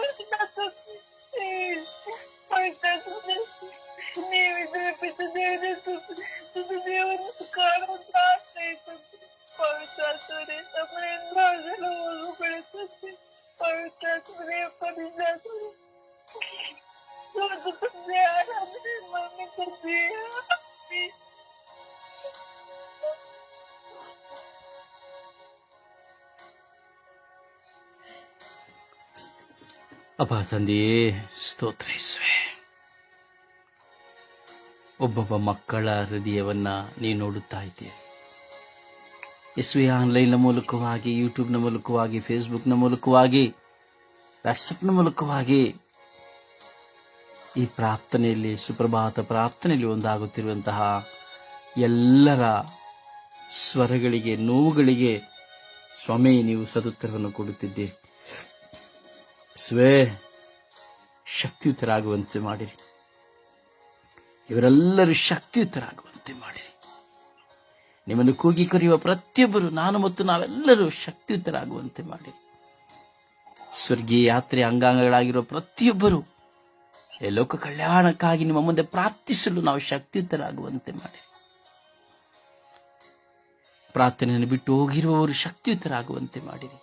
ಸ್ತೋತ್ರ ತಂದೆ, ಆರಾಧನೆ ಮಹಿಮೆ ತಂದೆ. ಆಮೆನ್. ಅಪ್ಪ ತಂದೆಯೇ, ಸ್ತೋತ್ರ ಯೇಸುವೆ. ಒಬ್ಬೊಬ್ಬ ಮಕ್ಕಳ ಹೃದಯವನ್ನ ನೀನು ನೋಡುತ್ತಾ ಇದ್ದೀಯ ಯೇಸುವೆ. ಆನ್ಲೈನ್ನ ಮೂಲಕವಾಗಿ, ಯೂಟ್ಯೂಬ್ನ ಮೂಲಕವಾಗಿ, ಫೇಸ್ಬುಕ್ನ ಮೂಲಕವಾಗಿ, ವಾಟ್ಸಪ್ನ ಮೂಲಕವಾಗಿ ಈ ಪ್ರಾರ್ಥನೆಯಲ್ಲಿ, ಸುಪ್ರಭಾತ ಪ್ರಾರ್ಥನೆಯಲ್ಲಿ ಒಂದಾಗುತ್ತಿರುವಂತಹ ಎಲ್ಲರ ಸ್ವರಗಳಿಗೆ, ನೋವುಗಳಿಗೆ ಸ್ವಾಮಿ ನೀವು ಸದುತ್ತರವನ್ನು ಕೊಡುತ್ತಿದ್ದೀರಿ. ಶಕ್ತಿಯುತರಾಗುವಂತೆ ಮಾಡಿರಿ. ಇವರೆಲ್ಲರೂ ಶಕ್ತಿಯುತರಾಗುವಂತೆ ಮಾಡಿರಿ. ನಿಮ್ಮನ್ನು ಕೂಗಿ ಕರೆಯುವ ಪ್ರತಿಯೊಬ್ಬರು, ನಾನು ಮತ್ತು ನಾವೆಲ್ಲರೂ ಶಕ್ತಿಯುತರಾಗುವಂತೆ ಮಾಡಿರಿ. ಸ್ವರ್ಗೀಯ ಯಾತ್ರೆ ಅಂಗಾಂಗಗಳಾಗಿರುವ ಪ್ರತಿಯೊಬ್ಬರು ಈ ಲೋಕ ಕಲ್ಯಾಣಕ್ಕಾಗಿ ನಿಮ್ಮ ಮುಂದೆ ಪ್ರಾರ್ಥಿಸಲು ನಾವು ಶಕ್ತಿಯುತರಾಗುವಂತೆ ಮಾಡಿರಿ. ಪ್ರಾರ್ಥನೆಯನ್ನು ಬಿಟ್ಟು ಹೋಗಿರುವವರು ಶಕ್ತಿಯುತರಾಗುವಂತೆ ಮಾಡಿರಿ.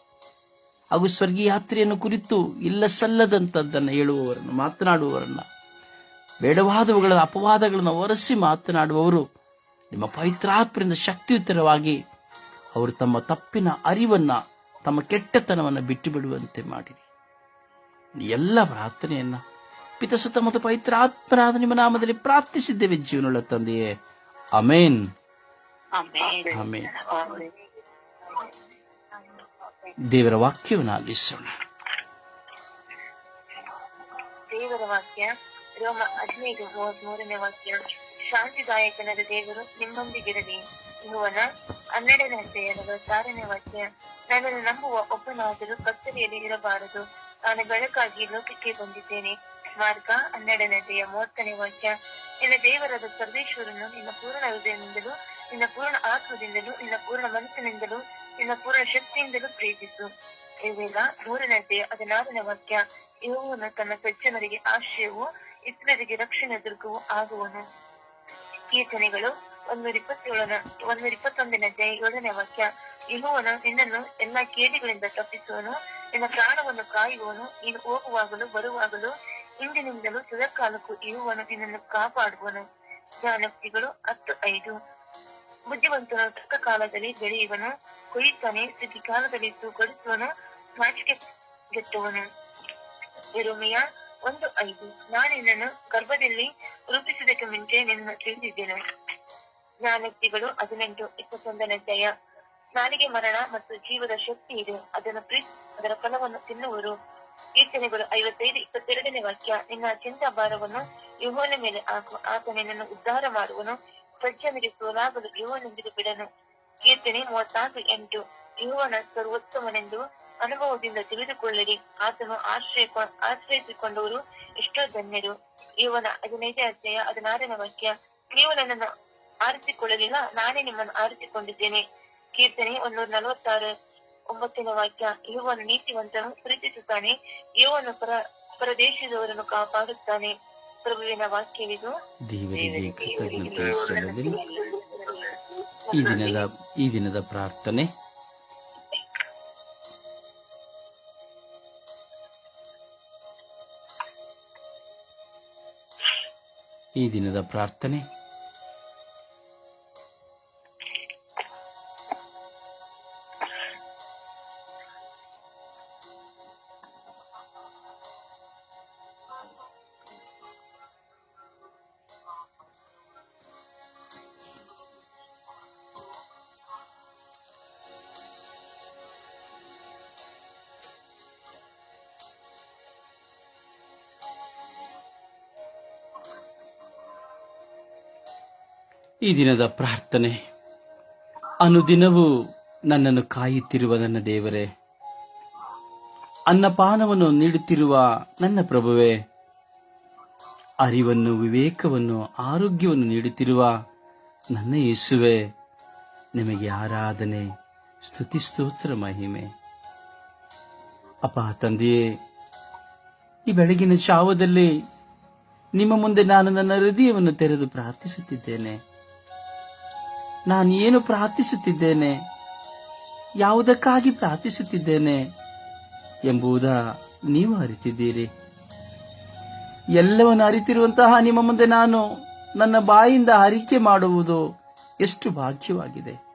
ಹಾಗೂ ಸ್ವರ್ಗೀಯ ಯಾತ್ರೆಯನ್ನು ಕುರಿತು ಇಲ್ಲ ಸಲ್ಲದಂಥದ್ದನ್ನು ಹೇಳುವವರನ್ನು, ಮಾತನಾಡುವವರನ್ನು, ಬೇಡವಾದವುಗಳ ಅಪವಾದಗಳನ್ನು ಒರೆಸಿ ಮಾತನಾಡುವವರು ನಿಮ್ಮ ಪವಿತ್ರಾತ್ಮರಿಂದ ಶಕ್ತಿಯುತರವಾಗಿ ಅವರು ತಮ್ಮ ತಪ್ಪಿನ ಅರಿವನ್ನ, ತಮ್ಮ ಕೆಟ್ಟತನವನ್ನು ಬಿಟ್ಟು ಬಿಡುವಂತೆ ಮಾಡಿರಿ. ಎಲ್ಲ ಪ್ರಾರ್ಥನೆಯನ್ನ ಪಿತಸುತ್ತ ಮತ್ತು ಪವಿತ್ರಾತ್ಮರಾದ ನಿಮ್ಮ ನಾಮದಲ್ಲಿ ಪ್ರಾರ್ಥಿಸಿದ್ದೇವೆ ಜೀವನಗಳ ತಂದೆಯೇ. ಆಮೇನ್, ಆಮೇನ್. ದೇವರ ವಾಕ್ಯವನ್ನು ಆಲಿಸೋಣ. ದೇವರ ವಾಕ್ಯ ರೋಮ 15:33 ವಾಕ್ಯ. ಶಾಂತಿದಾಯಕನಾದ ದೇವರು ನಿಮ್ಮೊಂದಿಗಿರಲಿ. ಯೆಹೋವನ 12ನೇ ಅಧ್ಯಾಯ 46 ವಾಕ್ಯ. ನನ್ನನ್ನು ನಂಬುವ ಒಬ್ಬನಾದರೂ ಕತ್ತಲೆಯಲ್ಲಿ ಇರಬಾರದು, ನಾನು ಬೆಳಕಾಗಿ ಲೋಕಕ್ಕೆ ಬಂದಿದ್ದೇನೆ. ಮಾರ್ಕ 12ನೇ ಅಧ್ಯಾಯ 30 ವಾಕ್ಯ. ನಿನ್ನ ದೇವರಾದ ಸರ್ವೇಶ್ವರನು ನಿನ್ನ ಪೂರ್ಣ ಹೃದಯದಿಂದಲೂ, ನಿನ್ನ ಪೂರ್ಣ ಆತ್ಮದಿಂದಲೂ, ನಿನ್ನ ಪೂರ್ಣ ಮನಸ್ಸಿನಿಂದಲೂ, ನಿನ್ನ ಪೂರ್ಣ ಶಕ್ತಿಯಿಂದಲೂ ಪ್ರೀತಿಸು. ಇವೆಲ್ಲ 3ನೇ ಅಧ್ಯಾಯ 16 ವಾಕ್ಯ. ಯೆಹೋವನು ತನ್ನ ಸಜ್ಜನರಿಗೆ ಆಶ್ರಯವೂ ಇತರರಿಗೆ ರಕ್ಷಣೆ ದುರ್ಗವೂ ಆಗುವನು. ಕೀರ್ತನೆಗಳು 121ನೇ ಅಧ್ಯಾಯ 7ನೇ ವಾಕ್ಯ. ಯೆಹೋವನು ನಿನ್ನನ್ನು ಎಲ್ಲಾ ಕೇಡಿಗಳಿಂದ ತಪ್ಪಿಸುವನು, ನಿನ್ನ ಪ್ರಾಣವನ್ನು ಕಾಯುವನು. ನೀನು ಹೋಗುವಾಗಲೂ ಬರುವಾಗಲೂ ಇಂದಿನಿಂದಲೂ ಸದಾಕಾಲಕ್ಕೂ ಯೆಹೋವನು ನಿನ್ನನ್ನು ಕಾಪಾಡುವನು. ಜ್ಞಾನೋಕ್ತಿಗಳು 10:5. ಬುದ್ಧಿವಂತನು ತಕ್ಕ ಕಾಲದಲ್ಲಿ ಬೆಳೆಯುವನು, ಕೊಯ್ಯುತ್ತಾನೆ. ಸುಗ್ಗಿ ಕಾಲದಲ್ಲಿ ತೂಕಡಿಸುವನು, ನಾಚಿಕೆ ಗೆಟ್ಟುವನು. ಯೆರೆಮೀಯ 1:5. ನಾನು ನಿನ್ನನ್ನು ಗರ್ಭದಲ್ಲಿ ರೂಪಿಸುವುದಕ್ಕೆ ಮುಂಚೆ ನಿನ್ನನ್ನು ತಿಳಿದಿದ್ದೇನೆ. ಜ್ಞಾನೋಕ್ತಿಗಳು 18:21ನೇ ಅಧ್ಯಾಯ. ನಾಲಿಗೆ ಮರಣ ಮತ್ತು ಜೀವದ ಶಕ್ತಿ ಇದೆ, ಅದನ್ನು ಪ್ರೀತಿ ಅದರ ಫಲವನ್ನು ತಿನ್ನುವರು. ಕೀರ್ತನೆಗಳು 55:22ನೇ ವಾಕ್ಯ. ನಿನ್ನ ಚಿಂತಾ ಭಾರವನ್ನು ಯೆಹೋವನ ಮೇಲೆ ಹಾಕು, ಆತ ನಿನ್ನನ್ನು ಉದ್ಧಾರ ಮಾಡುವನು. ಸಜ್ಜನಿಗೆ ಸೋಲಾಗಲು ಯೆಹೋವನೆಂದಿಗೆ ಬಿಡನು. ಕೀರ್ತನೆ 34:8. ಯೆಹೋವನ ಸರ್ವೋತ್ತಮನೆಂದು ಅನುಭವದಿಂದ ತಿಳಿದುಕೊಳ್ಳಿರಿ, ಆತನು ಆಶ್ರಯಿಸಿಕೊಂಡವರು ಎಷ್ಟೋ ಧನ್ಯರು. ಯೆಹೋವನ 15ನೇ ಅಧ್ಯಾಯ 16ನೇ ವಾಕ್ಯ. ನೀವು ನನ್ನನ್ನು ಆರಿಸಿಕೊಳ್ಳಲಿಲ್ಲ, ನಾನೇ ನಿಮ್ಮನ್ನು ಆರಿಸಿಕೊಂಡಿದ್ದೇನೆ. ಕೀರ್ತನೆ 146:9ನೇ ವಾಕ್ಯ. ಯೆಹೋವನು ನೀತಿವಂತನು ಪ್ರೀತಿಸುತ್ತಾನೆ, ಯೆಹೋವನು ಪರದೇಶದವರನ್ನು ಕಾಪಾಡುತ್ತಾನೆ. ಪ್ರಭುವಿನ ವಾಕ್ಯವಿದು. ದೇವರಿಗೆ ಕೃತಜ್ಞತೆ ಸಲ್ಲಲಿ. ಈ ದಿನದ ಪ್ರಾರ್ಥನೆ. ಈ ದಿನದ ಪ್ರಾರ್ಥನೆ. ಈ ದಿನದ ಪ್ರಾರ್ಥನೆ. ಅನುದಿನವೂ ನನ್ನನ್ನು ಕಾಯುತ್ತಿರುವ ನನ್ನ ದೇವರೇ, ಅನ್ನಪಾನವನ್ನು ನೀಡುತ್ತಿರುವ ನನ್ನ ಪ್ರಭುವೇ, ಅರಿವನ್ನು, ವಿವೇಕವನ್ನು, ಆರೋಗ್ಯವನ್ನು ನೀಡುತ್ತಿರುವ ನನ್ನ ಯೇಸುವೆ, ನಿಮಗೆ ಆರಾಧನೆ, ಸ್ತುತಿ, ಸ್ತೋತ್ರ, ಮಹಿಮೆ. ಅಪ್ಪ ತಂದೆಯೇ, ಈ ಬೆಳಗಿನ ಚಾವದಲ್ಲಿ ನಿಮ್ಮ ಮುಂದೆ ನಾನು ನನ್ನ ಹೃದಯವನ್ನು ತೆರೆದು ಪ್ರಾರ್ಥಿಸುತ್ತಿದ್ದೇನೆ. ನಾನು ಏನು ಪ್ರಾರ್ಥಿಸುತ್ತಿದ್ದೇನೆ, ಯಾವುದಕ್ಕಾಗಿ ಪ್ರಾರ್ಥಿಸುತ್ತಿದ್ದೇನೆ ಎಂಬುದ ನೀವು ಅರಿತಿದ್ದೀರಿ. ಎಲ್ಲವನ್ನು ಅರಿತಿರುವಂತಹ ನಿಮ್ಮ ಮುಂದೆ ನಾನು ನನ್ನ ಬಾಯಿಂದ ಅರಿಕೆ ಮಾಡುವುದು ಎಷ್ಟು ಭಾಗ್ಯವಾಗಿದೆ.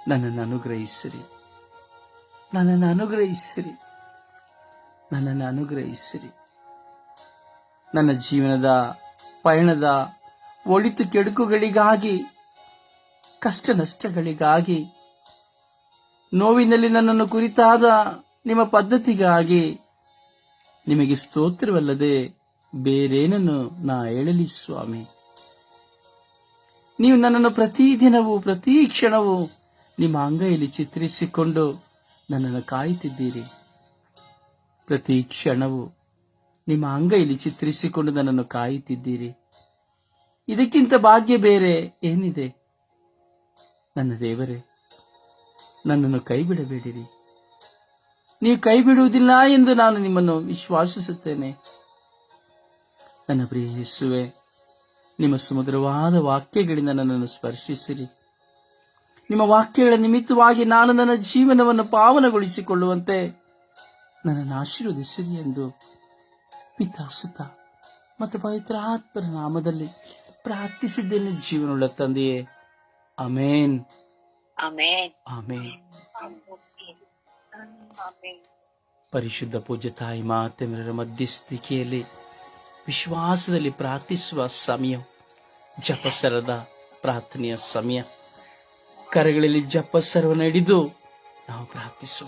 ನನ್ನನ್ನು ಅನುಗ್ರಹಿಸಿರಿ, ನನ್ನನ್ನು ಅನುಗ್ರಹಿಸಿರಿ, ನನ್ನನ್ನು ಅನುಗ್ರಹಿಸಿರಿ. ನನ್ನ ಜೀವನದ ಪಯಣದ ಒಳಿತು ಕೆಡುಕುಗಳಿಗಾಗಿ, ಕಷ್ಟ ನಷ್ಟಗಳಿಗಾಗಿ, ನೋವಿನಲ್ಲಿ ನನ್ನನ್ನು ಕುರಿತಾದ ನಿಮ್ಮ ಪದ್ಧತಿಗಾಗಿ ನಿಮಗೆ ಸ್ತೋತ್ರವಲ್ಲದೆ ಬೇರೇನನ್ನು ನಾ ಹೇಳಲಿ ಸ್ವಾಮಿ. ನೀವು ನನ್ನನ್ನು ಪ್ರತಿದಿನವೂ ಪ್ರತಿ ಕ್ಷಣವೂ ನಿಮ್ಮ ಅಂಗೈಯಲ್ಲಿ ಚಿತ್ರಿಸಿಕೊಂಡು ನನ್ನನ್ನು ಕಾಯುತ್ತಿದ್ದೀರಿ. ಪ್ರತಿ ಕ್ಷಣವೂ ನಿಮ್ಮ ಅಂಗೈಯಲ್ಲಿ ಚಿತ್ರಿಸಿಕೊಂಡು ನನ್ನನ್ನು ಕಾಯುತ್ತಿದ್ದೀರಿ. ಇದಕ್ಕಿಂತ ಭಾಗ್ಯ ಬೇರೆ ಏನಿದೆ? ನನ್ನ ದೇವರೇ, ನನ್ನನ್ನು ಕೈ ಬಿಡಬೇಡಿರಿ. ನೀವು ಕೈ ಬಿಡುವುದಿಲ್ಲ ಎಂದು ನಾನು ನಿಮ್ಮನ್ನು ವಿಶ್ವಾಸಿಸುತ್ತೇನೆ. ನನ್ನ ಪ್ರಿಯ ಯೇಸುವೆ, ನಿಮ್ಮ ಸುಮಧುರವಾದ ವಾಕ್ಯಗಳಿಂದ ನನ್ನನ್ನು ಸ್ಪರ್ಶಿಸಿರಿ. ನಿಮ್ಮ ವಾಕ್ಯಗಳ ನಿಮಿತ್ತವಾಗಿ ನಾನು ನನ್ನ ಜೀವನವನ್ನು ಪಾವನಗೊಳಿಸಿಕೊಳ್ಳುವಂತೆ ನನ್ನನ್ನು ಆಶೀರ್ವದಿಸಿರಿ ಎಂದು ಪಿತಾಸುತ ಮತ್ತು ಪವಿತ್ರ ಆತ್ಮರ ನಾಮದಲ್ಲಿ ಪ್ರಾರ್ಥಿಸಿದ್ದೇನೆ ಜೀವನವುಳ್ಳ ತಂದೆಯೇ. ಆಮೇನ್, ಆಮೇನ್, ಆಮೇನ್. ಆಮೇನ್. ಪರಿಶುದ್ಧ ಪೂಜ್ಯ ತಾಯಿ ಮಾತೆಯರ ಮಧ್ಯಸ್ಥಿಕೆಯಲ್ಲಿ ವಿಶ್ವಾಸದಲ್ಲಿ ಪ್ರಾರ್ಥಿಸುವ ಸಮಯ, ಜಪಸರದ ಪ್ರಾರ್ಥನೆಯ ಸಮಯ. ಕರಗಳಲ್ಲಿ ಜಪಸರವನ್ನು ಹಿಡಿದು ನಾವು ಪ್ರಾರ್ಥಿಸುವ